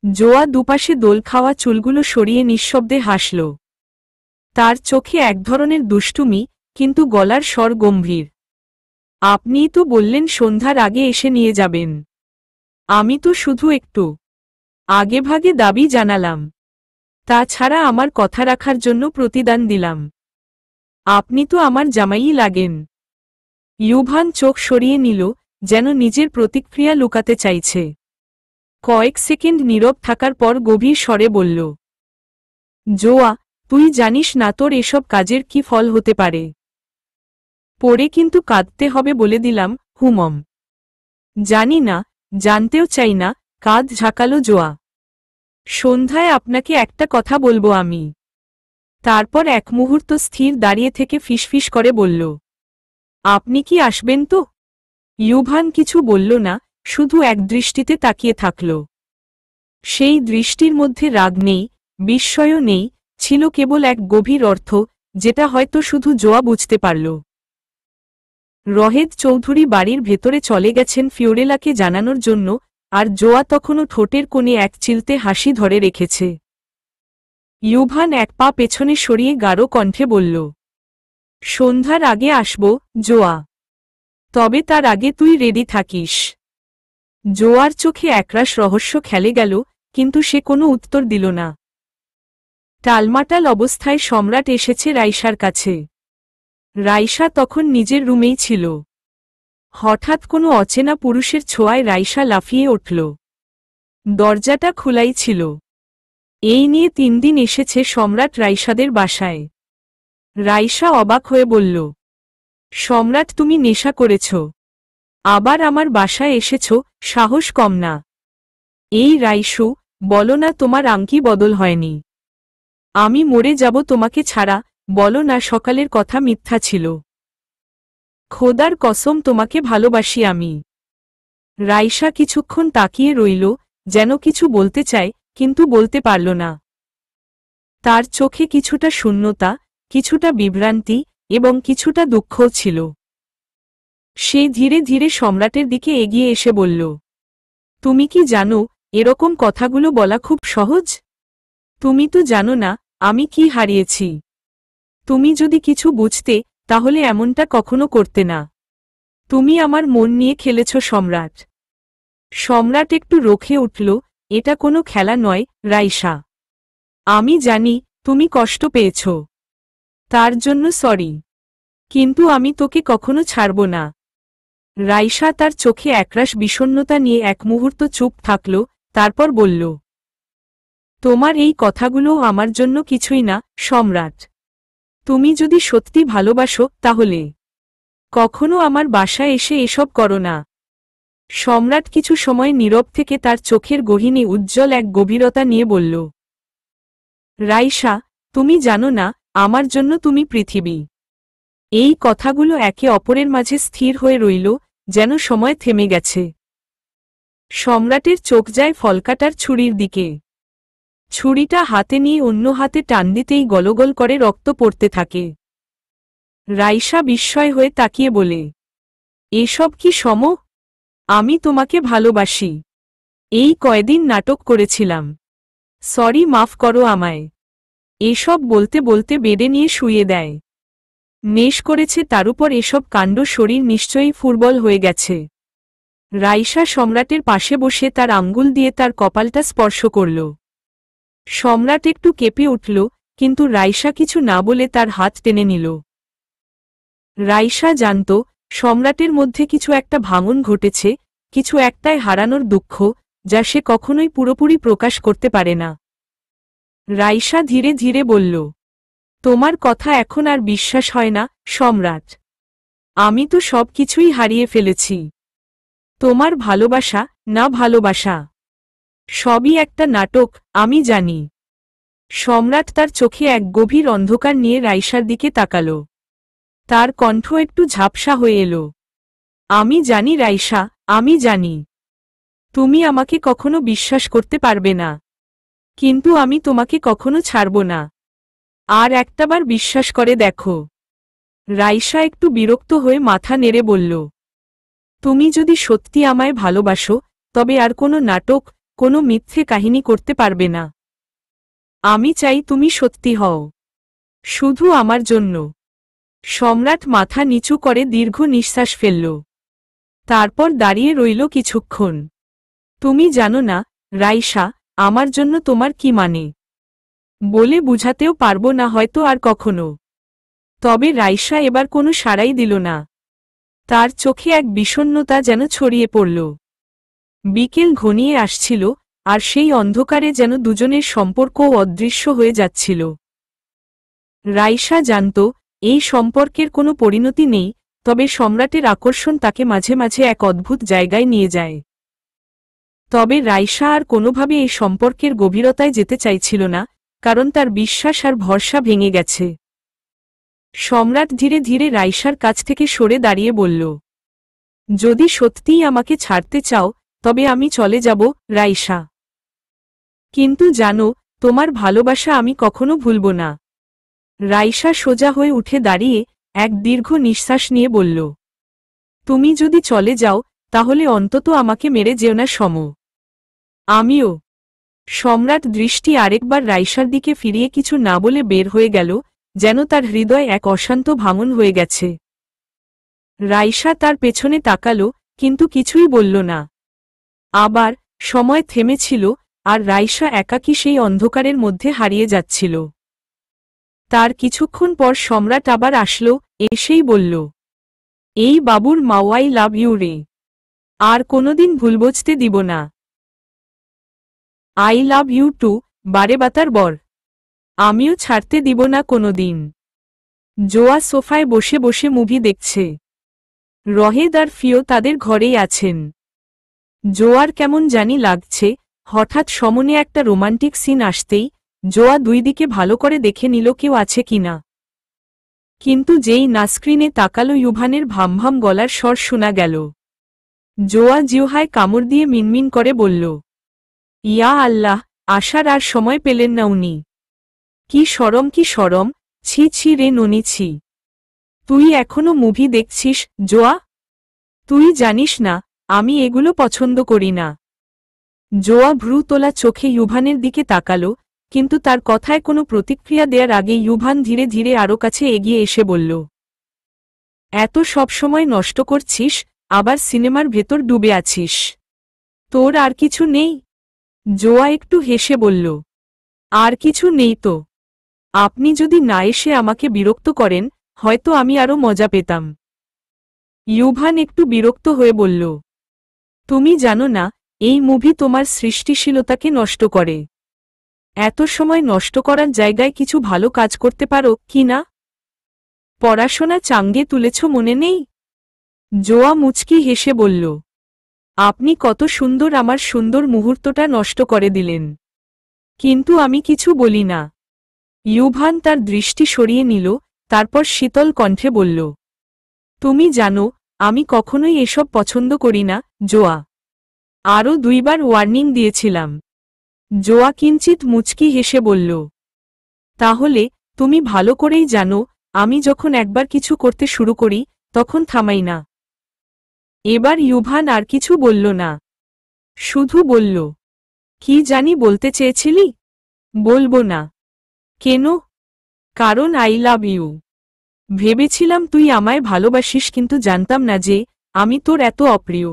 জোয়া দুপাশে দোল খাওয়া চুলগুলো সরিয়ে নিঃশব্দে হাসল। তার চোখে এক ধরনের দুষ্টুমি, কিন্তু গলার স্বর গম্ভীর। আপনিই তো বললেন সন্ধ্যার আগে এসে নিয়ে যাবেন। আমি তো শুধু একটু আগেভাগে দাবি জানালাম। তাছাড়া আমার কথা রাখার জন্য প্রতিদান দিলাম। আপনি তো আমার জামাইই লাগেন। ইউভান চোখ সরিয়ে নিল, যেন নিজের প্রতিক্রিয়া লুকাতে চাইছে। কয়েক সেকেন্ড নীরব থাকার পর গভীর স্বরে বলল, জোয়া, তুই জানিস না তোর এসব কাজের কি ফল হতে পারে। পরে কিন্তু কাঁদতে হবে বলে দিলাম। হুমম। জানি না, জানতেও চাই না, কাঁধ ঝাঁকালো জোয়া। সন্ধ্যায় আপনাকে একটা কথা বলবো আমি। তারপর এক মুহূর্ত স্থির দাঁড়িয়ে থেকে ফিসফিস করে বলল, আপনি কি আসবেন তো? ইউভান কিছু বলল না, শুধু এক দৃষ্টিতে তাকিয়ে থাকল। সেই দৃষ্টির মধ্যে রাগ নেই, বিস্ময়ও নেই, ছিল কেবল এক গভীর অর্থ, যেটা হয়তো শুধু জোয়া বুঝতে পারল। রহেদ চৌধুরী বাড়ির ভেতরে চলে গেছেন ফিওরেলাকে জানানোর জন্য, আর জোয়া তখনও ঠোঁটের কোণে এক চিলতে হাসি ধরে রেখেছে। ইউভান এক পা পেছনে সরিয়ে গাঢ় কণ্ঠে বলল, সন্ধ্যার আগে আসব, জোয়া। তবে তার আগে তুই রেডি থাকিস। জোয়ার চোখে একরাশ রহস্য খেলে গেল, কিন্তু সে কোনো উত্তর দিল না। টালমাটাল অবস্থায় সম্রাট এসেছে রাইসার কাছে। রাইসা তখন নিজের রুমেই ছিল। হঠাৎ কোনো অচেনা পুরুষের ছোঁয়ায় রাইসা লাফিয়ে উঠল। দরজাটা খোলাই ছিল। এই নিয়ে 3 দিন এসেছে সম্রাট রাইসাদের বাসায়। রাইসা অবাক হয়ে বলল, সম্রাট তুমি নেশা করেছ? আবার আমার বাসায় এসেছ, সাহস কম না। এই রাইসু, বলো না তোমার আংটি বদল হয়নি। আমি মরে যাব তোমাকে ছাড়া, বলো না সকালের কথা মিথ্যা ছিল। খোদার কসম তোমাকে ভালোবাসি আমি। রাইসা কিছুক্ষণ তাকিয়ে রইল, যেন কিছু বলতে চায়, কিন্তু বলতে পারল না। তার চোখে কিছুটা শূন্যতা, কিছুটা বিভ্রান্তি এবং কিছুটা দুঃখও ছিল। সে ধীরে ধীরে সম্রাটের দিকে এগিয়ে এসে বলল, তুমি কি জানো, এরকম কথাগুলো বলা খুব সহজ? তুমি তো জানো না আমি কি হারিয়েছি। তুমি যদি কিছু বুঝতে, তাহলে এমনটা কখনো করতে না। তুমি আমার মন নিয়ে খেলেছ সম্রাট। সম্রাট একটু রোখে উঠল, এটা কোনো খেলা নয় রাইসা। আমি জানি তুমি কষ্ট পেয়েছ। তার জন্য সরি। কিন্তু আমি তোকে কখনো ছাড়ব না। রাইসা তার চোখে একরাশ বিষণ্ণতা নিয়ে এক মুহূর্ত চুপ থাকল, তারপর বলল, তোমার এই কথাগুলো আমার জন্য কিছুই না সম্রাট। তুমি যদি সত্যি ভালোবাসো তাহলে কখনো আমার বাসায় এসে এসব করো না। সম্রাট কিছু সময় নীরব থেকে তার চোখের গহীনে উজ্জ্বল এক গভীরতা নিয়ে বলল, রাইসা, তুমি জানো না আমার জন্য তুমি পৃথিবী। এই কথাগুলো একে অপরের মাঝে স্থির হয়ে রইল, যেন সময় থেমে গেছে। সম্রাটের চোখ যায় ফলকাটার ছুরির দিকে। ছুরিটা হাতে নিয়ে অন্য হাতে টান দিতেই গলগল করে রক্ত পড়তে থাকে। রাইসা বিস্ময় হয়ে তাকিয়ে বলে, এসব কি সম? আমি তোমাকে ভালোবাসি। এই কয়দিন নাটক করেছিলাম। সরি, মাফ করো আমায়। এসব বলতে বলতে বেডে নিয়ে শুইয়ে দেয়। নেশ করেছে তার উপর এসব কাণ্ড, শরীর নিশ্চয়ই ফুটবল হয়ে গেছে। রাইসা সম্রাটের পাশে বসে তার আঙ্গুল দিয়ে তার কপালটা স্পর্শ করল। সম্রাট একটু কেঁপে উঠল, কিন্তু রাইসা কিছু না বলে তার হাত টেনে নিল। রাইসা জানত সম্রাটের মধ্যে কিছু একটা ভাঙন ঘটেছে, কিছু একটাই হারানোর দুঃখ, যা সে কখনোই পুরোপুরি প্রকাশ করতে পারে না। রাইসা ধীরে ধীরে বলল, তোমার কথা এখন আর বিশ্বাস হয় না সম্রাট। আমি তো সব কিছুই হারিয়ে ফেলেছি। তোমার ভালোবাসা না ভালোবাসা, সবই একটা নাটক, আমি জানি। সম্রাট তার চোখে এক গভীর অন্ধকার নিয়ে রাইসার দিকে তাকাল। তার কণ্ঠ একটু ঝাপসা হয়ে এলো। আমি জানি রাইসা, আমি জানি। তুমি আমাকে কখনো বিশ্বাস করতে পারবে না, কিন্তু আমি তোমাকে কখনো ছাড়ব না। আর একটাবার বিশ্বাস করে দেখো। রাইসা একটু বিরক্ত হয়ে মাথা নেড়ে বলল, তুমি যদি সত্যি আমায় ভালোবাসো, তবে আর কোনো নাটক, কোনো মিথ্যে কাহিনী করতে পারবে না। আমি চাই তুমি সত্যি হও, শুধু আমার জন্য। সম্রাট মাথা নিচু করে দীর্ঘ নিঃশ্বাস ফেলল। তারপর দাঁড়িয়ে রইল কিছুক্ষণ। তুমি জানো না রাইসা, আমার জন্য তোমার কি মানে। বলে বুঝাতেও পারবো না হয়তো আর কখনো। তবে রাইসা এবার কোনো সাড়াই দিল না। তার চোখে এক বিষণ্ণতা যেন ছড়িয়ে পড়ল। বিকেল ঘনিয়ে আসছিল, আর সেই অন্ধকারে যেন দুজনের সম্পর্কও অদৃশ্য হয়ে যাচ্ছিল। রাইসা জানত এই সম্পর্কের কোনো পরিণতি নেই, তবে সম্রাটের আকর্ষণ তাকে মাঝে মাঝে এক অদ্ভুত জায়গায় নিয়ে যায়। তবে রাইসা আর কোনোভাবে এই সম্পর্কের গভীরতায় যেতে চাইছিল না, কারণ তার বিশ্বাস আর ভরসা ভেঙে গেছে। সম্রাট ধীরে ধীরে রাইসার কাছ থেকে সরে দাঁড়িয়ে বলল, যদি সত্যিই আমাকে ছাড়তে চাও, তবে আমি চলে যাব রাইসা। কিন্তু জানো, তোমার ভালোবাসা আমি কখনো ভুলব না। রাইসা সোজা হয়ে উঠে দাঁড়িয়ে এক দীর্ঘ নিঃশ্বাস নিয়ে বলল, তুমি যদি চলে যাও, তাহলে অন্তত আমাকে মেরে যেও না সম। আমিও। সম্রাট দৃষ্টি আরেকবার রাইসার দিকে ফিরিয়ে কিছু না বলে বের হয়ে গেল, যেন তার হৃদয় এক অশান্ত ভাঙন হয়ে গেছে। রাইসা তার পেছনে তাকালো, কিন্তু কিছুই বলল না। আবার সময় থেমেছিল, আর রাইসা একাকী সেই অন্ধকারের মধ্যে হারিয়ে যাচ্ছিল। তার কিছুক্ষণ পর সম্রাট আবার আসলো, এসেই বলল, এই বাবুর মাও, আই লাভ ইউ রে। আর কোনোদিন ভুল বুঝতে দিব না। আই লাভ ইউ টু, বারেবাতার বর। আমিও ছাড়তে দিব না কোনোদিন। জোয়া সোফায় বসে বসে মুভি দেখছে। রহেদ আর ফিও তাদের ঘরেই আছেন। জোয়ার কেমন জানি লাগছে। হঠাৎ সমনে একটা রোমান্টিক সিন আসতেই জোয়া দুই দিকে ভালো করে দেখে নিল কেউ আছে কিনা। কিন্তু যেই না স্ক্রিনে তাকালো, ইউভানের ভামভাম গলার স্বর শোনা গেল। জোয়া জিহ্বায় কামড় দিয়ে মিনমিন করে বলল, ইয়া আল্লাহ, আসার আর সময় পেলেন না উনি। কি শরম, কি শরম, ছি ছি রে ননি, ছি। তুই এখনো মুভি দেখছিস জোয়া? তুই জানিস না আমি এগুলো পছন্দ করি না। জোয়া ভ্রু তোলা চোখে ইউভানের দিকে তাকালো, কিন্তু তার কথায় কোনো প্রতিক্রিয়া দেয়ার আগে ইউভান ধীরে ধীরে আরও কাছে এগিয়ে এসে বলল, এত সব সময় নষ্ট করছিস, আবার সিনেমার ভেতর ডুবে আছিস। তোর আর কিছু নেই? জোয়া একটু হেসে বলল, আর কিছু নেই তো। আপনি যদি না এসে আমাকে বিরক্ত করেন, হয়তো আমি আরও মজা পেতাম। ইউভান একটু বিরক্ত হয়ে বলল, তুমি জানো না এই মুভি তোমার সৃষ্টিশীলতাকে নষ্ট করে। এত সময় নষ্ট করার জায়গায় কিছু ভালো কাজ করতে পারো কি না? পড়াশোনা চাঙ্গে তুলেছ মনে নেই? জোয়া মুচকি হেসে বলল, আপনি কত সুন্দর আমার সুন্দর মুহূর্তটা নষ্ট করে দিলেন। কিন্তু আমি কিছু বলি না। ইউভান তার দৃষ্টি সরিয়ে নিল, তারপর শীতল কণ্ঠে বলল, তুমি জানো আমি কখনোই এসব পছন্দ করি না জোয়া। আরও দুইবার ওয়ার্নিং দিয়েছিলাম। জোয়া কিঞ্চিত মুচকি হেসে বলল, তাহলে তুমি ভালো করেই জানো আমি যখন একবার কিছু করতে শুরু করি তখন থামাই না। এবার ইউভান আর কিছু বলল না, শুধু বলল, কি জানি বলতে চেয়েছিলি? বলবো না। কেন? কারণ আই লাভ ইউ। ভেবেছিলাম তুই আমায় ভালোবাসিস, কিন্তু জানতাম না যে আমি তোর এত অপ্রিয়।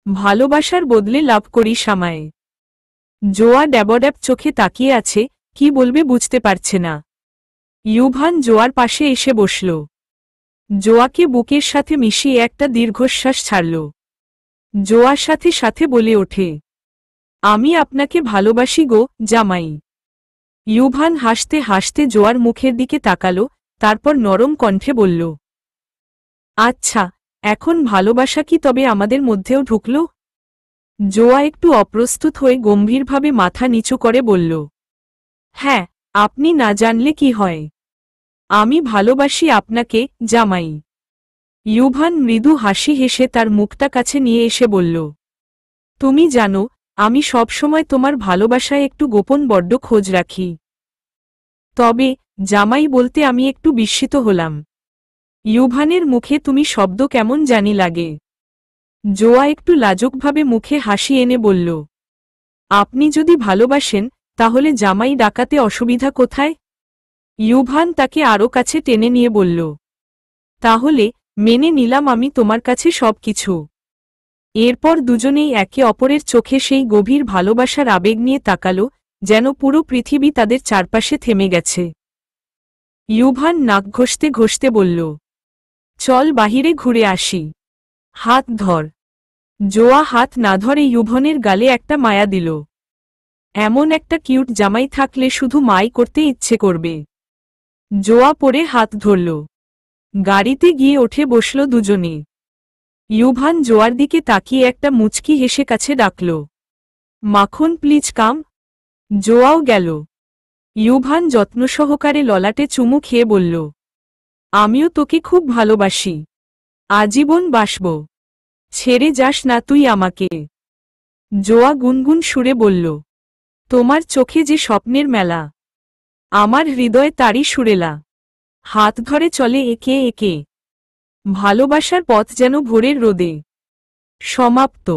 ভালোবাসার বদলে লাভ করিস আমায়। জোয়া ড্যাবড্যাব চোখে তাকিয়ে আছে, কি বলবে বুঝতে পারছে না। ইউভান জোয়ার পাশে এসে বসল। জোয়াকে বুকের সাথে মিশিয়ে একটা দীর্ঘশ্বাস ছাড়ল। জোয়ার সাথে সাথে বলে ওঠে, আমি আপনাকে ভালোবাসি গো জামাই। ইউভান হাসতে হাসতে জোয়ার মুখের দিকে তাকালো, তারপর নরম কণ্ঠে বলল, আচ্ছা, এখন ভালোবাসা কি তবে আমাদের মধ্যেও ঢুকল? জোয়া একটু অপ্রস্তুত হয়ে গম্ভীরভাবে মাথা নিচু করে বলল, হ্যাঁ, আপনি না জানলে কি হয়। আমি ভালোবাসি আপনাকে জামাই। ইউভান মৃদু হাসি হেসে তার মুখটা কাছে নিয়ে এসে বলল, তুমি জানো আমি সবসময় তোমার ভালোবাসায় একটু গোপন বড্ড খোঁজ রাখি। তবে জামাই বলতে আমি একটু বিস্মিত হলাম। ইউভানের মুখে তুমি শব্দ কেমন জানি লাগে। জোয়া একটু লাজুকভাবে মুখে হাসি এনে বলল, আপনি যদি ভালোবাসেন তাহলে জামাই ডাকাতে অসুবিধা কোথায়? ইউভান তাকে আরও কাছে টেনে নিয়ে বলল, তাহলে মেনে নিলাম আমি তোমার কাছে সব কিছু। এরপর দুজনেই একে অপরের চোখে সেই গভীর ভালোবাসার আবেগ নিয়ে তাকালো, যেন পুরো পৃথিবী তাদের চারপাশে থেমে গেছে। ইউভান নাক ঘষতে ঘষতে বলল, চল বাহিরে ঘুরে আসি। হাত ধর। জোয়া হাত না ধরে ইউভানের গালে একটা মায়া দিল। এমন একটা কিউট জামাই থাকলে শুধু মাই করতে ইচ্ছে করবে। জোয়া পরে হাত ধরল। গাড়িতে গিয়ে ওঠে বসল দুজনে। ইউভান জোয়ার দিকে তাকিয়ে একটা মুচকি হেসে কাছে ডাকল, মাখন প্লিজ কাম। জোয়াও গেল। ইউভান যত্ন সহকারে ললাটে চুমু খেয়ে বলল, আমিও তোকে খুব ভালোবাসি। আজীবন বাসব। ছেড়ে যাস না তুই আমাকে। জোয়া গুনগুন সুরে বলল, তোমার চোখে যে স্বপ্নের মেলা, আমার হৃদয়ে তারই সুরেলা। হাত ধরে চলে একে একে। ভালোবাসার পথ যেন ভোরের রোদে। সমাপ্ত।